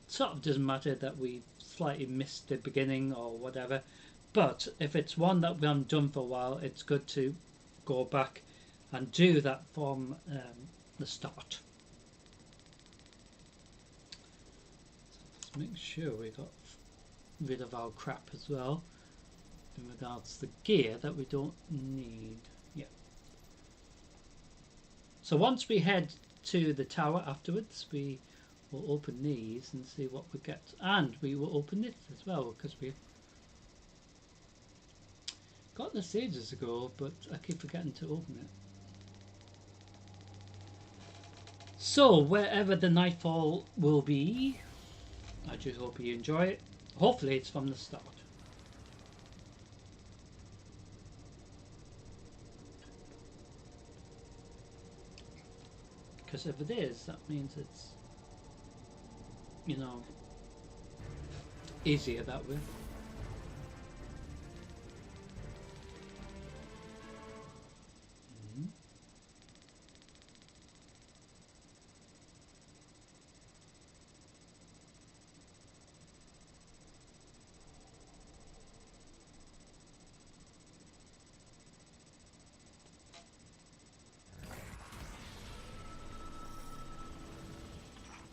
sort of doesn't matter that we slightly missed the beginning or whatever. But if it's one that we haven't done for a while, it's good to go back and do that from the start. So let's make sure we got rid of our crap as well in regards to the gear that we don't need. Yeah. So once we head to the tower afterwards. We will open these and see what we get, and we will open this as well because we got this ages ago, but I keep forgetting to open it. So wherever the nightfall will be, I just hope you enjoy it. Hopefully it's from the start. Because if it is, that means it's, you know, easier that way.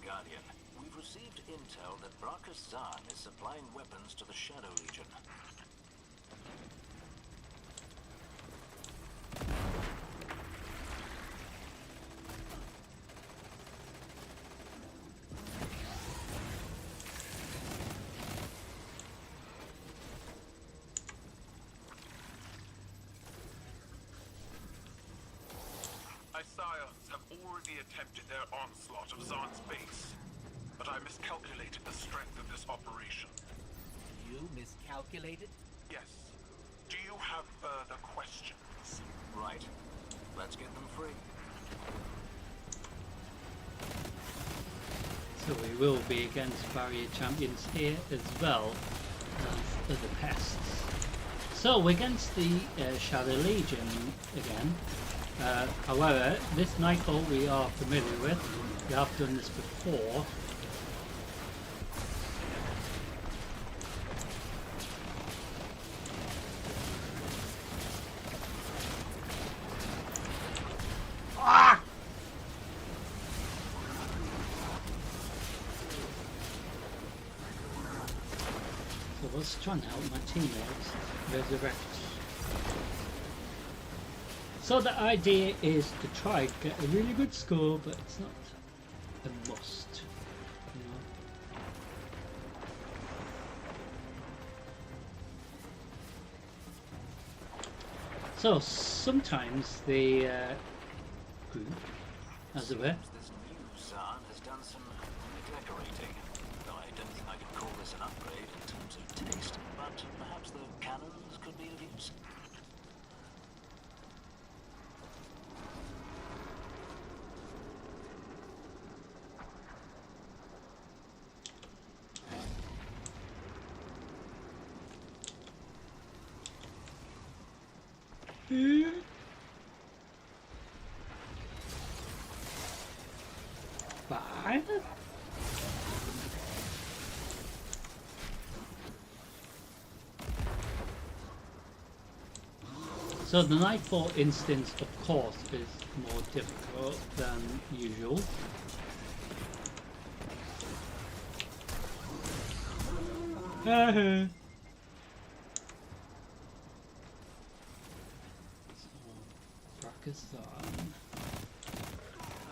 Guardian, we've received intel that Brachus Zahn is supplying weapons to the Shadow Legion. Scions have already attempted their onslaught of Zahn's base, but I miscalculated the strength of this operation. You miscalculated? Yes. Do you have further questions? Right. Let's get them free. So we will be against barrier champions here as well as the pests. So we're against the Shadow Legion again. However, this Nightfall we are familiar with. We have done this before. Ah! So let's try and help my teammates resurrect. So the idea is to try and get a really good score, but it's not a must, you know. So sometimes the group, as it were, This new Zahn has done some redecorating. Though I don't think I can call this an upgrade in terms of taste, but perhaps the cannons could be of use. Fine. So the Nightfall instance, of course, is more difficult than usual.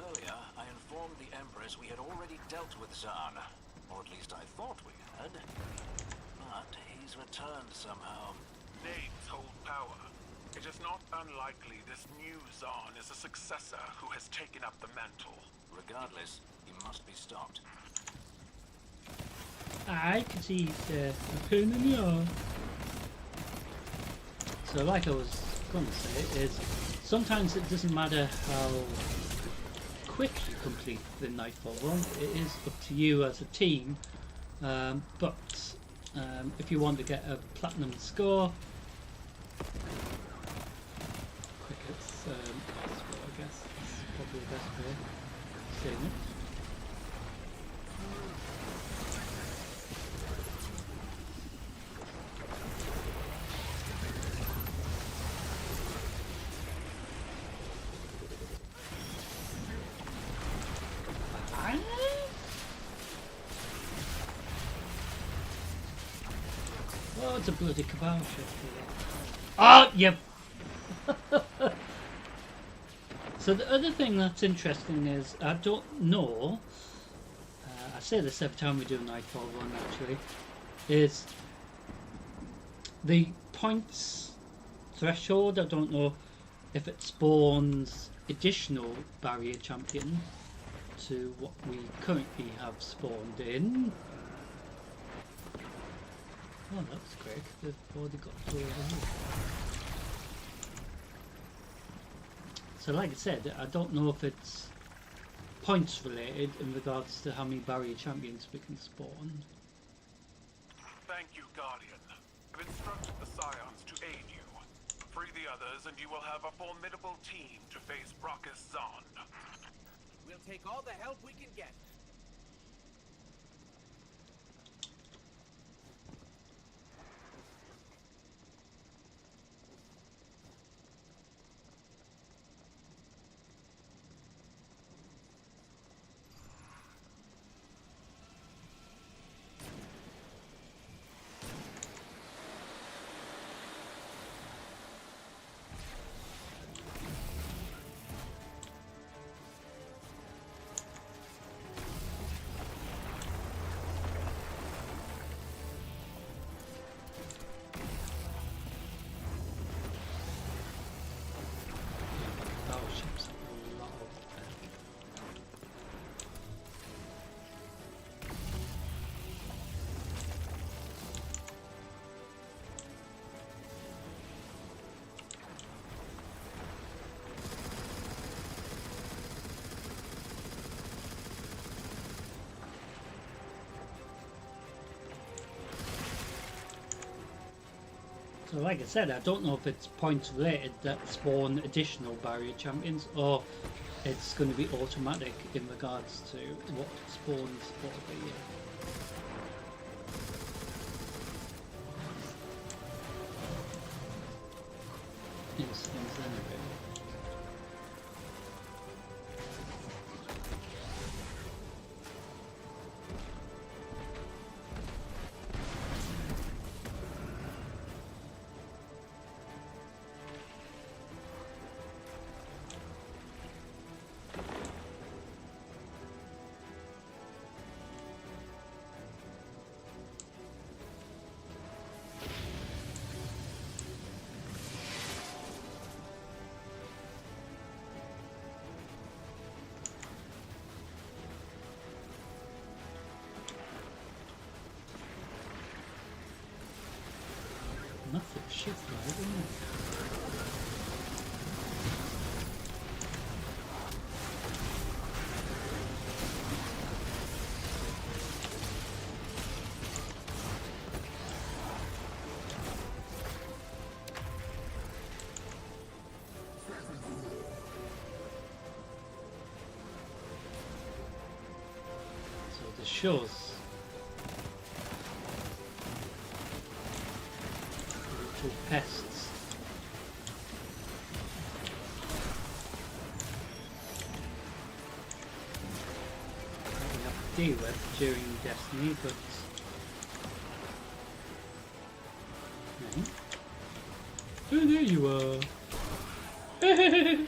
Earlier, I informed the Empress we had already dealt with Zahn. Or at least I thought we had. But he's returned somehow. Names hold power. It is not unlikely this new Zahn is a successor who has taken up the mantle. Regardless, he must be stopped. I can see a pain in the arse. So like I was going to say is sometimes it doesn't matter how quick you complete the Nightfall one, it is up to you as a team, but if you want to get a platinum score, quickest score, I guess is probably the best way of saying it. Oh, it's a bloody cabal ship here. Oh, yep. So the other thing that's interesting is, I don't know, I say this every time we do a Nightfall run actually, is the points threshold. I don't know if it spawns additional barrier champion to what we currently have spawned in. Oh, that's quick. They've already got through over here. So like I said, I don't know if it's points related in regards to how many barrier champions we can spawn. Thank you, Guardian. I've instructed the Scions to aid you. Free the others and you will have a formidable team to face Brockus Zahn. We'll take all the help we can get. Battleships have a lot of So like I said, I don't know if it's points related that spawn additional barrier champions, or it's going to be automatic in regards to what spawns for the instance anyway. Massive shift, right, isn't it? So this shows little pests. That we have to deal with during Destiny, but oh, there you are. Give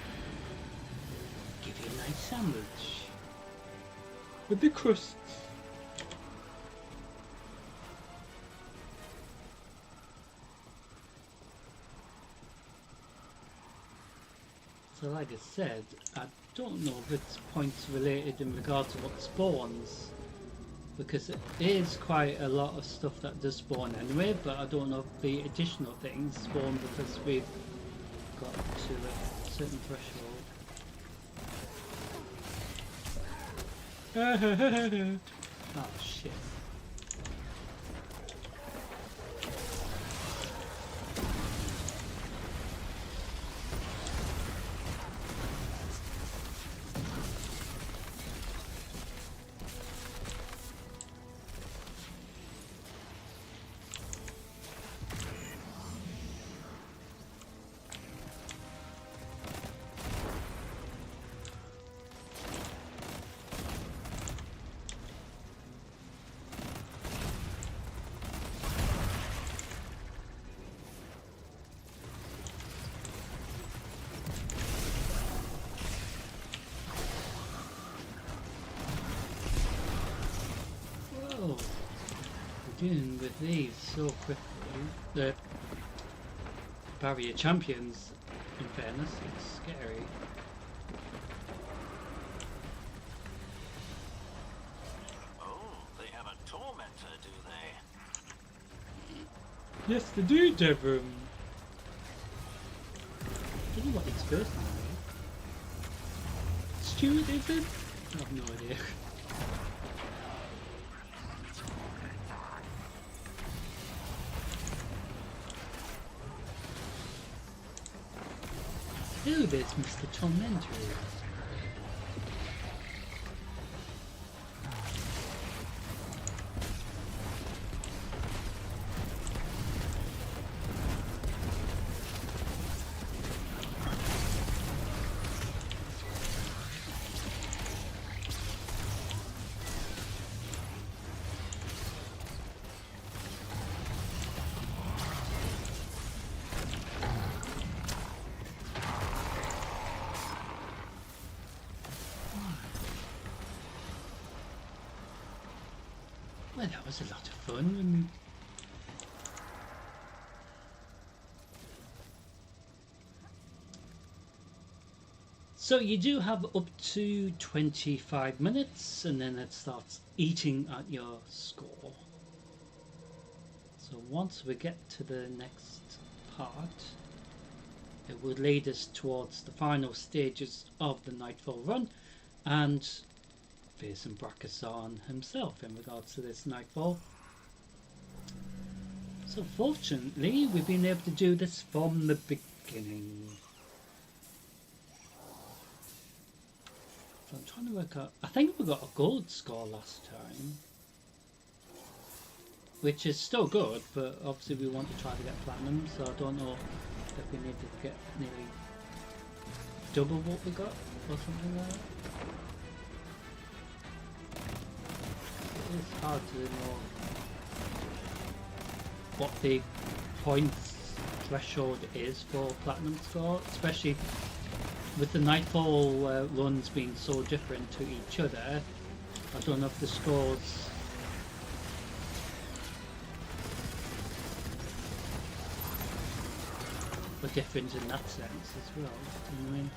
you a nice sandwich with the crusts. So like I said, I don't know if it's points related in regard to what spawns, because it is quite a lot of stuff that does spawn anyway, but I don't know if the additional things spawn because we've got to a certain threshold. Oh shit. So we're dealing with these so quickly. The barrier champions, in fairness, it's scary. Oh, they have a tormentor, do they? Yes, they do, Devon. I don't know what its first name is. Stuart, is it? I have no idea. Oh, there's Mr. Tormentor. Well, that was a lot of fun, wasn't it? So you do have up to 25 minutes and then it starts eating at your score. So once we get to the next part, it will lead us towards the final stages of the Nightfall run and Fearsome Brackazan himself in regards to this Nightfall. So fortunately we've been able to do this from the beginning. So I'm trying to work out, I think we got a gold score last time, which is still good, but obviously we want to try to get platinum, so I don't know if we need to get nearly double what we got or something like that. It's hard to know what the points threshold is for platinum score, especially with the Nightfall runs being so different to each other. I don't know if the scores are different in that sense as well. You know what I mean?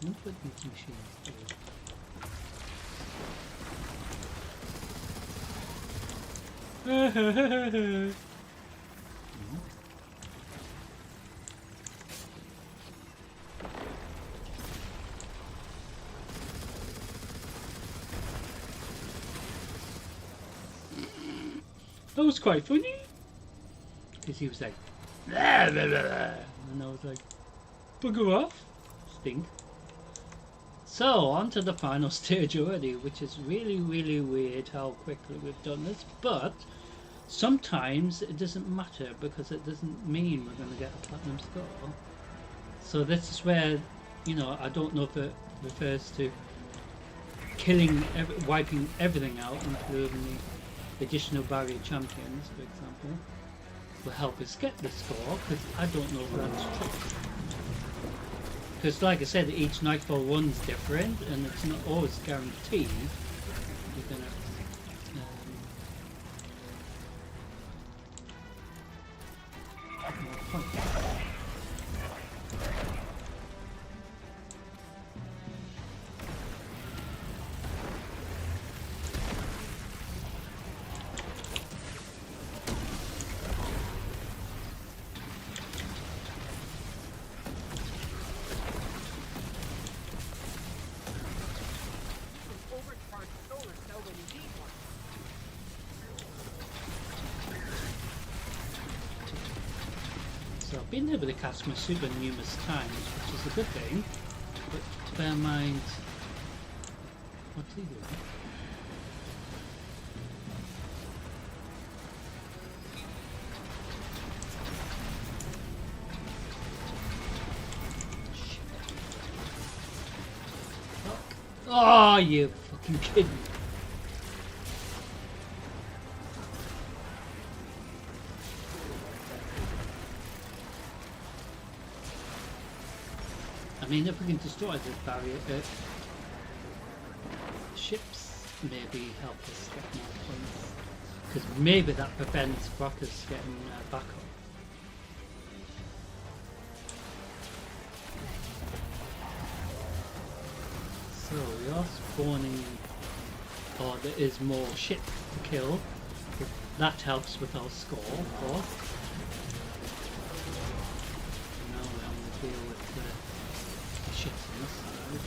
Look what these machines do. That was quite funny because he was like blah, blah, blah, and I was like bugger off, stink. So on to the final stage already, which is really weird how quickly we've done this, but sometimes it doesn't matter because it doesn't mean we're going to get a platinum score. So this is where, you know, I don't know if it refers to wiping everything out, including the additional barrier champions, for example, will help us get the score, because I don't know if that's true. Because like I said, each Nightfall run's different and it's not always guaranteed you're gonna more points. So I've been able to cast my super numerous times, which is a good thing, but bear in mind, what's he doing? Oh, you fucking kidding me. I mean, if we can destroy this barrier, ships maybe help us get more points. Because maybe that prevents Brockers getting back up. So we are spawning, or there is more ship to kill. That helps with our score, of course. Now we're having to deal with the ships on this side.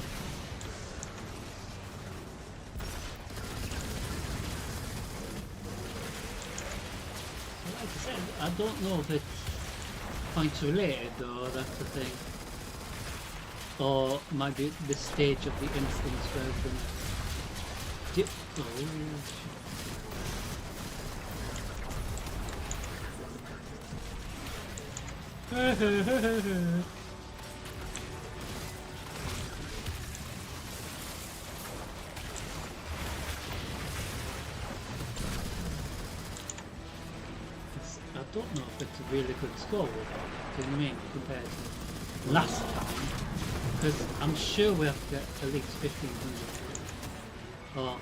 So like I said, I don't know if it's points related though, that's the thing. Or might be the stage of the instance where we can dip. I don't know if it's a really good score with that, do you know what I mean, compared to last time, because I'm sure we have to get at least 1500. Or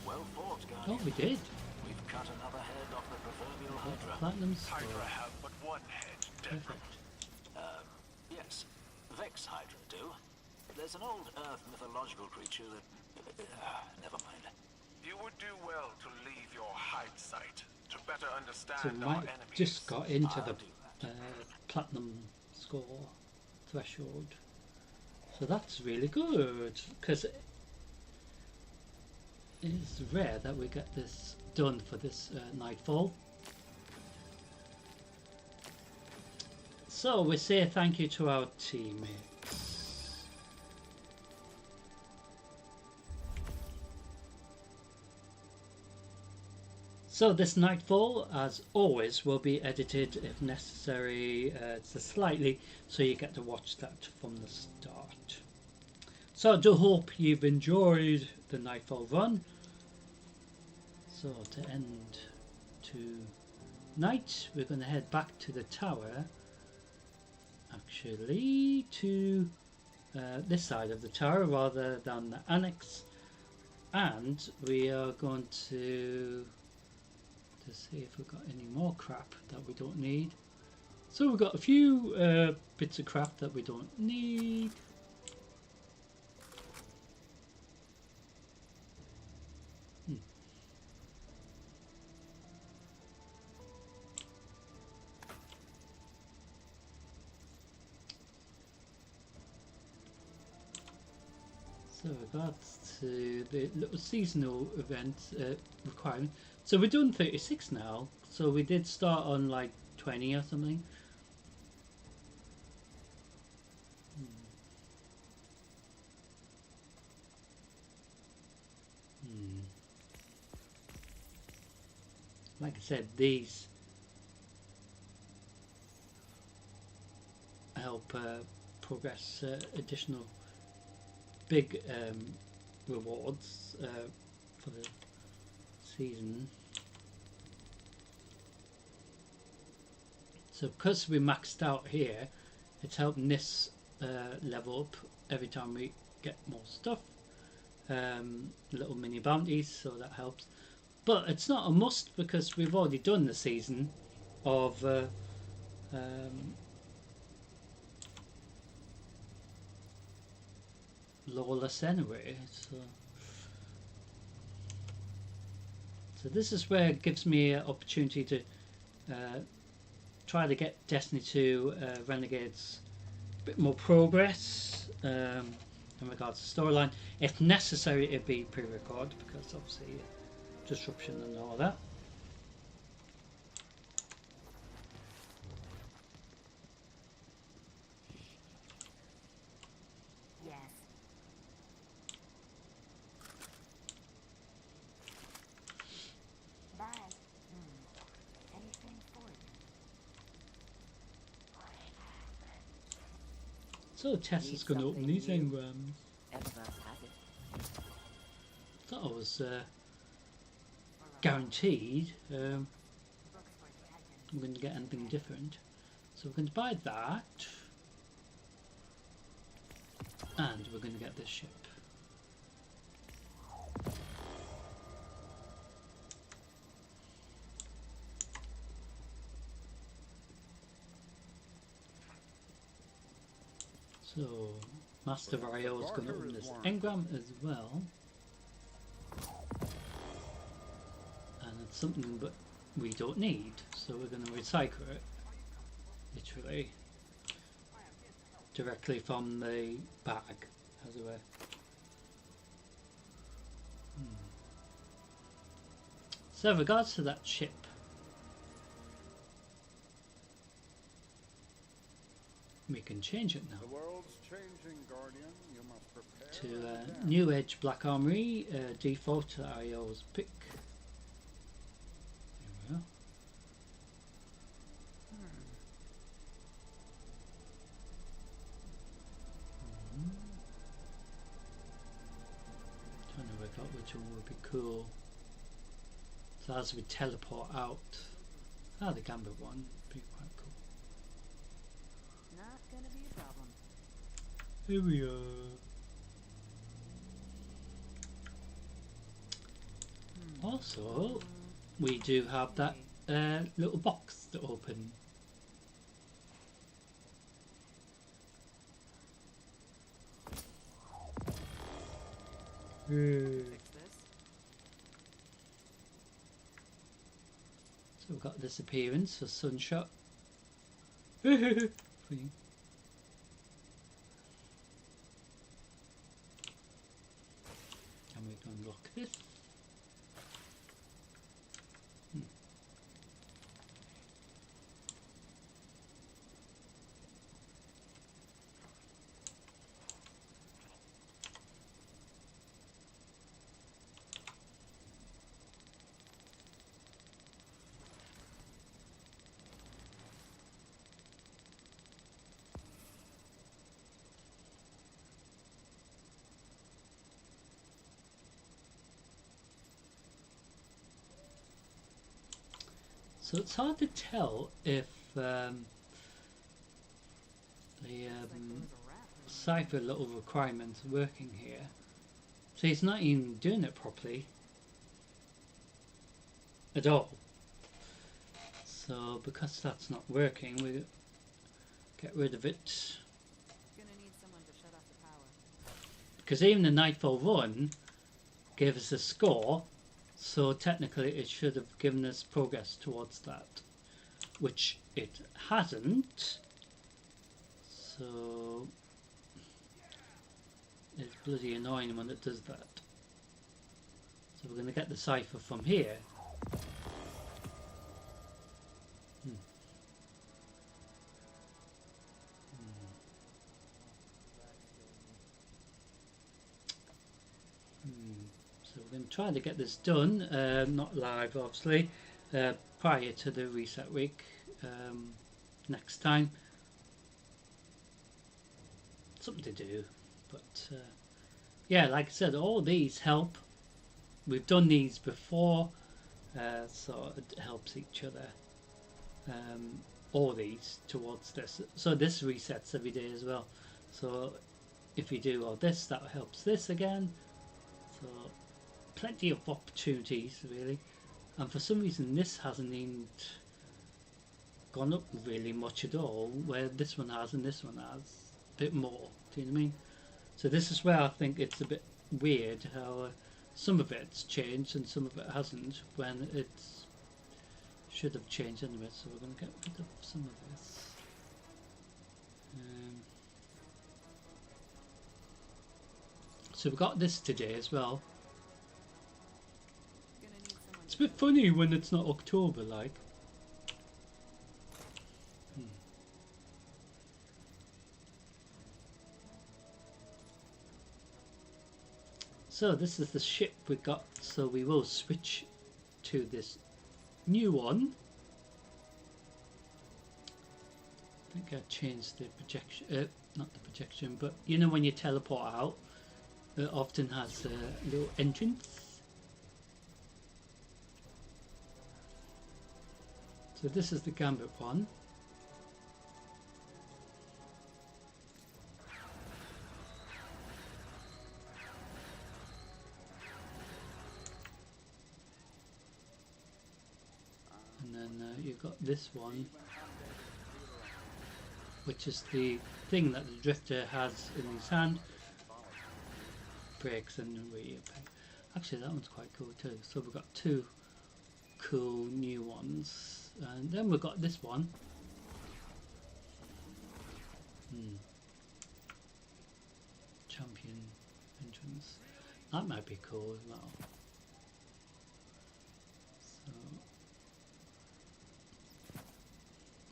Well fought, Guardian. oh, we did. We've cut another head off the proverbial Hydra. Platinum score. Hydra have but one head, Deborah. Perfect. Yes, Vex Hydra do. There's an old Earth mythological creature that... never mind. You would do well to leave your hide site to better So understand we our might enemies. just got into the I'll do that. platinum score threshold. So that's really good, because it's rare that we get this done for this nightfall. So we say thank you to our teammates. So this nightfall, as always, will be edited if necessary just slightly, so you get to watch that from the start. So I do hope you've enjoyed the nightfall run. So to end tonight, we're going to head back to the tower. Actually, to this side of the tower rather than the annex, and we are going to see if we've got any more crap that we don't need. So we've got a few bits of crap that we don't need. So regards to the little seasonal event requirement. So we're doing 36 now. So we did start on like 20 or something. Like I said, these help progress additional big rewards for the season. So because we maxed out here, it's helping this level up every time we get more stuff, little mini bounties, so that helps. But it's not a must because we've already done the season of Lawless anyway, so this is where it gives me an opportunity to try to get Destiny 2 Renegades a bit more progress in regards to storyline. If necessary, it'd be pre-record because obviously disruption and all that. So Tessa's going to open these engrams. Everyone's packet. Thought I was guaranteed I'm going to get anything different. So we're going to buy that. And we're going to get this ship. So, Master Vario is going to open this engram as well. And it's something that we don't need, so we're going to recycle it. Literally. Directly from the bag, as it were. So, with regards to that ship, we can change it now. The world's changing, Guardian. You must prepare. To New Edge Black Armory, default that I always pick. There we are. Trying to work out which one would be cool. So as we teleport out, the Gambit one would be quite cool. Not gonna be a problem. Here we are. Also, we do have that little box to open. Fix this. So we've got this appearance for Sunshot. Funny. And we can unlock this. So it's hard to tell if the cipher little requirements are working here. So he's not even doing it properly at all. So because that's not working, we get rid of it. Gonna need someone to shut off the power. Because even the Nightfall run gave us a score. So technically it should have given us progress towards that, which it hasn't. So it's bloody annoying when it does that. So we're going to get the cipher from here. So we're going to try to get this done, not live obviously, prior to the reset week next time. Something to do, but yeah, like I said, all these help. We've done these before, so it helps each other. All these towards this. So this resets every day as well. So if you do all this, that helps this again. So plenty of opportunities really, and for some reason this hasn't even gone up really much at all, where this one has and this one has a bit more. Do you know what I mean? So this is where I think it's a bit weird how some of it's changed and some of it hasn't, when it should have changed anyway. So we're going to get rid of some of this. So we've got this today as well. It's a bit funny when it's not October, like. So this is the ship we got, so we will switch to this new one. I think I changed the projection, not the projection, but you know when you teleport out, it often has a little entrance. So this is the Gambit one. And then you've got this one, which is the thing that the Drifter has in his hand. Breaks and actually that one's quite cool too. So we've got two cool new ones, and then we've got this one. Champion entrance. That might be cool as well. So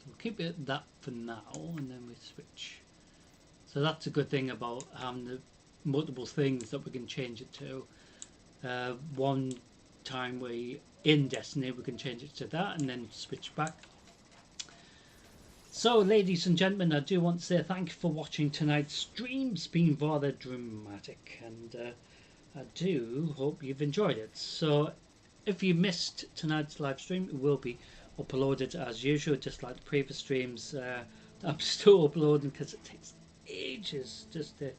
we'll keep it that for now, and then we switch. So that's a good thing about having the multiple things that we can change it to. One time we in Destiny we can change it to that and then switch back. So ladies and gentlemen, I do want to say thank you for watching tonight's stream. It's been rather dramatic, and I do hope you've enjoyed it. So if you missed tonight's live stream, it will be uploaded as usual, just like the previous streams. I'm still uploading because it takes ages just to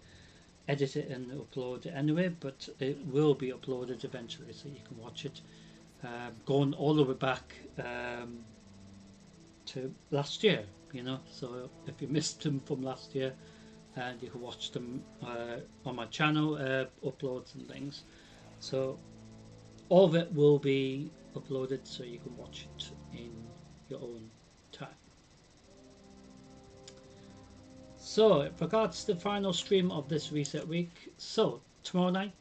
edit it and upload it anyway, but it will be uploaded eventually so you can watch it. Going all the way back to last year, you know, so if you missed them from last year, and you can watch them on my channel, uploads and things. So all of it will be uploaded so you can watch it in your own time. So in regards to the final stream of this reset week, so tomorrow night,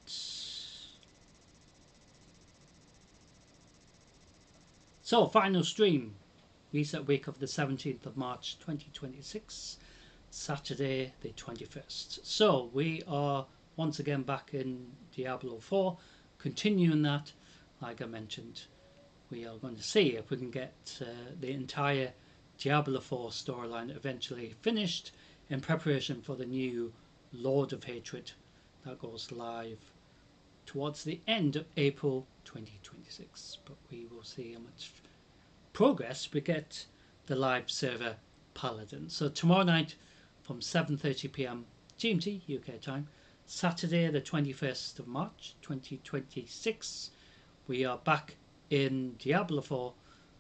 final stream, reset week of the 17th of March 2026, Saturday the 21st. So we are once again back in Diablo 4, continuing that. Like I mentioned, we are going to see if we can get the entire Diablo 4 storyline eventually finished in preparation for the new Lord of Hatred that goes live towards the end of April 2026. But we will see how much progress we get the live server Paladin. So tomorrow night from 7:30 p.m. GMT UK time, Saturday the 21st of March 2026, we are back in Diablo 4,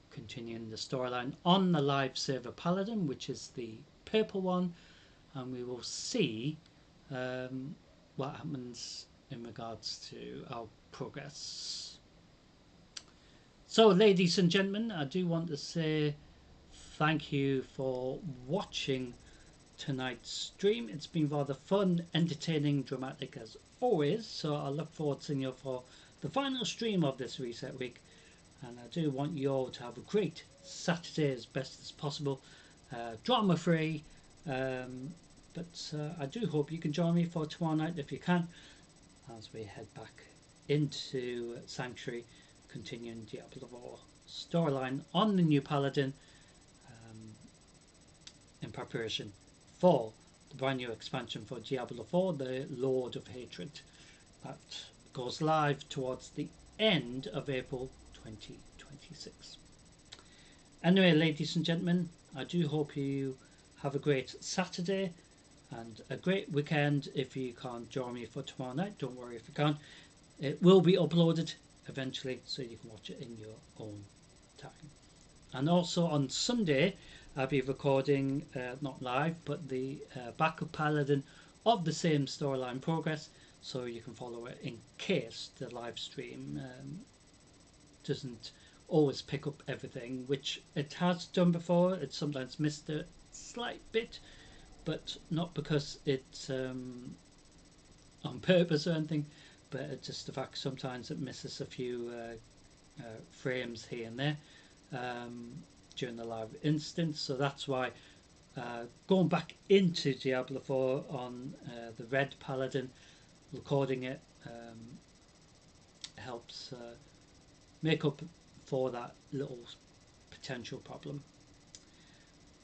continuing the storyline on the live server Paladin, which is the purple one, and we will see what happens in regards to our progress. So ladies and gentlemen, I do want to say thank you for watching tonight's stream. It's been rather fun, entertaining, dramatic as always, so I look forward to seeing you for the final stream of this reset week, and I do want you all to have a great Saturday as best as possible, drama free, but I do hope you can join me for tomorrow night if you can, as we head back into Sanctuary, continuing Diablo 4 storyline on the new Paladin, in preparation for the brand new expansion for Diablo 4, the Lord of Hatred, that goes live towards the end of April 2026. Anyway, ladies and gentlemen, I do hope you have a great Saturday and a great weekend. If you can't join me for tomorrow night, don't worry if you can't. It will be uploaded eventually so you can watch it in your own time. And also on Sunday, I'll be recording, not live, but the backup Paladin of the same storyline progress, so you can follow it in case the live stream doesn't always pick up everything, which it has done before. It sometimes missed a slight bit, but not because it's on purpose or anything, but it's just the fact sometimes it misses a few frames here and there during the live instance. So that's why going back into Diablo 4 on the red Paladin, recording it helps make up for that little potential problem.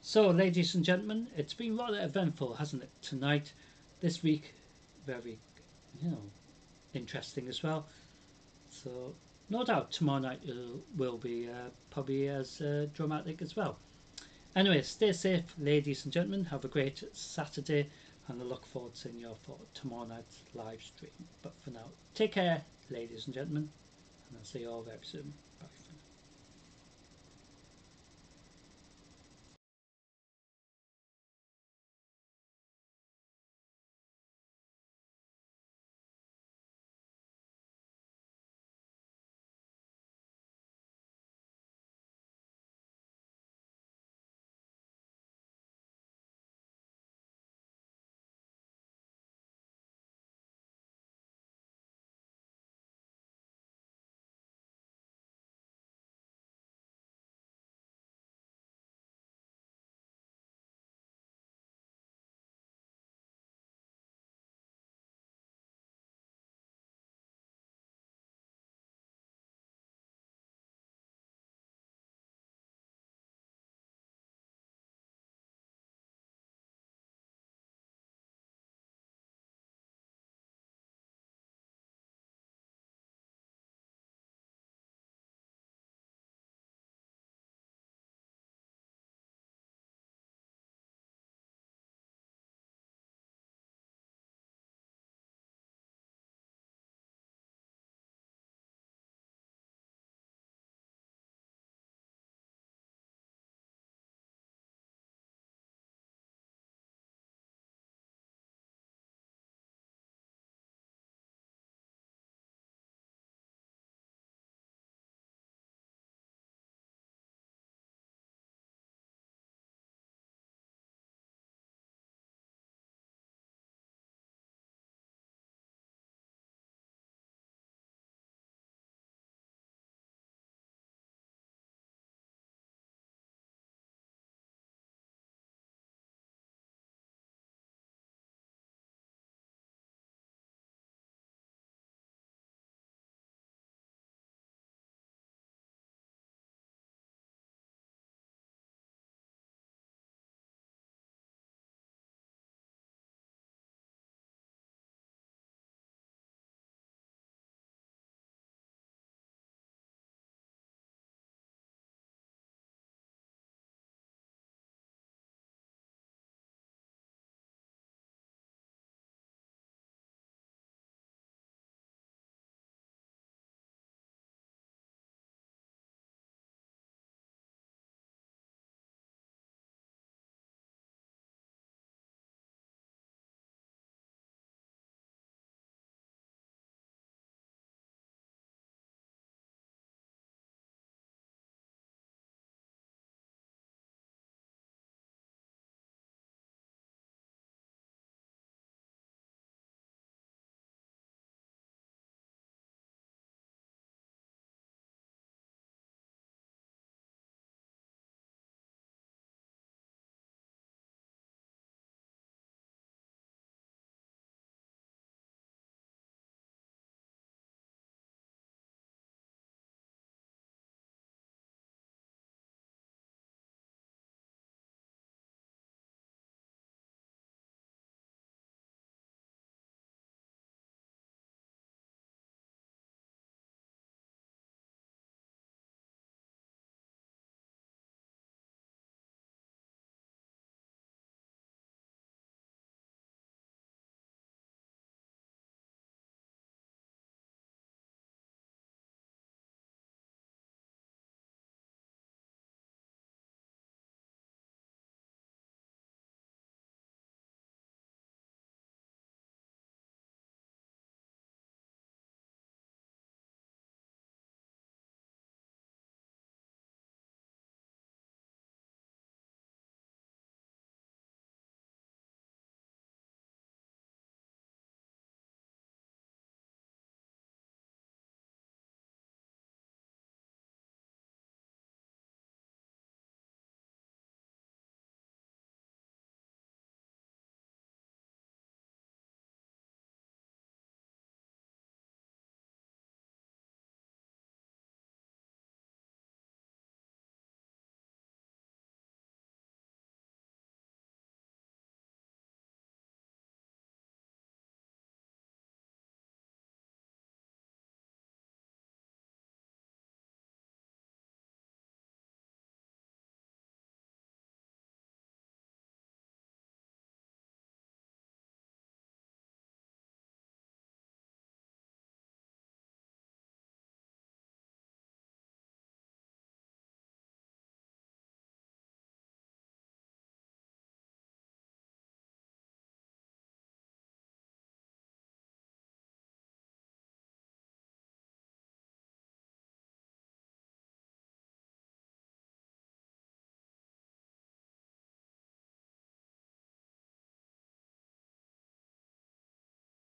So, ladies and gentlemen, it's been rather eventful, hasn't it, tonight? This week, very, interesting as well. So, no doubt tomorrow night will be probably as dramatic as well. Anyway, stay safe, ladies and gentlemen. Have a great Saturday, and I look forward to seeing you for tomorrow night's live stream. But for now, take care, ladies and gentlemen, and I'll see you all very soon. Bye.